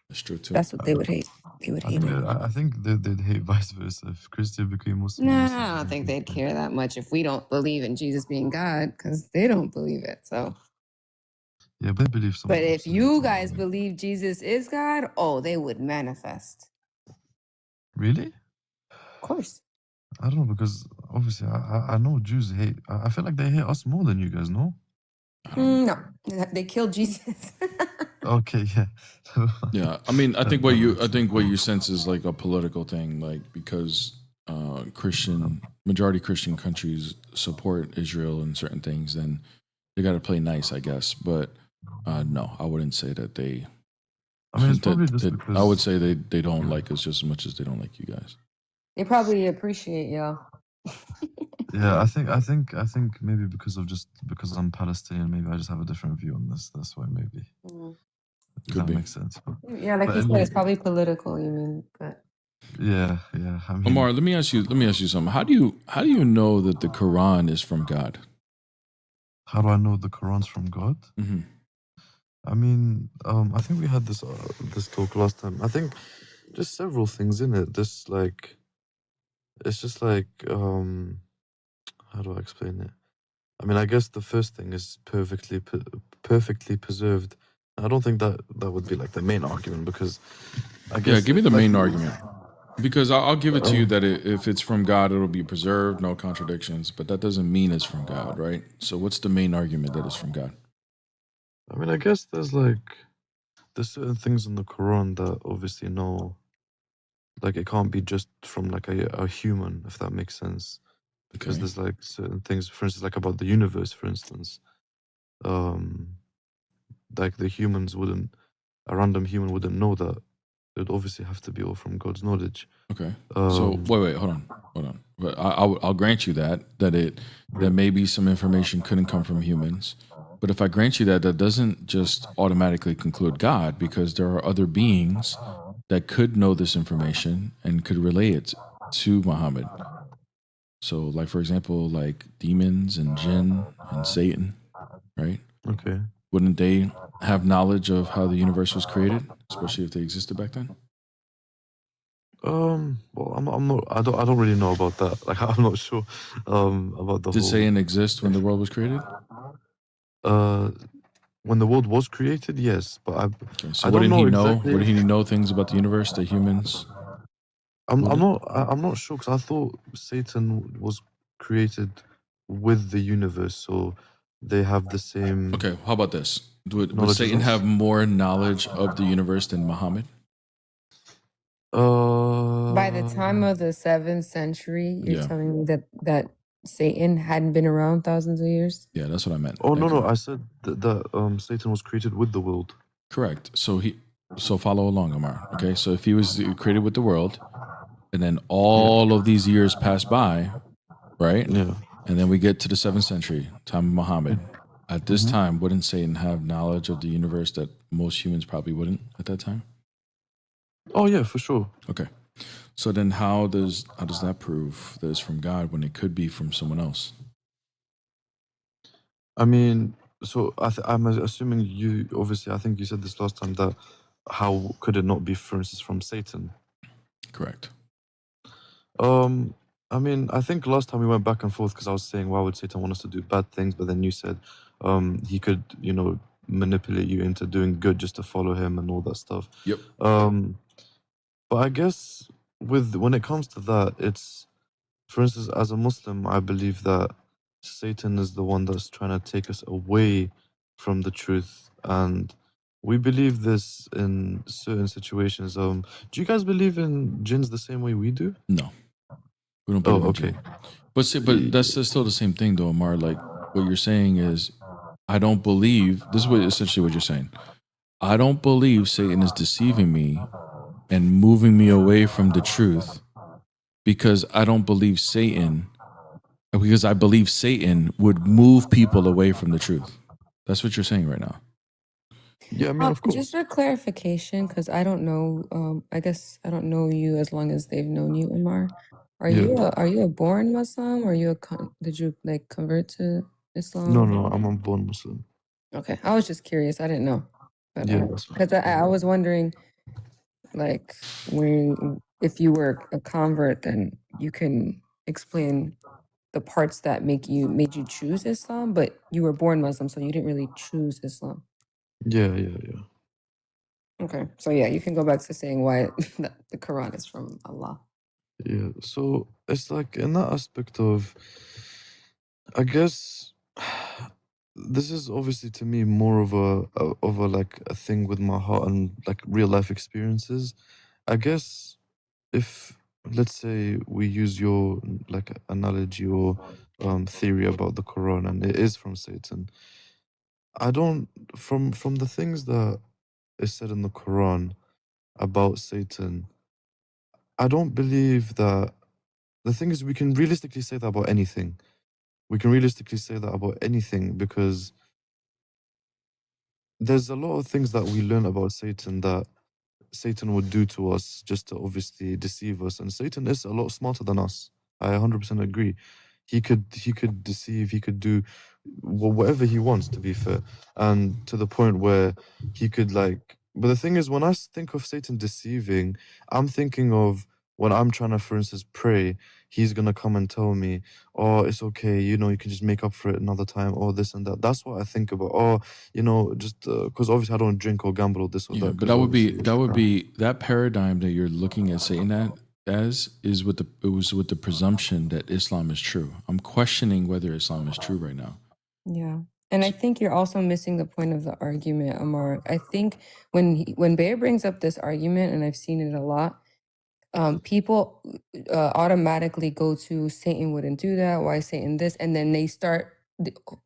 That's true too. That's what they would hate. They would hate it. I think they'd hate vice versa if Christian became Muslim. No, I don't think they'd care that much if we don't believe in Jesus being God, because they don't believe it. So yeah, but they believe something. But if you guys believe Jesus is God, oh, they would manifest. Really? Of course. I don't know, because obviously I know Jews hate. I feel like they hate us more than you guys, no? No, they killed Jesus. Okay, yeah. Yeah, I mean, I think what you sense is like a political thing, like because majority Christian countries support Israel in certain things, then they got to play nice, I guess. But no, I wouldn't say that they. I mean, it's probably just because I would say they don't like us just as much as they don't like you guys. They probably appreciate y'all. Yeah, I think maybe because I'm Palestinian, maybe I just have a different view on this. That's why maybe. If that makes sense. Yeah, like But you said, anyway, it's probably political. You mean, but yeah. I mean, Omar, let me ask you something. How do you know that the Quran is from God? how do I know the Quran's from God? Mm-hmm. I mean, I think we had this talk last time. I think just several things in it. This like, it's just like, how do I explain it? I mean, I guess the first thing is perfectly preserved. I don't think that would be like the main argument because I guess Yeah, give me the like main argument. Because I'll give it to you that if it's from God, it'll be preserved, no contradictions. But that doesn't mean it's from God, right? So what's the main argument that it's from God? I mean, I guess there's certain things in the Quran that obviously no, like it can't be just from like a human, if that makes sense. Because Okay. there's like certain things, for instance, like about the universe, for instance, like a random human wouldn't know that. It would obviously have to be all from God's knowledge. Okay. So wait, hold on. But I'll grant you that maybe some information couldn't come from humans. But if I grant you that doesn't just automatically conclude God, because there are other beings that could know this information and could relay it to Muhammad. So, like for example, like demons and jinn and Satan, right? Okay. Wouldn't they have knowledge of how the universe was created, especially if they existed back then? Well, I'm not. I don't really know about that. Like, I'm not sure. About the Did whole. Satan exist when the world was created? When the world was created, yes, but Okay, so I what don't did know he know? exactly. What did he know things about the universe that humans? I'm not sure because I thought Satan was created with the universe, so they have the same. Okay, how about this? Would knowledge as Satan us. have more knowledge of the universe than Muhammad? by the time of the 7th century, you're Yeah. telling me that Satan hadn't been around thousands of years? Yeah, that's what I meant. Oh Thank no, you. I said that Satan was created with the world. Correct. So follow along, Omar. Okay, so if he was created with the world, and then all of these years pass by, right? Yeah. And then we get to the 7th century, time of Muhammad. At this Mhm. time, wouldn't Satan have knowledge of the universe that most humans probably wouldn't at that time? Oh yeah, for sure. Okay. So then how does that prove that it's from God when it could be from someone else? I mean, so I'm assuming you obviously. I think you said this last time that how could it not be, for instance, from Satan? Correct. I mean, I think last time we went back and forth because I was saying, why would Satan want us to do bad things? But then you said, he could, manipulate you into doing good just to follow him and all that stuff. Yep. But I guess when it comes to that, it's, for instance, as a Muslim, I believe that Satan is the one that's trying to take us away from the truth, and we believe this in certain situations. Do you guys believe in jinns the same way we do? No. We don't believe in okay. jinn. But that's still the same thing though, Omar. Like what you're saying is I don't believe this is essentially what you're saying. I don't believe Satan is deceiving me and moving me away from the truth because I don't believe Satan because I believe Satan would move people away from the truth. That's what you're saying right now. Yeah, I mean, of course. Just for clarification, because I don't know, I guess I don't know you as long as they've known you, Umar. Are you a born Muslim, or did you like convert to Islam? No, I'm a born Muslim. Okay, I was just curious. I didn't know, but Yeah, that's fine. because I was wondering, like, if you were a convert, then you can explain the parts that made you choose Islam, but you were born Muslim, so you didn't really choose Islam. Yeah. Okay, so yeah, you can go back to saying why the Quran is from Allah. Yeah, so it's like in that aspect of, I guess, this is obviously to me more of a like a thing with my heart and like real life experiences. I guess if let's say we use your like analogy or theory about the Quran and it is from Satan, I don't from the things that is said in the Quran about Satan, I don't believe that the thing is, we can realistically say that about anything. We can realistically say that about anything because there's a lot of things that we learn about Satan that Satan would do to us just to obviously deceive us. And Satan is a lot smarter than us. I 100% agree. He could deceive, he could do whatever he wants, to be fair. And to the point where he could like, but the thing is, when I think of Satan deceiving, I'm thinking of when I'm trying to, for instance, pray, he's going to come and tell me, oh, it's okay, you know, you can just make up for it another time, or this and that. That's what I think about. Oh, you know, just because obviously I don't drink or gamble or this or Yeah, that. but that paradigm that you're looking at Satan as is with the presumption that Islam is true. I'm questioning whether Islam is true right now. Yeah. And I think you're also missing the point of the argument, Amar. I think when Bear brings up this argument, and I've seen it a lot, people automatically go to Satan wouldn't do that. Why Satan this? And then they start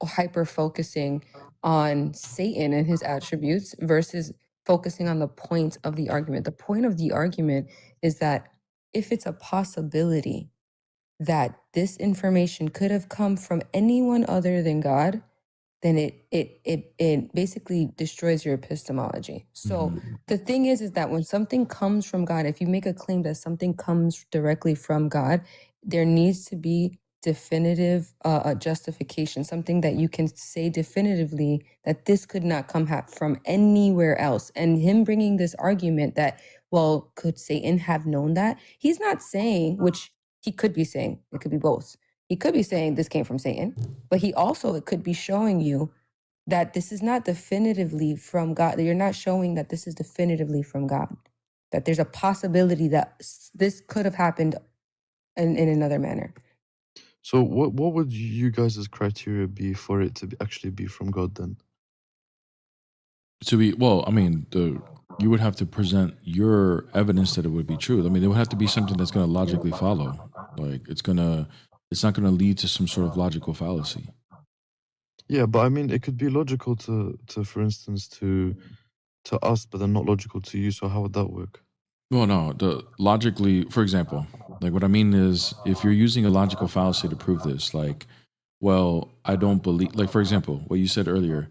hyper focusing on Satan and his attributes versus focusing on the point of the argument. The point of the argument is that if it's a possibility that this information could have come from anyone other than God, then it basically destroys your epistemology. So the thing is that when something comes from God, if you make a claim that something comes directly from God, there needs to be definitive justification, something that you can say definitively that this could not come from anywhere else. And him bringing this argument that, well, could Satan have known that? He's not saying, which he could be saying, it could be both. He could be saying this came from Satan, but he also it could be showing you that this is not definitively from God. That you're not showing that this is definitively from God. That there's a possibility that this could have happened in another manner. So what would you guys' criteria be for it to actually be from God then? You would have to present your evidence that it would be true. I mean, it would have to be something that's going to logically follow. Like it's not going to lead to some sort of logical fallacy. Yeah, but I mean, it could be logical to for instance, to us, but then not logical to you. So how would that work? Well, no, logically, for example, like what I mean is if you're using a logical fallacy to prove this, like, well, I don't believe, like, for example, what you said earlier,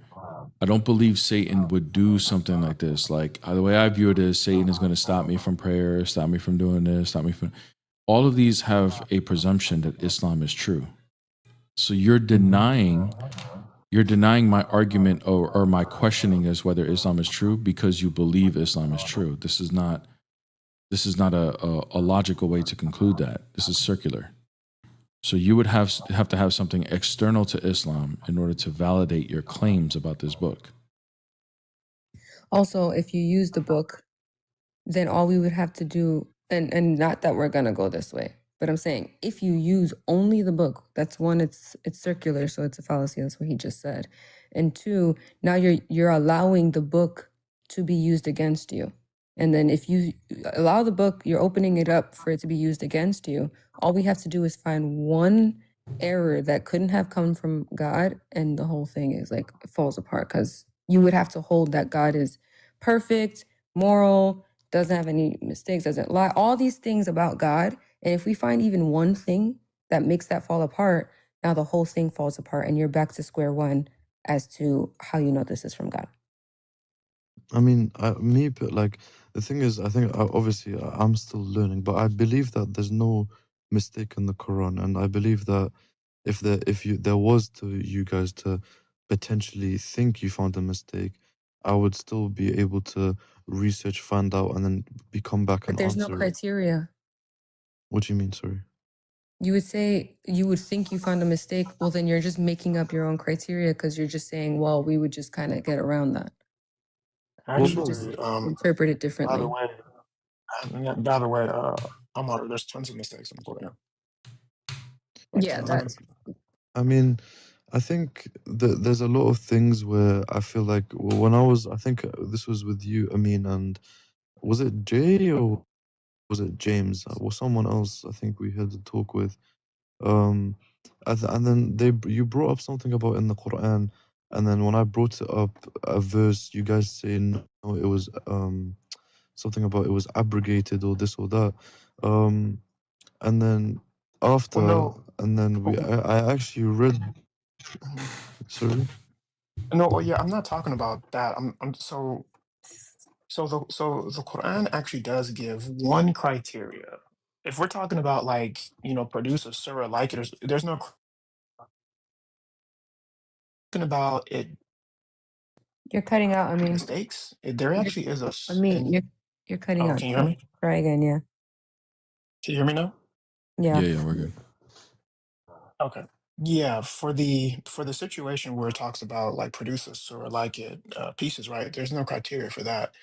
I don't believe Satan would do something like this. Like the way I view it is Satan is going to stop me from prayer, stop me from doing this, stop me from, all of these have a presumption that Islam is true. So you're denying my argument or my questioning as whether Islam is true because you believe Islam is true. This is not a logical way to conclude that. This is circular. So you would have to have something external to Islam in order to validate your claims about this book. Also, if you use the book, then all we would have to do, and not that we're gonna go this way, but I'm saying if you use only the book, that's one, it's circular, so it's a fallacy. That's what he just said. And two, now you're allowing the book to be used against you. And then if you allow the book, you're opening it up for it to be used against you. All we have to do is find one error that couldn't have come from God, and the whole thing is like it falls apart because you would have to hold that God is perfect, moral, doesn't have any mistakes, doesn't lie, all these things about God. And if we find even one thing that makes that fall apart, now the whole thing falls apart and you're back to square one as to how you know this is from God. I mean, but like the thing is, I think obviously I'm still learning, but I believe that there's no mistake in the Quran, and I believe that if there was to you guys to potentially think you found a mistake, I would still be able to research, find out, and then come back But and there's no answer it. criteria. What do you mean? Sorry. You would say you would think you found a mistake. Well, then you're just making up your own criteria because you're just saying, well, we would just kind of get around that. Actually, Interpret it differently. by the way, there's tons of mistakes in the Quran. Yeah, that's. I mean, I think there's a lot of things where I feel like when I think this was with you, Amin, and was it Jay or was it James or someone else? I think we had to talk with. And then you brought up something about in the Quran, and then when I brought it up a verse, you guys say no, it was something about it was abrogated or this or that, and then after, no. and then I actually read. Mhm. Sorry. No, well, yeah, I'm not talking about that. So the Quran actually does give one criteria. If we're talking about like, produce a surah like it, there's no talking about it You're cutting out. I mean, mistakes. There actually is you're cutting oh, out. can you hear me? Try again. Yeah. Can you hear me now? Yeah. Yeah, we're good. Okay. Yeah, for the situation where it talks about like produce a surah like it pieces, right? There's no criteria for that.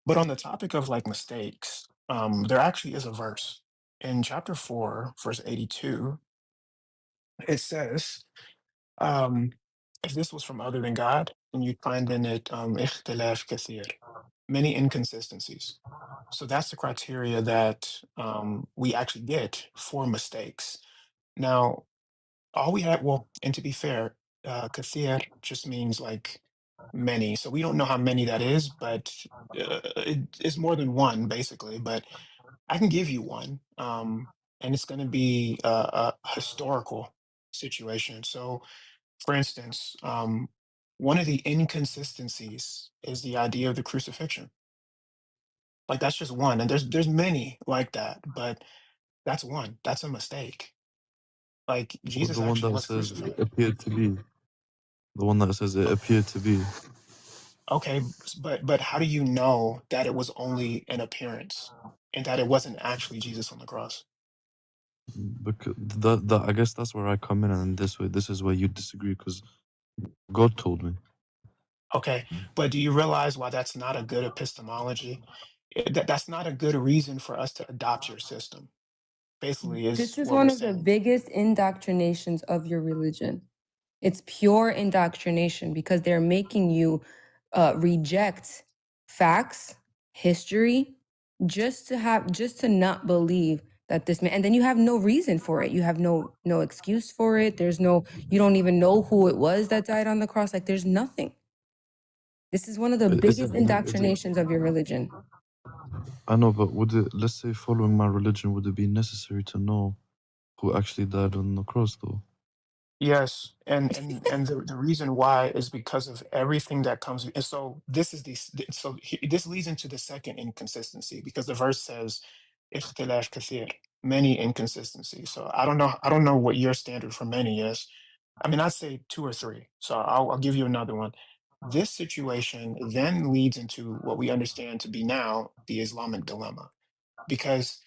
But on the topic of like mistakes, there actually is a verse in chapter 4, verse 82. It says, um, if this was from other than God, then you'd find in it اختلاف كثير, many inconsistencies. So that's the criteria that we actually get for mistakes. Now, all we had, well, and to be fair, كثير just means like many. So we don't know how many that is, but it's more than one, basically. But I can give you one, and it's going to be a historical situation. So, for instance, one of the inconsistencies is the idea of the crucifixion. Like that's just one, and there's many like that, but that's one. That's a mistake. Like Jesus The one actually that was says crucified. it appeared to be. The one that says it appeared to be. Okay, but how do you know that it was only an appearance and that it wasn't actually Jesus on the cross? Because that I guess that's where I come in, and this is where you disagree, because God told me. Okay, but do you realize why that's not a good epistemology? That's not a good reason for us to adopt your system. Basically, is This is what we're one of the saying. biggest indoctrinations of your religion. It's pure indoctrination because they're making you reject facts, history, just to not believe that this man, and then you have no reason for it. You have no excuse for it. You don't even know who it was that died on the cross. Like there's nothing. This is one of the Is biggest it? Is it? indoctrinations of your religion. I know, but would it? Let's say following my religion, would it be necessary to know who actually died on the cross, though? Yes, and the reason why is because of everything that comes. And so this is this leads into the second inconsistency because the verse says, "اختلاف كثير," many inconsistencies. So I don't know what your standard for many is. I mean, I'd say two or three. So I'll give you another one. This situation then leads into what we understand to be now the Islamic dilemma, because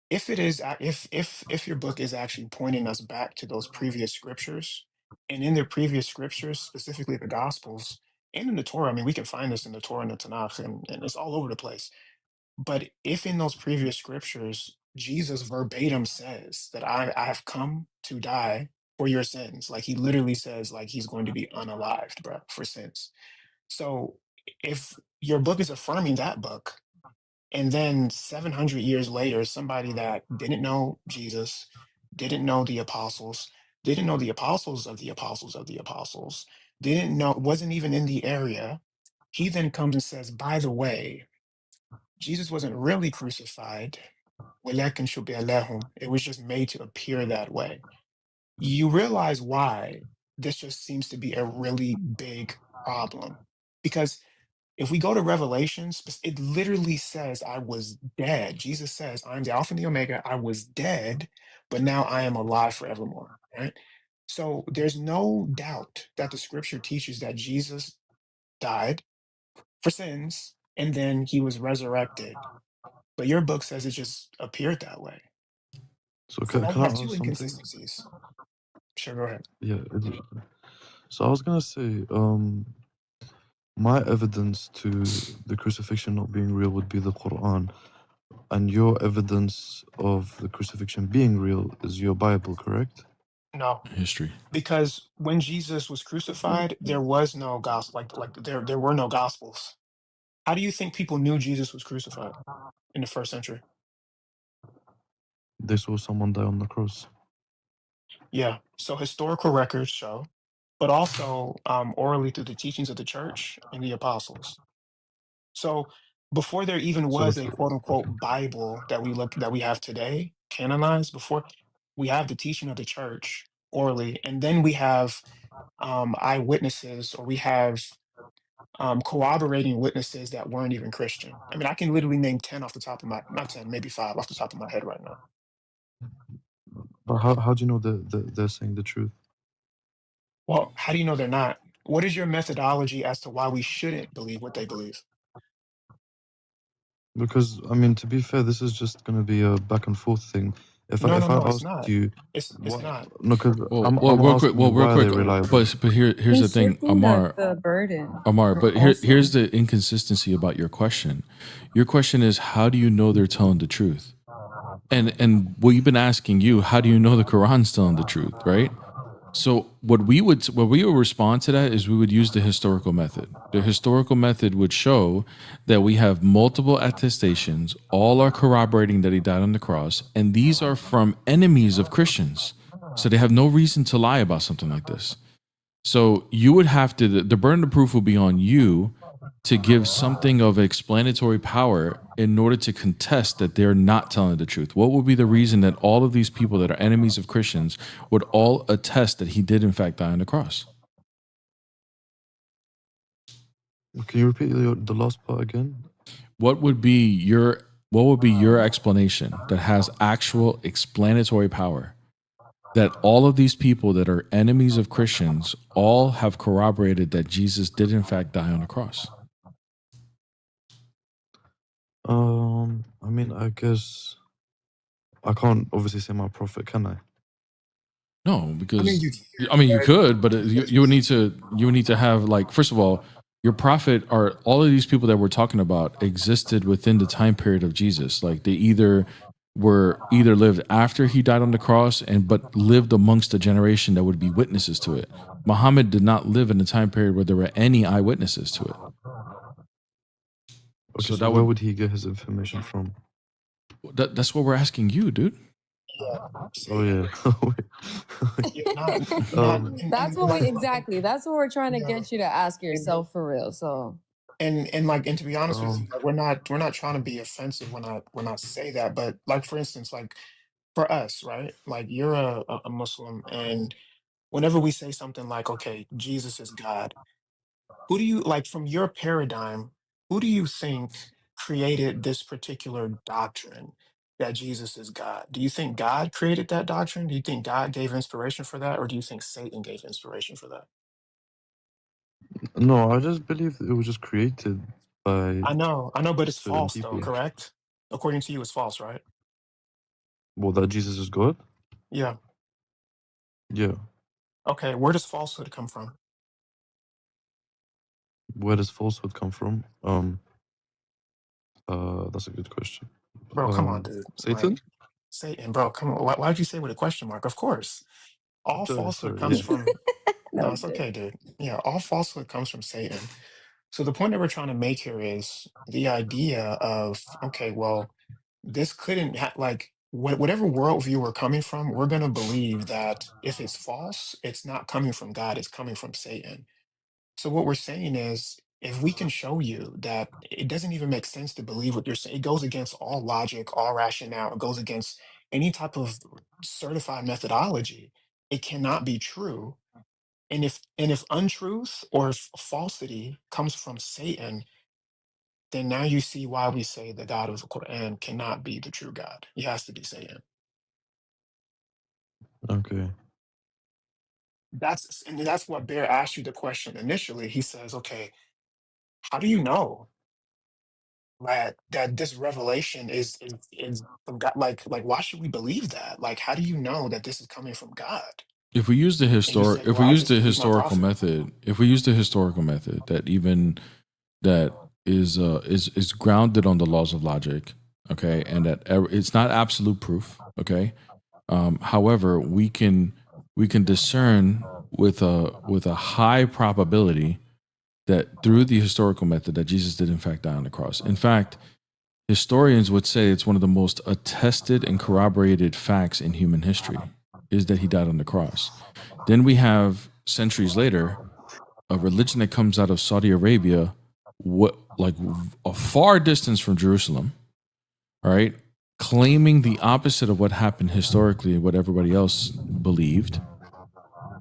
if it is if your book is actually pointing us back to those previous scriptures, and in their previous scriptures, specifically the gospels and in the Torah, I mean we can find this in the Torah and the Tanakh, and it's all over the place. But if in those previous scriptures Jesus verbatim says that I have come to die for your sins, like he literally says like he's going to be unalived, bro, for sins. So if your book is affirming that book, and then 700 years later, somebody that didn't know Jesus, didn't know the apostles, didn't know the apostles of the apostles of the apostles, didn't know, wasn't even in the area, he then comes and says, by the way, Jesus wasn't really crucified. وَلَكِنْ شُبِّهَ لَهُمْ. It was just made to appear that way. You realize why this just seems to be a really big problem. Because if we go to Revelations, it literally says, I was dead. Jesus says, I'm the Alpha and the Omega. I was dead, but now I am alive forevermore. Right? So there's no doubt that the scripture teaches that Jesus died for sins and then he was resurrected. But your book says it just appeared that way. So So now we can I have two ask something? inconsistencies. Sure, go ahead. Yeah. So I was gonna say, my evidence to the crucifixion not being real would be the Quran, and your evidence of the crucifixion being real is your Bible, correct? No, History. because when Jesus was crucified, there was no gospel, like there were no gospels. How do you think people knew Jesus was crucified in the first century? They saw someone die on the cross. Yeah. So historical records show, but also orally through the teachings of the church and the apostles. So before there even So was a okay, quote unquote Bible that we have today, canonized, before we have the teaching of the church orally, and then we have eyewitnesses, or we have corroborating witnesses that weren't even Christian. I mean, I can literally name 10 off the top of my, not 10, maybe 5 off the top of my head right now. But how do you know they're saying the truth? Well, how do you know they're not? What is your methodology as to why we shouldn't believe what they believe? Because I mean, to be fair, this is just going to be a back and forth thing. If I No, it's ask not. you, It's not. no, because I'm real quick. asking you why are they reliable? But here's the thing, Amar. The burden. Amar, but here's the inconsistency about your question. Your question is, how do you know they're telling the truth? And we've been asking you, how do you know the Quran's telling the truth, right? So what we would respond to that is we would use the historical method. The historical method would show that we have multiple attestations, all are corroborating that he died on the cross, and these are from enemies of Christians. So they have no reason to lie about something like this. So you would have to, the burden of proof will be on you to give something of explanatory power in order to contest that they're not telling the truth. What would be the reason that all of these people that are enemies of Christians would all attest that he did in fact die on the cross? Can you repeat the last part again? What would be your explanation that has actual explanatory power? That all of these people that are enemies of Christians all have corroborated that Jesus did in fact die on the cross. I mean, I guess I can't obviously say my prophet, can I? No, because you could, but you would need to have, like, first of all, your prophet are all of these people that we're talking about existed within the time period of Jesus. Like they either lived after he died on the cross but lived amongst a generation that would be witnesses to it. Muhammad did not live in a time period where there were any eyewitnesses to it. Okay, so where would he get his information from? That's what we're asking you, dude. Oh yeah. That's what that's what we're trying to get you to ask yourself for real. So and like, and to be honest with you, like, we're not trying to be offensive when I say that, but like, for instance, like for us, right? Like you're a Muslim, and whenever we say something like, okay, Jesus is God, who do you, like, from your paradigm, who do you think created this particular doctrine that Jesus is God? Do you think God created that doctrine? Do you think God gave inspiration for that? Or do you think Satan gave inspiration for that? No, I just believe it was just created by I know, but it's certain false though, people. correct? According to you, it's false, right? Well, that Jesus is God? Yeah. Yeah. Okay, where does falsehood come from? Where does falsehood come from? That's a good question. Bro, come on, dude. Satan? Like, Satan, bro, come on. Why'd you say with a question mark? Of course. All falsehood Sorry, comes yeah. from, no, it's okay, dude. Yeah, all falsehood comes from Satan. So the point that we're trying to make here is the idea of, okay, well, this couldn't like whatever worldview we're coming from, we're going to believe that if it's false, it's not coming from God, it's coming from Satan. So what we're saying is, if we can show you that it doesn't even make sense to believe what you're saying, it goes against all logic, all rationale, it goes against any type of certified methodology, it cannot be true. And if untruth or if falsity comes from Satan, then now you see why we say the God of the Quran cannot be the true God. He has to be Satan. Okay. That's what Bear asked you the question initially. He says, okay, how do you know that this revelation is from God? Like why should we believe that? Like, how do you know that this is coming from God? If we use the And you say, well, I just believe my historical prophet. method, that is grounded on the laws of logic, okay, and that it's not absolute proof, okay. However, we can discern with a high probability that through the historical method that Jesus did in fact die on the cross. In fact, historians would say it's one of the most attested and corroborated facts in human history is that he died on the cross. Then we have, centuries later, a religion that comes out of Saudi Arabia, like a far distance from Jerusalem, right? claiming the opposite of what happened historically, what everybody else believed.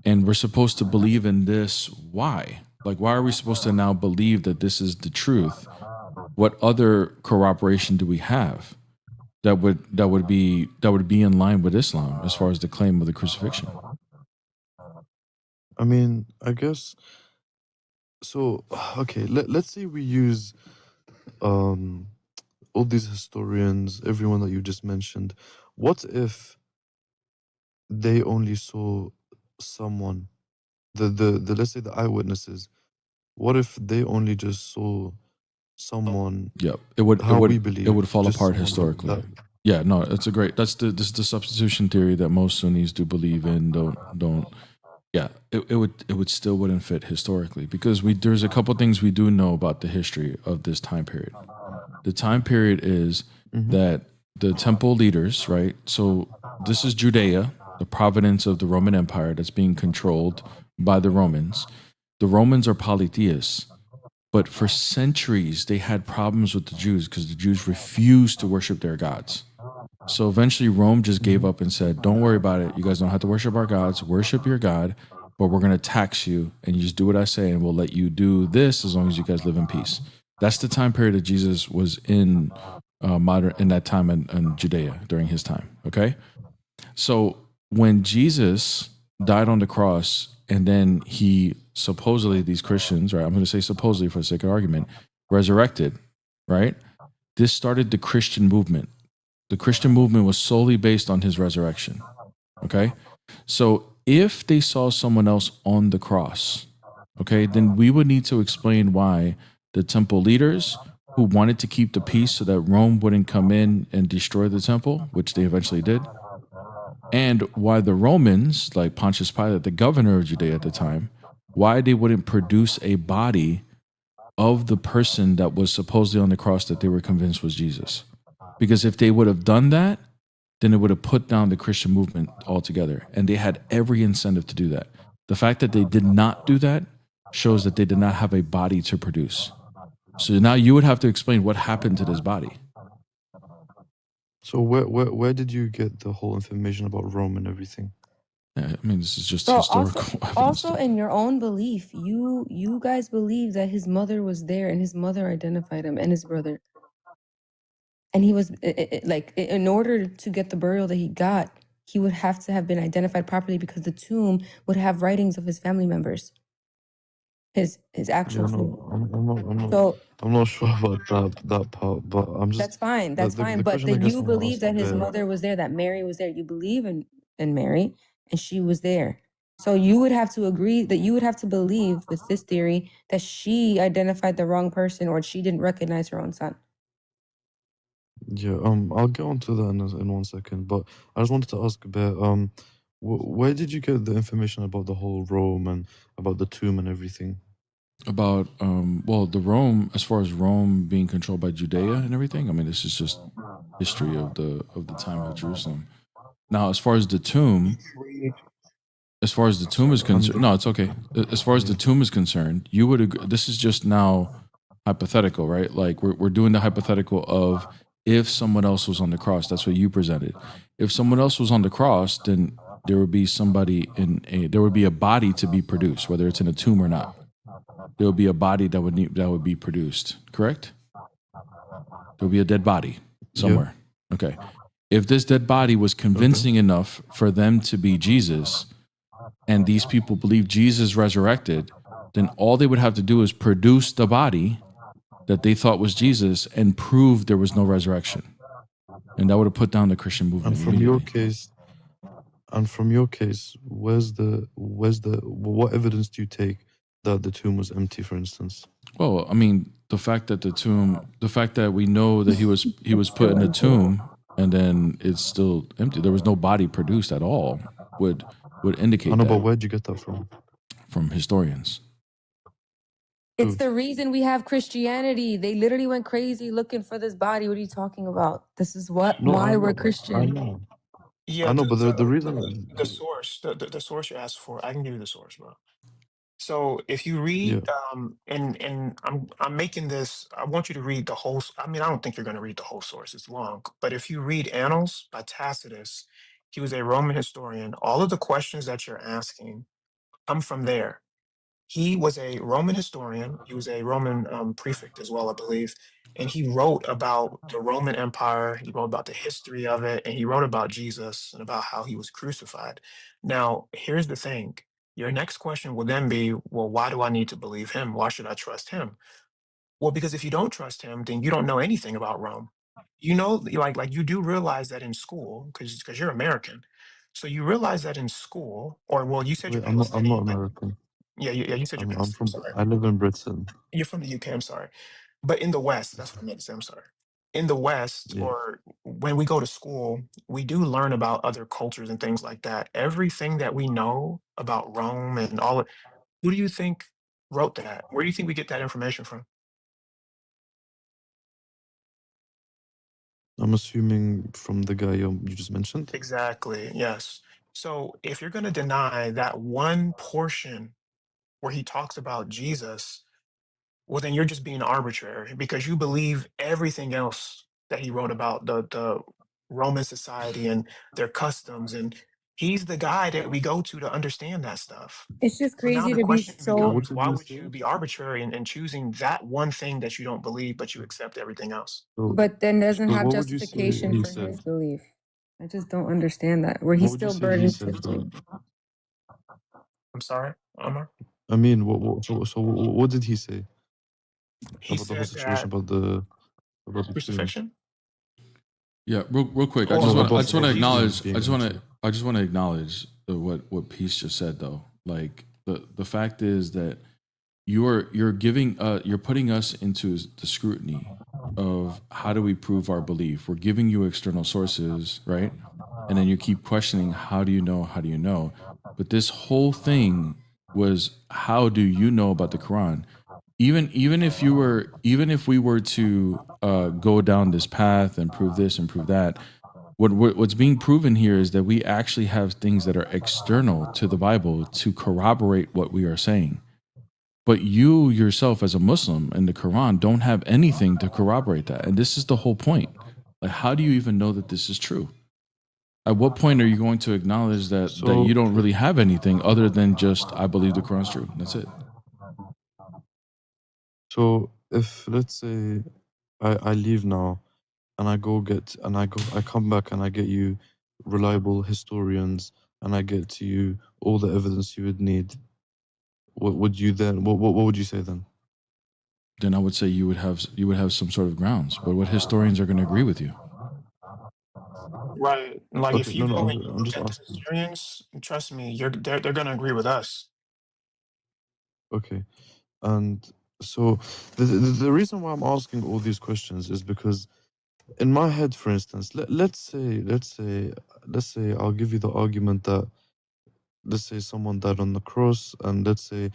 And we're supposed to believe in this. Why? Like, why are we supposed to now believe that this is the truth? What other corroboration do we have that would be in line with Islam as far as the claim of the crucifixion? I mean, I guess so. Okay, let's say we use all these historians, everyone that you just mentioned. What if they only saw someone, the let's say the eyewitnesses? What if they only just saw someone? Yep, it would fall just apart someone historically. that- Yeah, no, it's a great. This is the substitution theory that most Sunnis do believe in. Don't. Yeah, it would still wouldn't fit historically because there's a couple things we do know about the history of this time period. The time period is that the temple leaders, right? So this is Judea, the province of the Roman Empire that's being controlled by the Romans. The Romans are polytheists, but for centuries they had problems with the Jews because the Jews refused to worship their gods. So eventually Rome just gave up and said, don't worry about it. You guys don't have to worship our gods. Worship your God, but we're going to tax you and you just do what I say and we'll let you do this as long as you guys live in peace. That's the time period that Jesus was in in that time in Judea during his time. Okay. So when Jesus died on the cross and then he supposedly, these Christians, right? I'm going to say supposedly for the sake of argument, resurrected, right? This started the Christian movement. The Christian movement was solely based on his resurrection. Okay. So if they saw someone else on the cross, okay, then we would need to explain why the temple leaders who wanted to keep the peace so that Rome wouldn't come in and destroy the temple, which they eventually did, and why the Romans, like Pontius Pilate, the governor of Judea at the time, why they wouldn't produce a body of the person that was supposedly on the cross that they were convinced was Jesus. Because if they would have done that, then it would have put down the Christian movement altogether. And they had every incentive to do that. The fact that they did not do that shows that they did not have a body to produce. So now you would have to explain what happened to this body. So where did you get the whole information about Rome and everything? Yeah, I mean, this is just Bro, historical evidence. also in your own belief, you guys believe that his mother was there and his mother identified him and his brother. And he was like, in order to get the burial that he got, he would have to have been identified properly because the tomb would have writings of his family members. His actual tomb. I'm not sure about that part, but I'm just. That's fine. That's fine. The But question I then guess you I'm believe that his asking mother was there, that Mary was there. You believe in Mary, and she was there. So you would have to agree that you would have to believe with this theory that she identified the wrong person or she didn't recognize her own son. Yeah, I'll get onto that in 1 second, but I just wanted to ask a bit, where did you get the information about the whole Rome and about the tomb and everything? About the Rome, as far as Rome being controlled by Judea and everything, I mean, this is just history of the time of Jerusalem. Now, as far as the tomb is concerned, no, it's okay. As far as the tomb is concerned, you would agree, this is just now hypothetical, right? Like we're doing the hypothetical of if someone else was on the cross. That's what you presented. If someone else was on the cross, then there would be there would be a body to be produced, whether it's in a tomb or not. There would be a body that would be produced, correct? There would be a dead body somewhere. Yeah. Okay. If this dead body was convincing enough for them to be Jesus, and these people believe Jesus resurrected, then all they would have to do is produce the body that they thought was Jesus and prove there was no resurrection. And that would have put down the Christian movement. And from your case, what evidence do you take that the tomb was empty, for instance? Well, I mean, the fact that we know that he was put in a tomb and then it's still empty. There was no body produced at all would indicate that. But where'd you get that from? From historians. It's the reason we have Christianity. They literally went crazy looking for this body. What are you talking about? This is why we're Christian. I know. Yeah, I know, but the reason the source, the source you asked for, I can give you the source, bro. So if you read, and I'm making this, I want you to read the whole. I mean, I don't think you're going to read the whole source; it's long. But if you read Annals by Tacitus, he was a Roman historian. All of the questions that you're asking come from there. He was a Roman historian. He was a Roman prefect as well, I believe. And he wrote about the Roman Empire. He wrote about the history of it. And he wrote about Jesus and about how he was crucified. Now, here's the thing. Your next question will then be, well, why do I need to believe him? Why should I trust him? Well, because if you don't trust him, then you don't know anything about Rome. You know, like you do realize that in school, because you're American. So you realize that in school, or well, you said you're Wait, I'm not Palestinian, but American. yeah, you said you're I'm Palestinian. from. Sorry. I live in Britain. You're from the UK, I'm sorry. But in the West, that's what I meant to say, I'm sorry. In the West, Yeah. or when we go to school, we do learn about other cultures and things like that. Everything that we know about Rome and all of, who do you think wrote that? Where do you think we get that information from? I'm assuming from the guy you just mentioned. Exactly, yes. So if you're going to deny that one portion where he talks about Jesus, well, then you're just being arbitrary because you believe everything else that he wrote about the Roman society and their customs. And he's the guy that we go to understand that stuff. It's just So now crazy the to be question so. What becomes, did why he would say? you be arbitrary in choosing that one thing that you don't believe, but you accept everything else? But then doesn't So have what would you say justification he for said? his belief. I just don't understand that. Where he's What would you still say he burdened said though? I'm sorry, Omar? I mean, what did he say He about the whole said situation that about the tomb? crucifixion. Yeah, real quick. I Oh, just want about to the tomb acknowledge. being empty. I just want to acknowledge what Peace just said though. Like the fact is that you're giving you're putting us into the scrutiny of how do we prove our belief. We're giving you external sources, right? And then you keep questioning, how do you know? How do you know? But this whole thing was, how do you know about the Quran? Even if we were to go down this path and prove this and prove that, what's being proven here is that we actually have things that are external to the Bible to corroborate what we are saying. But you yourself, as a Muslim in the Quran, don't have anything to corroborate that. And this is the whole point. Like, how do you even know that this is true? At what point are you going to acknowledge that you don't really have anything other than just, I believe the Quran's true? That's it. So if let's say I leave now and I come back and I get you reliable historians and I get to you all the evidence you would need, what would you then what would you say then? Then I would say you would have some sort of grounds. But what historians are going to agree with you? Right. Like Okay, if you go and you I'm look just at the asking. historians, trust me, they're gonna agree with us. Okay. And so the reason why I'm asking all these questions is because in my head, for instance, let's say I'll give you the argument that let's say someone died on the cross, and let's say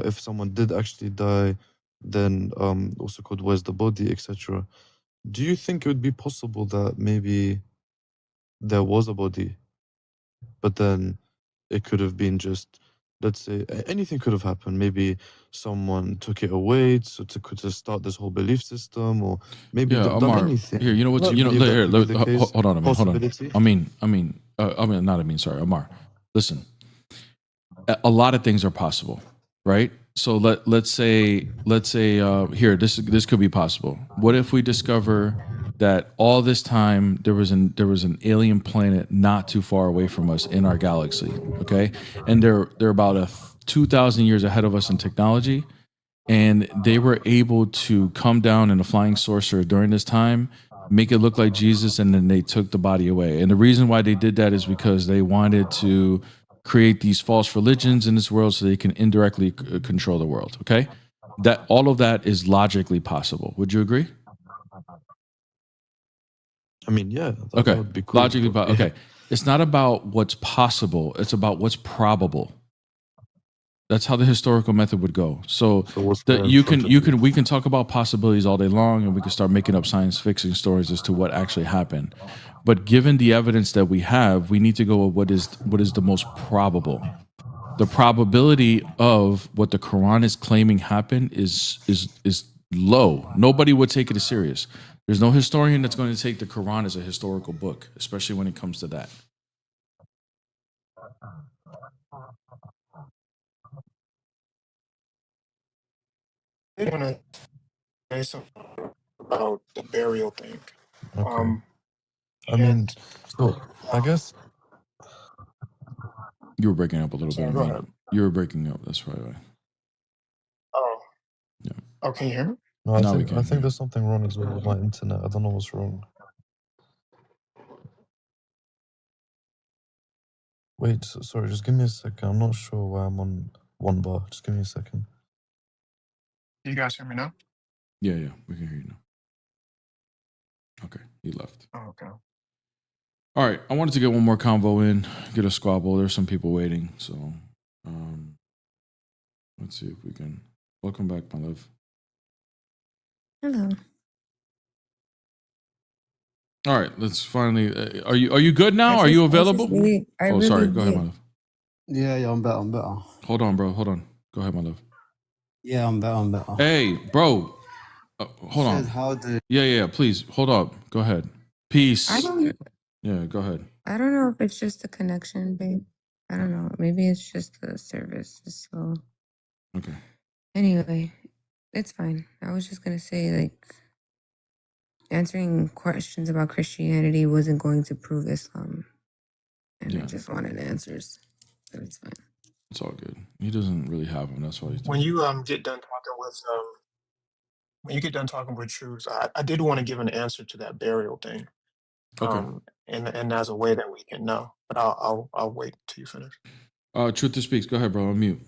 if someone did actually die, then also called where's the body, etc. Do you think it would be possible that maybe there was a body, but then it could have been just, let's say anything could have happened. Maybe someone took it away to start this whole belief system, or maybe Yeah, done Amar. anything. Here, you know what? Do you believe that could be the case? Hold on a minute. Hold on. Possibility? Sorry, Amar. Listen, a lot of things are possible, right? So let's say here, this could be possible. What if we discover that all this time there was an alien planet not too far away from us in our galaxy, okay? And they're about 2,000 years ahead of us in technology, and they were able to come down in a flying saucer during this time, make it look like Jesus, and then they took the body away. And the reason why they did that is because they wanted to create these false religions in this world so they can indirectly control the world, okay? That all of that is logically possible. Would you agree? I mean, yeah. Okay. That would be cool. Logically, okay. It's not about what's possible. It's about what's probable. That's how the historical method would go. So we can talk about possibilities all day long, and we can start making up science fiction stories as to what actually happened. But given the evidence that we have, we need to go with what is the most probable. the probability of what the Quran is claiming happened is low. Nobody would take it as serious. There's no historian that's going to take the Quran as a historical book, especially when it comes to that. I want to say something about the burial thing. Okay. I mean, so I guess you were breaking up a little bit. Go ahead. You were breaking up. That's right. Oh. Yeah. Oh, can you hear me? no, I think there's something wrong as well with my internet. I don't know what's wrong. Wait, sorry, just give me a second. I'm not sure why I'm on one bar. Just give me a second. You guys hear me now? Yeah, we can hear you now. Okay, he left. Oh, okay. All right, I wanted to get one more convo in, get a squabble. There's some people waiting, so let's see if we can. Welcome back, my love. Hello. All right, let's finally. Are you good now? Are you available? Sorry. Go ahead, my love. Yeah, I'm better. Hold on, bro. Hold on. Go ahead, my love. Yeah, I'm better. Hey, bro. Hold on. Yeah. Please hold up. Go ahead. Peace. Yeah, go ahead. I don't know if it's just the connection, babe. I don't know. Maybe it's just the service is slow. Okay. Anyway, it's fine. I was just gonna say, like, answering questions about Christianity wasn't going to prove Islam. And I just wanted answers. So it's fine. It's all good. He doesn't really have them. That's why he's When you get done talking with Truth, I did want to give an answer to that burial thing. Okay. And there's a way that we can know, but I'll wait till you finish. Truth to speaks. Go ahead, bro. Unmute.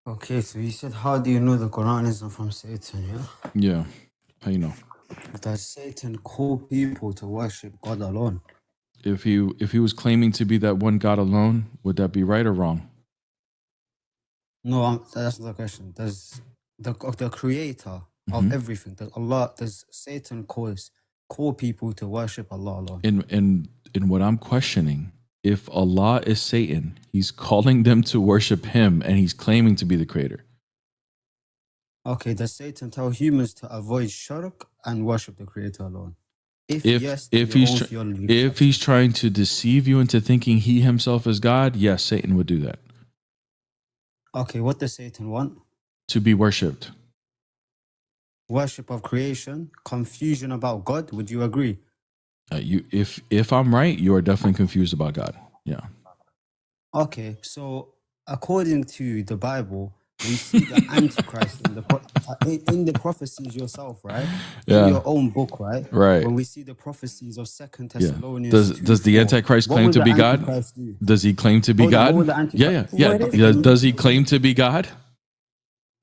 Okay, so you said, how do you know the Quran isn't from Satan, yeah? Yeah. How you know? Does Satan call people to worship God alone? If he was claiming to be that one God alone, would that be right or wrong? No, that's not the question. Does the creator of everything, does Satan call people to worship Allah alone? In what I'm questioning, if Allah is Satan, he's calling them to worship him and he's claiming to be the creator. Okay, does Satan tell humans to avoid shirk and worship the creator alone? If he's trying to deceive you into thinking he himself is God, yes, Satan would do that. Okay, what does Satan want? To be worshipped. Worship of creation, confusion about God. Would you agree? If I'm right, you are definitely confused about God. Yeah. Okay, so according to the Bible, we see the Antichrist in the prophecies yourself, right? Yeah. In your own book, right? Right. When we see the prophecies of 2 Thessalonians. Does the Antichrist claim to be God? Does he claim to be God? Yeah. Does he claim to be God?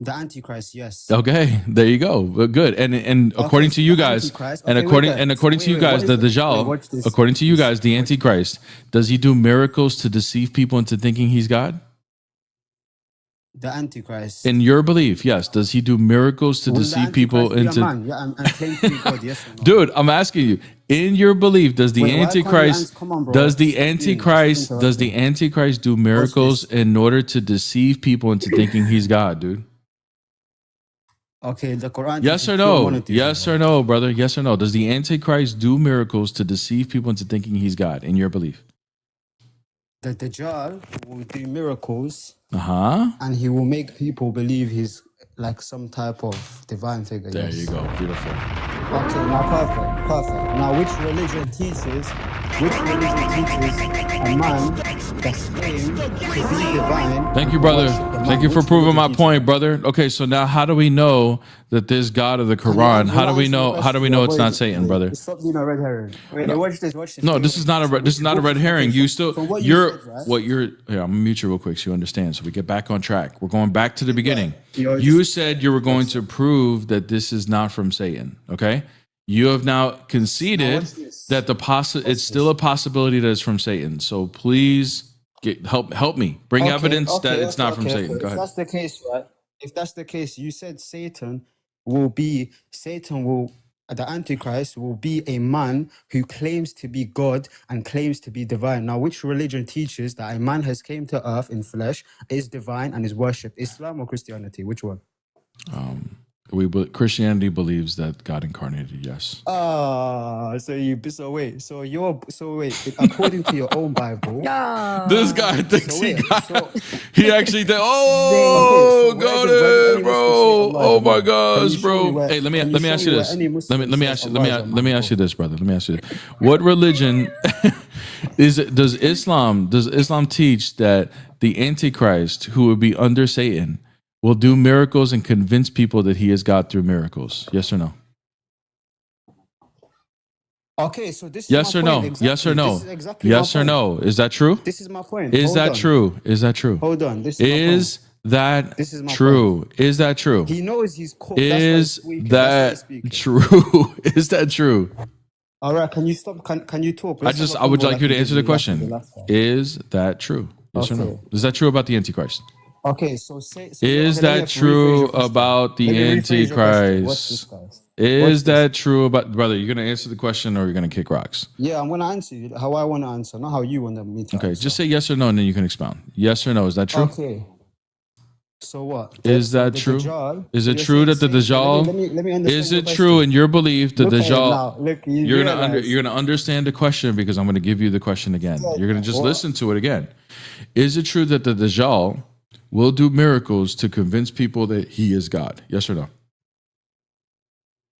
The Antichrist, yes. Okay, there you go. Good. And according to you guys, according to you guys, the Dajjal, according to you guys, the Antichrist, does he do miracles to deceive people into thinking he's God? The Antichrist. In your belief, yes. Does he do miracles to deceive people into? Yeah, and claim to be God, yes or no? Dude, I'm asking you. In your belief, does the Antichrist does the Antichrist do miracles in order to deceive people into thinking he's God, dude? Okay, the Quran. Yes or no? Yes or no, brother? Yes or no? Does the Antichrist do miracles to deceive people into thinking he's God? In your belief, the Dajjal will do miracles. And he will make people believe he's like some type of divine figure. There you go. Beautiful. Okay, now perfect. Now, which religion teaches a man that's claimed to be divine? Thank you, brother. Thank you for proving my point, brother. Okay, so now how do we know that this God of the Quran? How do we know it's not Satan, brother? Stop being a red herring. Wait, watch this. No, this is not a red herring. You still Here, I'm gonna mute you real quick so you understand. So we get back on track. We're going back to the beginning. You said you were going to prove that this is not from Satan. Okay. You have now conceded that it's still a possibility that it's from Satan. So please help me. Bring evidence that it's not from Satan. Go ahead. If that's the case, right? If that's the case, you said Satan will the Antichrist will be a man who claims to be God and claims to be divine. Now, which religion teaches that a man has came to earth in flesh, is divine, and is worshipped? Islam or Christianity? Which one? Christianity believes that God incarnated. Yes. So wait. According to your own Bible, This guy thinks so wait, so he actually did. okay, Oh, so got where do it, any Muslims say bro. Allah is Oh my Allah? Can you gosh, show me bro. where? Hey, let Can you me show ask me you where this. any Muslim says Allah is a Let me man? ask you this, brother. Let me ask you this. What religion does Islam teach that the Antichrist, who would be under Satan, will do miracles and convince people that he is God through miracles? Yes or no? Okay, so this is Yes my or point. no? Exactly. Yes or This no? is exactly Yes my or point. no? Is that true? This is my point. Is Hold that on. true? Is that true? Hold on. This is my point. Is that This is my true? point. Is that true? He knows he's caught. That's why he's Is speaking. That's why he's that speaking. true? Is that true? All right. Can you stop? Can you talk? Let's have a I would convo like you we to did answer the last with question. last time. Is that true? Yes or no? Okay. Is that true about the Antichrist? Okay. So Is okay, let me that rephrase true your question. about the Let me rephrase your question. Watch this, Antichrist? guys. Is Watch this. that true about brother? You're gonna answer the question or you're gonna kick rocks? Yeah, I'm gonna answer you how I want to answer, not how you want me to Okay, answer. just say yes or no and then you can expound. Yes or no? Is that true? Okay. So what? Is So that the true? Dajjal. Is So it you're true that the saying, Dajjal? let me understand Is your it true question. in your belief the Look at him Dajjal? now. Look, you realize. You're gonna understand the question because I'm gonna give you the question again. You're gonna just What? listen to it again. Is it true that the Dajjal will do miracles to convince people that he is God? Yes or no?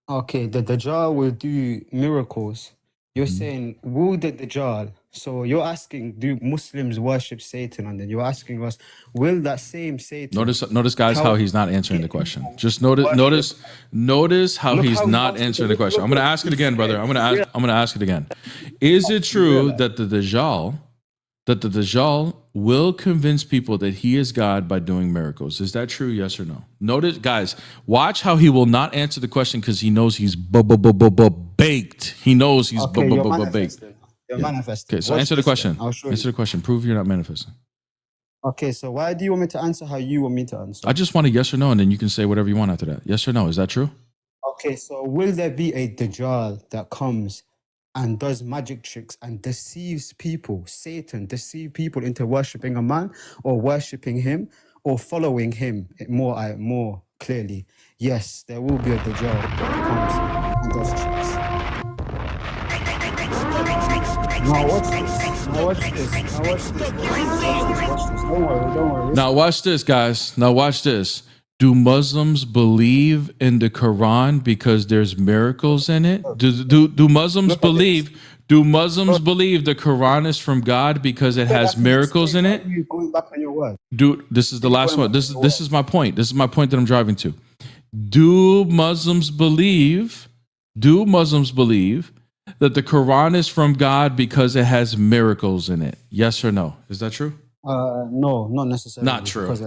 Okay, the Dajjal will do miracles. You're saying, will the Dajjal? So you're asking, do Muslims worship Satan? And then you're asking us, will that same Satan Notice, guys, how help he's not answering the get question. people Just worship? notice how Look he's how he not wants to. answering the question. I'm Look, gonna ask it he's again, brother. scared. I'm gonna ask it again. Is it You true realize. that the Dajjal will convince people that he is God by doing miracles? Is that true? Yes or no? Notice, guys, watch how he will not answer the question because he knows he's baked. He knows he's Okay, you're baked. manifesting. You're manifesting. Okay, so Watch answer the this then. question. I'll show Answer you. the question. Prove you're not manifesting. Okay, so why do you want me to answer how you want me to answer? I just want a yes or no, and then you can say whatever you want after that. Yes or no? Is that true? Okay, so will there be a Dajjal that comes and does magic tricks and deceives people, Satan deceive people into worshipping a man or worshipping him or following him more clearly? Yes, there will be a Dajjal that comes and does tricks. Now watch this. Now watch this. Now watch this. Watch this. Don't worry. Now watch this, guys. Now watch this. Do Muslims believe in the Quran because there's miracles in it? Do Muslims believe? Do Muslims believe the Quran is from God because it has miracles in it? You going back on your word. This is the last one. This is my point. This is my point that I'm driving to. Do Muslims believe? Do Muslims believe that the Quran is from God because it has miracles in it? Yes or no? Is that true? No, not necessarily. Not true. because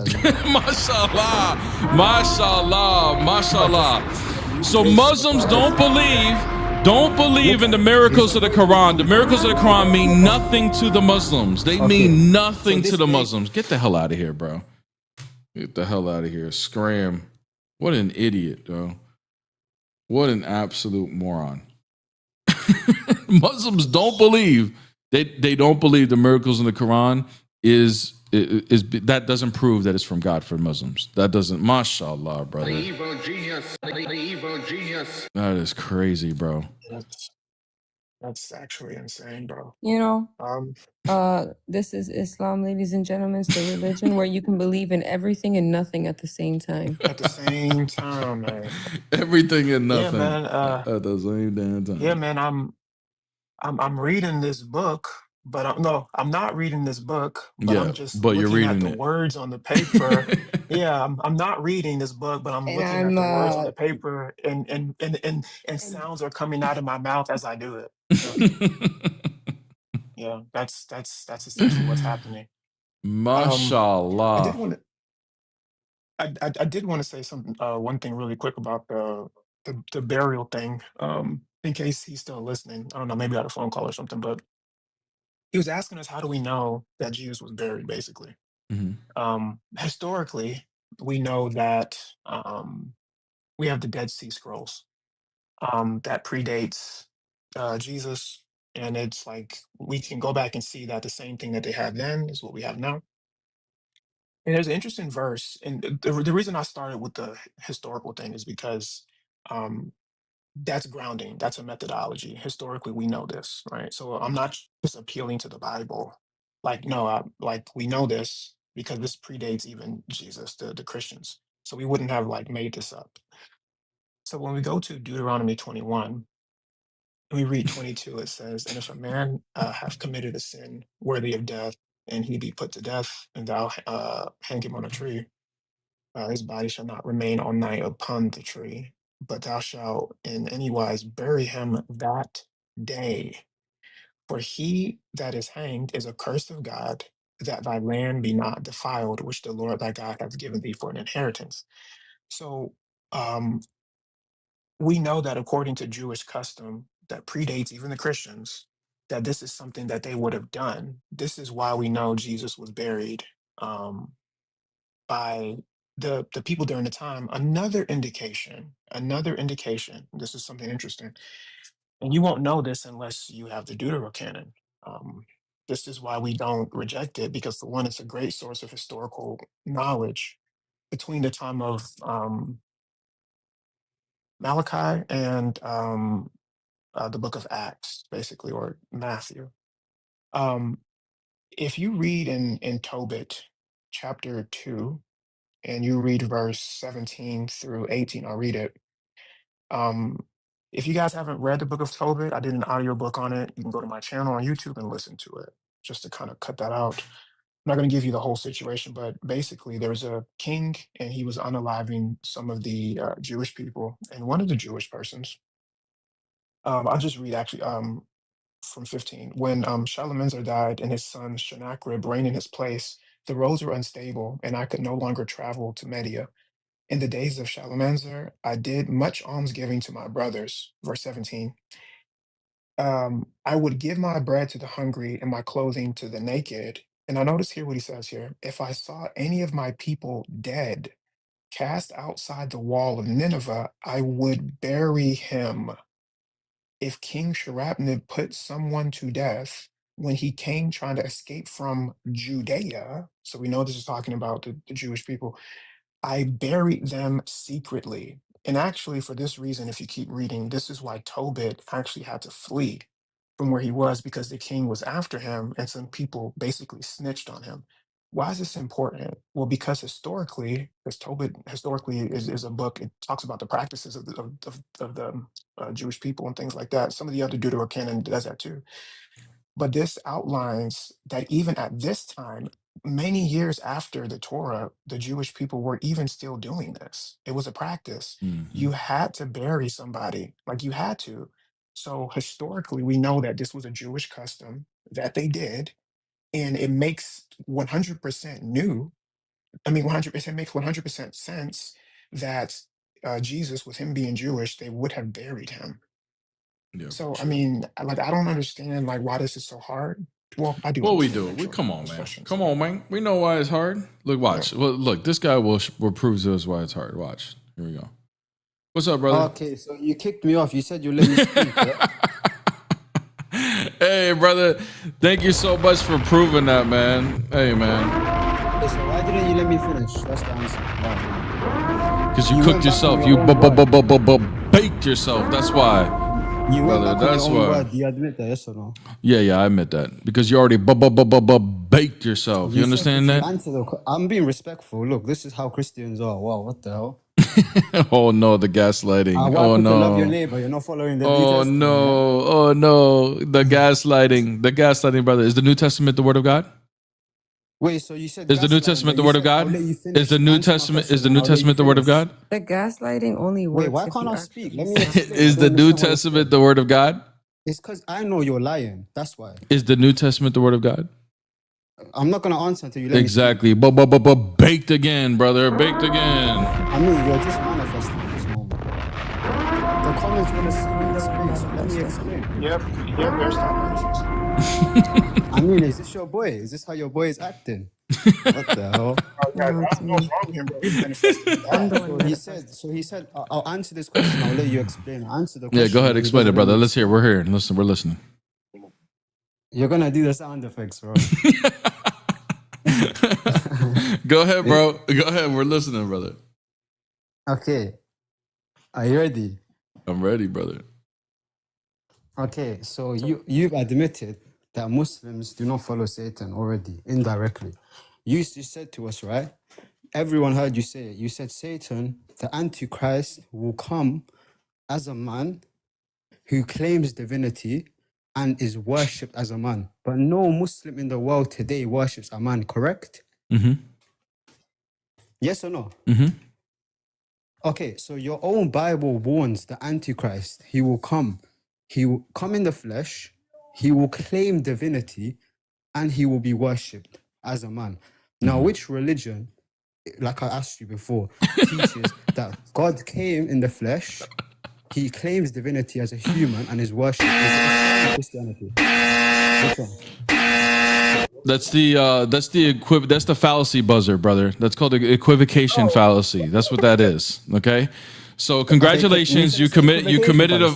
Mashallah. Mashallah. Mashallah. So Muslims don't believe in the miracles of the Quran. The miracles of the Quran mean nothing to the Muslims. They mean nothing to the Muslims. Get the hell out of here, bro. Get the hell out of here. Scram. What an idiot, though. What an absolute moron. Muslims don't believe. They don't believe the miracles in the Quran is that doesn't prove that it's from God for Muslims. That doesn't. Mashallah, brother. The evil genius. The evil genius. That is crazy, bro. That's actually insane, bro. You know, this is Islam, ladies and gentlemen. It's the religion where you can believe in everything and nothing at the same time. At the same time, man. Everything and Yeah, nothing man. at the same damn time. Yeah, man. I'm reading this book, but I'm not reading this book. But I'm just but you're looking at reading the it. words on the paper. Yeah, I'm not reading this book, but I'm And looking at I'm the words on the paper, and sounds are coming out of my mouth as I do it. Yeah, that's essentially what's happening. I did Mashallah. want to I did want to say something one thing really quick about the burial thing. In case he's still listening. I don't know, maybe I had a phone call or something, but he was asking us how do we know that Jesus was buried, basically. Historically, we know that we have the Dead Sea Scrolls. that predates Jesus. And it's like we can go back and see that the same thing that they had then is what we have now. And there's an interesting verse, and the reason I started with the historical thing is because um, that's grounding. That's a methodology. Historically, we know this, right? So I'm not just appealing to the Bible. Like, no, like we know this because this predates even Jesus, the Christians. So we wouldn't have like made this up. So when we go to Deuteronomy 21, we read 22, it says, "And if a man have committed a sin worthy of death, and he be put to death, and thou hang him on a tree, his body shall not remain all night upon the tree, but thou shalt in any wise bury him that day. For he that is hanged is accursed of God, that thy land be not defiled, which the Lord thy God hath given thee for an inheritance." So um, we know that according to Jewish custom that predates even the Christians, that this is something that they would have done. This is why we know Jesus was buried by the people during the time. Another indication, this is something interesting, and you won't know this unless you have the Deuterocanon. Um, this is why we don't reject it, because for one, it's a great source of historical knowledge between the time of Malachi and the book of Acts, basically, or Matthew. If you read in Tobit chapter 2, and you read verse 17 through 18, I'll read it. If you guys haven't read the book of Tobit, I did an audiobook on it. You can go to my channel on YouTube and listen to it, just to kind of cut that out. I'm not going to give you the whole situation, but basically there's a king and he was unaliving some of the Jewish people. And one of the Jewish persons, I'll just read actually from 15. When Shalmaneser died and his son Sennacherib reigned in his place, the roads were unstable and I could no longer travel to Media. In the days of Shalmaneser, I did much almsgiving to my brothers. Verse 17. I would give my bread to the hungry and my clothing to the naked. And I notice here what he says here. If I saw any of my people dead, cast outside the wall of Nineveh, I would bury him. If King Sharapnid put someone to death when he came trying to escape from Judea, so we know this is talking about the Jewish people, I buried them secretly. And actually, for this reason, if you keep reading, this is why Tobit actually had to flee from where he was, because the king was after him and some people basically snitched on him. Why is this important? Well, because historically, because Tobit historically is a book, it talks about the practices of the Jewish people and things like that. Some of the other Deuterocanon does that too. But this outlines that even at this time, many years after the Torah, the Jewish people were even still doing this. It was a practice. You had to bury somebody, like you had to. So historically, we know that this was a Jewish custom that they did, and it makes 100% new. I mean, 100% makes 100% sense that Jesus, with him being Jewish, they would have buried him. Yeah, So, I true. mean, like, I don't understand, like, why this is so hard. Well, I do. Well, we understand, do it. actually. Come on, It's man. frustrating. Come on, man. We know why it's hard. Look, watch. Well, look, this guy will prove to us why it's hard. Watch. Here we go. What's up, brother? Okay, so you kicked me off. You said you let me speak. Yeah? Hey, brother. Thank you so much for proving that, man. Hey, man. Listen, why didn't you let me finish? That's the answer. Because you cooked yourself. You baked yourself. That's why. You went brother, back on that's your own why. word. Do you admit that, yes or no? Yeah, I admit that. Because you already baked yourself. You understand that? I'm being respectful. Look, this is how Christians are. Wow, what the hell? Oh no, the gaslighting. Oh no. To love your neighbor. You're not following the New Testament. No. Oh no. The gaslighting. The gaslighting, brother. Is the New Testament the word of God? Wait, so you said is the New Testament the word of God? Is the New Testament the word of God? The gaslighting only works. Wait, why can't I speak? Let me Is the New Testament the word of God? It's because I know you're lying. That's why. Is the New Testament the word of God? I'm not gonna answer until you let me speak. Exactly. Baked again, brother. Baked again. I mean, you're just manifesting at this moment. The comments want to see me in space. Let me explain. Yep, there's I mean, is this your boy? Is this how your boy is acting? What the hell? No, I it's don't know what's me. wrong with him, bro. He's manifesting I'm God. the one So manifesting. he said, I'll answer this question. I'll let you explain. I'll answer the Yeah, go question, ahead, but he explain it, doesn't let brother. me Let's hear. explain. We're here. Listen, we're listening. You're gonna do the sound effects, bro. Go ahead, bro. Go ahead. We're listening, brother. Okay. Are you ready? I'm ready, brother. Okay, so you've admitted that Muslims do not follow Satan already, indirectly. You said to us, right? Everyone heard you say it. You said Satan, the Antichrist, will come as a man who claims divinity and is worshipped as a man. But no Muslim in the world today worships a man, correct? Mm-hmm. Yes or no? Mm-hmm. Okay, so your own Bible warns the Antichrist. He will come. He will come in the flesh. He will claim divinity and he will be worshipped as a man. Now, which religion, like I asked you before, teaches that God came in the flesh, he claims divinity as a human and is worshipped? Is it Islam or Christianity? Which one? That's the fallacy buzzer, brother. That's called the equivocation fallacy. That's what that is. Okay. So congratulations, you committed you committed a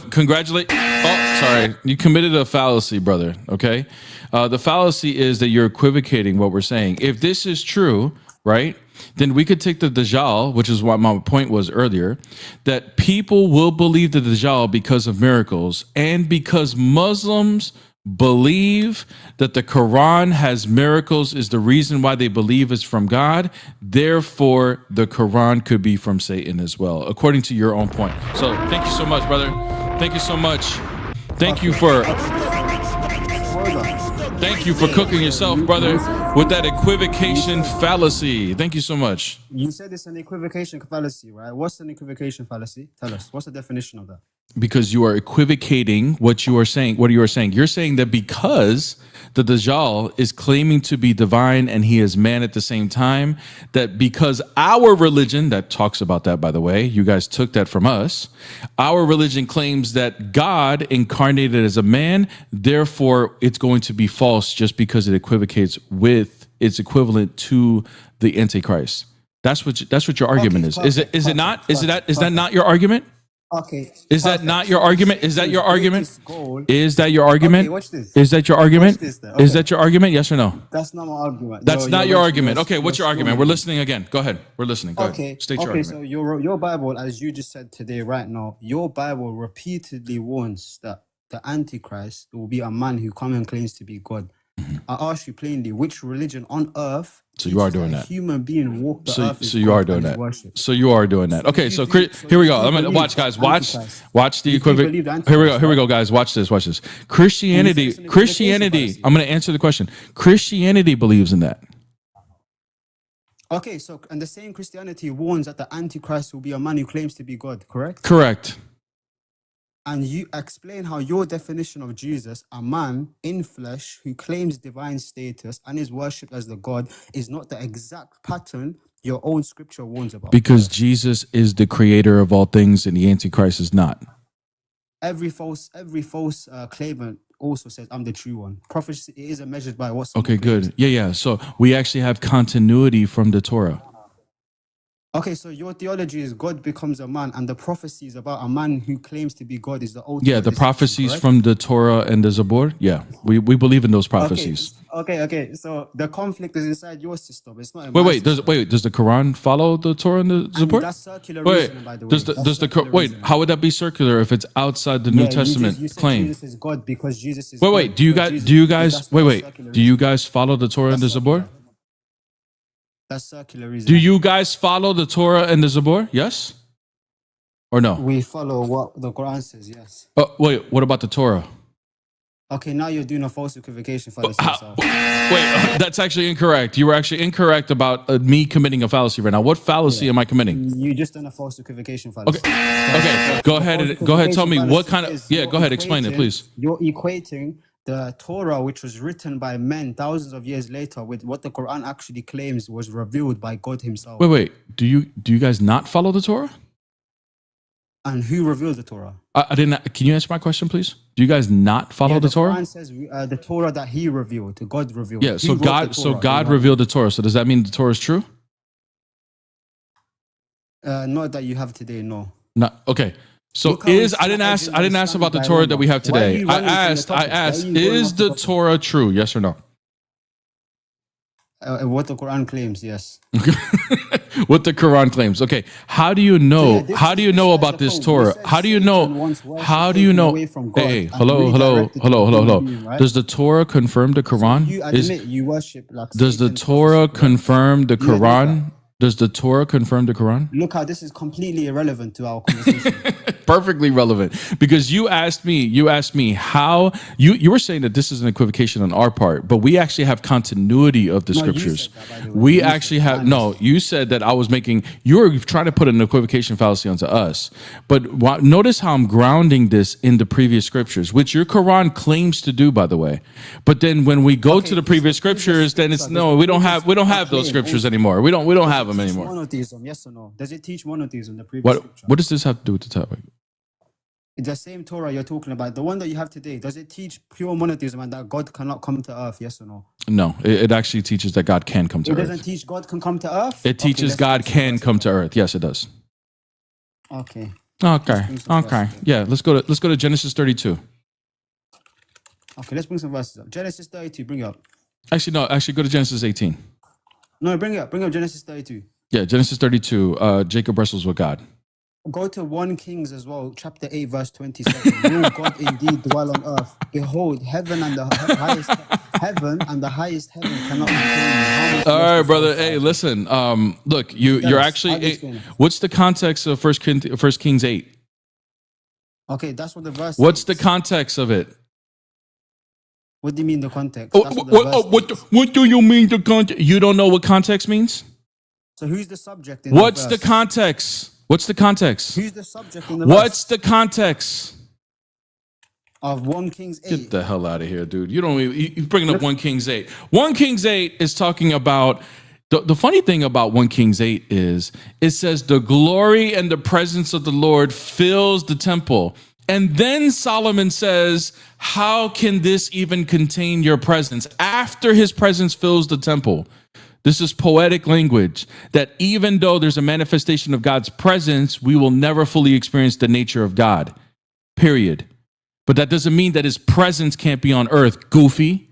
fallacy, brother. Okay. The fallacy is that you're equivocating what we're saying. If this is true, right, then we could take the Dajjal, which is what my point was earlier, that people will believe the Dajjal because of miracles and because Muslims believe that the Quran has miracles is the reason why they believe it's from God. Therefore, the Quran could be from Satan as well, according to your own point. So thank you so much, brother. Thank you so much. Thank you for cooking yourself, brother, with that equivocation fallacy. Thank you so much. You said it's an equivocation fallacy, right? What's an equivocation fallacy? Tell us. What's the definition of that? Because you are equivocating what you are saying. What you are saying? You're saying that because the Dajjal is claiming to be divine and he is man at the same time, that because our religion, that talks about that, by the way, you guys took that from us, our religion claims that God incarnated as a man, therefore it's going to be false just because it equivocates with its equivalent to the Antichrist. That's what your argument is. Is it not? Is that not your argument? Okay. Is that not your argument? Is that your argument? Goal. Is that your argument? Okay, watch this. Is that your argument? Watch this then. Okay. Is that your argument? Yes or no? That's not my argument. That's not your argument. Okay, what's your argument? We're listening again. Go ahead. We're listening. Go ahead. State your argument. So your Bible, as you just said today, right now, your Bible repeatedly warns that the Antichrist will be a man who comes and claims to be God. I ask you plainly, which religion on earth? So you are doing that. A that. human being walk the earth. So you are doing that. So you are doing that. Okay. So here we go. I'm gonna watch, guys. Watch the equivalent. Here we go, guys. Watch this. Christianity. I'm gonna answer the question. Christianity believes in that. Okay. So and the same Christianity warns that the Antichrist will be a man who claims to be God. Correct. Correct. And you explain how your definition of Jesus, a man in flesh who claims divine status and is worshipped as the God, is not the exact pattern your own scripture warns about. Because Jesus is the creator of all things and the Antichrist is not. Every false claimant also says, I'm the true one. Prophecy isn't measured by what's okay, good. Yeah. So we actually have continuity from the Torah. Okay, so your theology is God becomes a man, and the prophecies about a man who claims to be God is the ultimate. Yeah, the prophecies from the Torah and the Zabur. Yeah, we believe in those prophecies. Okay. So the conflict is inside your system. It's not. Does the Quran follow the Torah and the Zabur? That's circular reasoning, by the way. How would that be circular if it's outside the New Testament you said claim? Jesus is God because Jesus is. Do you guys follow the Torah and the Zabur? That's circular reasoning. Do you guys follow the Torah and the Zabur? Yes? Or no? We follow what the Quran says, yes. What about the Torah? Okay, now you're doing a false equivocation fallacy. That's actually incorrect. You were actually incorrect about me committing a fallacy right now. What fallacy am I committing? You just done a false equivocation fallacy. Okay. Go ahead. Tell me what kind of. Yeah, go ahead. Explain it, please. You're equating the Torah, which was written by men thousands of years later, with what the Quran actually claims was revealed by God himself. Wait. Do you guys not follow the Torah? And who revealed the Torah? I didn't. Can you answer my question, please? Do you guys not follow the Torah? The Quran says the Torah that He revealed, God revealed. Yeah. So God revealed the Torah. So does that mean the Torah is true? Not that you have today, no. No. Okay. So Look how it's I didn't not ask edging the about the Islamic Torah that dilemma. we have Why are today. you I running from the asked topic? Why are you going is off the topic? Torah true? Yes or no? What the Quran claims, yes. What the Quran claims. Okay. How do you So know? yeah, this How is do you this know lies about the this point. You Torah? said How do you know? Satan wants worship How do you taken know? away from God Hey, and hello. redirected to a human being, right? Does the Torah confirm the So Quran? you admit you worship like Does the Satan's Torah prophecy, correct? confirm the You admit that. Quran? Does the Torah confirm the Quran? Look how this is completely irrelevant to our conversation. Perfectly relevant, because you asked me how you were saying that this is an equivocation on our part, but we actually have continuity of the No, you scriptures. said that, by the way. We You said actually that. I have no. You said that I was making. You were trying to put an equivocation fallacy onto us, but notice how I'm grounding this in the previous scriptures, which your Quran claims to do, by the way. But then when we go to the previous scriptures, then it's no. We don't have those scriptures anymore. We don't have them anymore. Monotheism, yes or no? Does it teach monotheism? The previous scripture. What does this have to do with the topic? The same Torah you're talking about, the one that you have today, does it teach pure monotheism and that God cannot come to earth? Yes or no? No, it actually teaches that God can come to It earth. doesn't teach God can come to earth? It teaches God can come to earth. Yes, it does. Okay. Okay. Yeah, let's go to Genesis 32. Okay, let's bring some verses up. Genesis 32, bring it up. Actually go to Genesis 18. No, bring it up. Bring up Genesis 32. Yeah, Genesis 32. Jacob wrestles with God. Go to 1 Kings as well, chapter 8, verse 27. Will God indeed dwell on earth? Behold, heaven and the highest heaven cannot contain you. All right, brother. Hey, listen. Look, you're actually. What's the context of 1 Kings 8? Okay, that's what the verse. What's the context of it? What do you mean the context? What do you mean the context? You don't know what context means? So who's the subject in What's the the context? What's the context? Who's the subject in the What's the context? Of 1 Kings 8. Get the hell out of here, dude. You're bringing up 1 Kings 8. 1 Kings 8 is talking about, the funny thing about 1 Kings 8 is, it says the glory and the presence of the Lord fills the temple. And then Solomon says, how can this even contain your presence? After his presence fills the temple. This is poetic language that even though there's a manifestation of God's presence, we will never fully experience the nature of God, period. But that doesn't mean that his presence can't be on earth, goofy.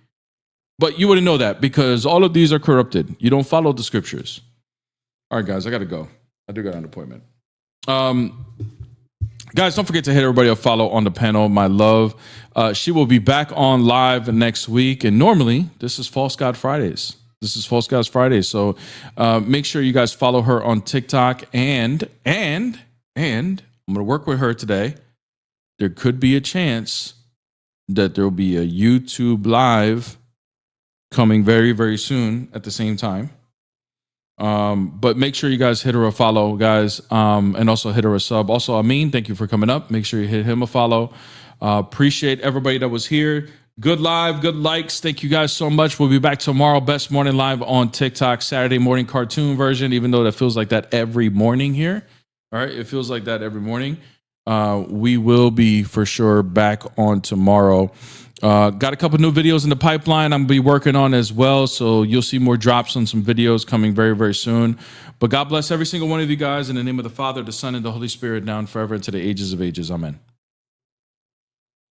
But you wouldn't know that because all of these are corrupted. You don't follow the scriptures. All right, guys, I got to go. I do got an appointment. Guys, don't forget to hit everybody a follow on the panel. My love. She will be back on live next week. And normally, this is False God Fridays. So make sure you guys follow her on TikTok. And I'm going to work with her today. There could be a chance that there will be a YouTube live coming very, very soon at the same time. But make sure you guys hit her a follow, guys, and also hit her a sub. Also, Amin, thank you for coming up. Make sure you hit him a follow. Appreciate everybody that was here. Good live, good likes. Thank you guys so much. We'll be back tomorrow. Best Morning Live on TikTok, Saturday morning cartoon version, even though that feels like that every morning here. All right, it feels like that every morning. We will be for sure back on tomorrow. Got a couple new videos in the pipeline I'm going to be working on as well. So you'll see more drops on some videos coming very, very soon. But God bless every single one of you guys in the name of the Father, the Son, and the Holy Spirit, now and forever into the ages of ages. Amen.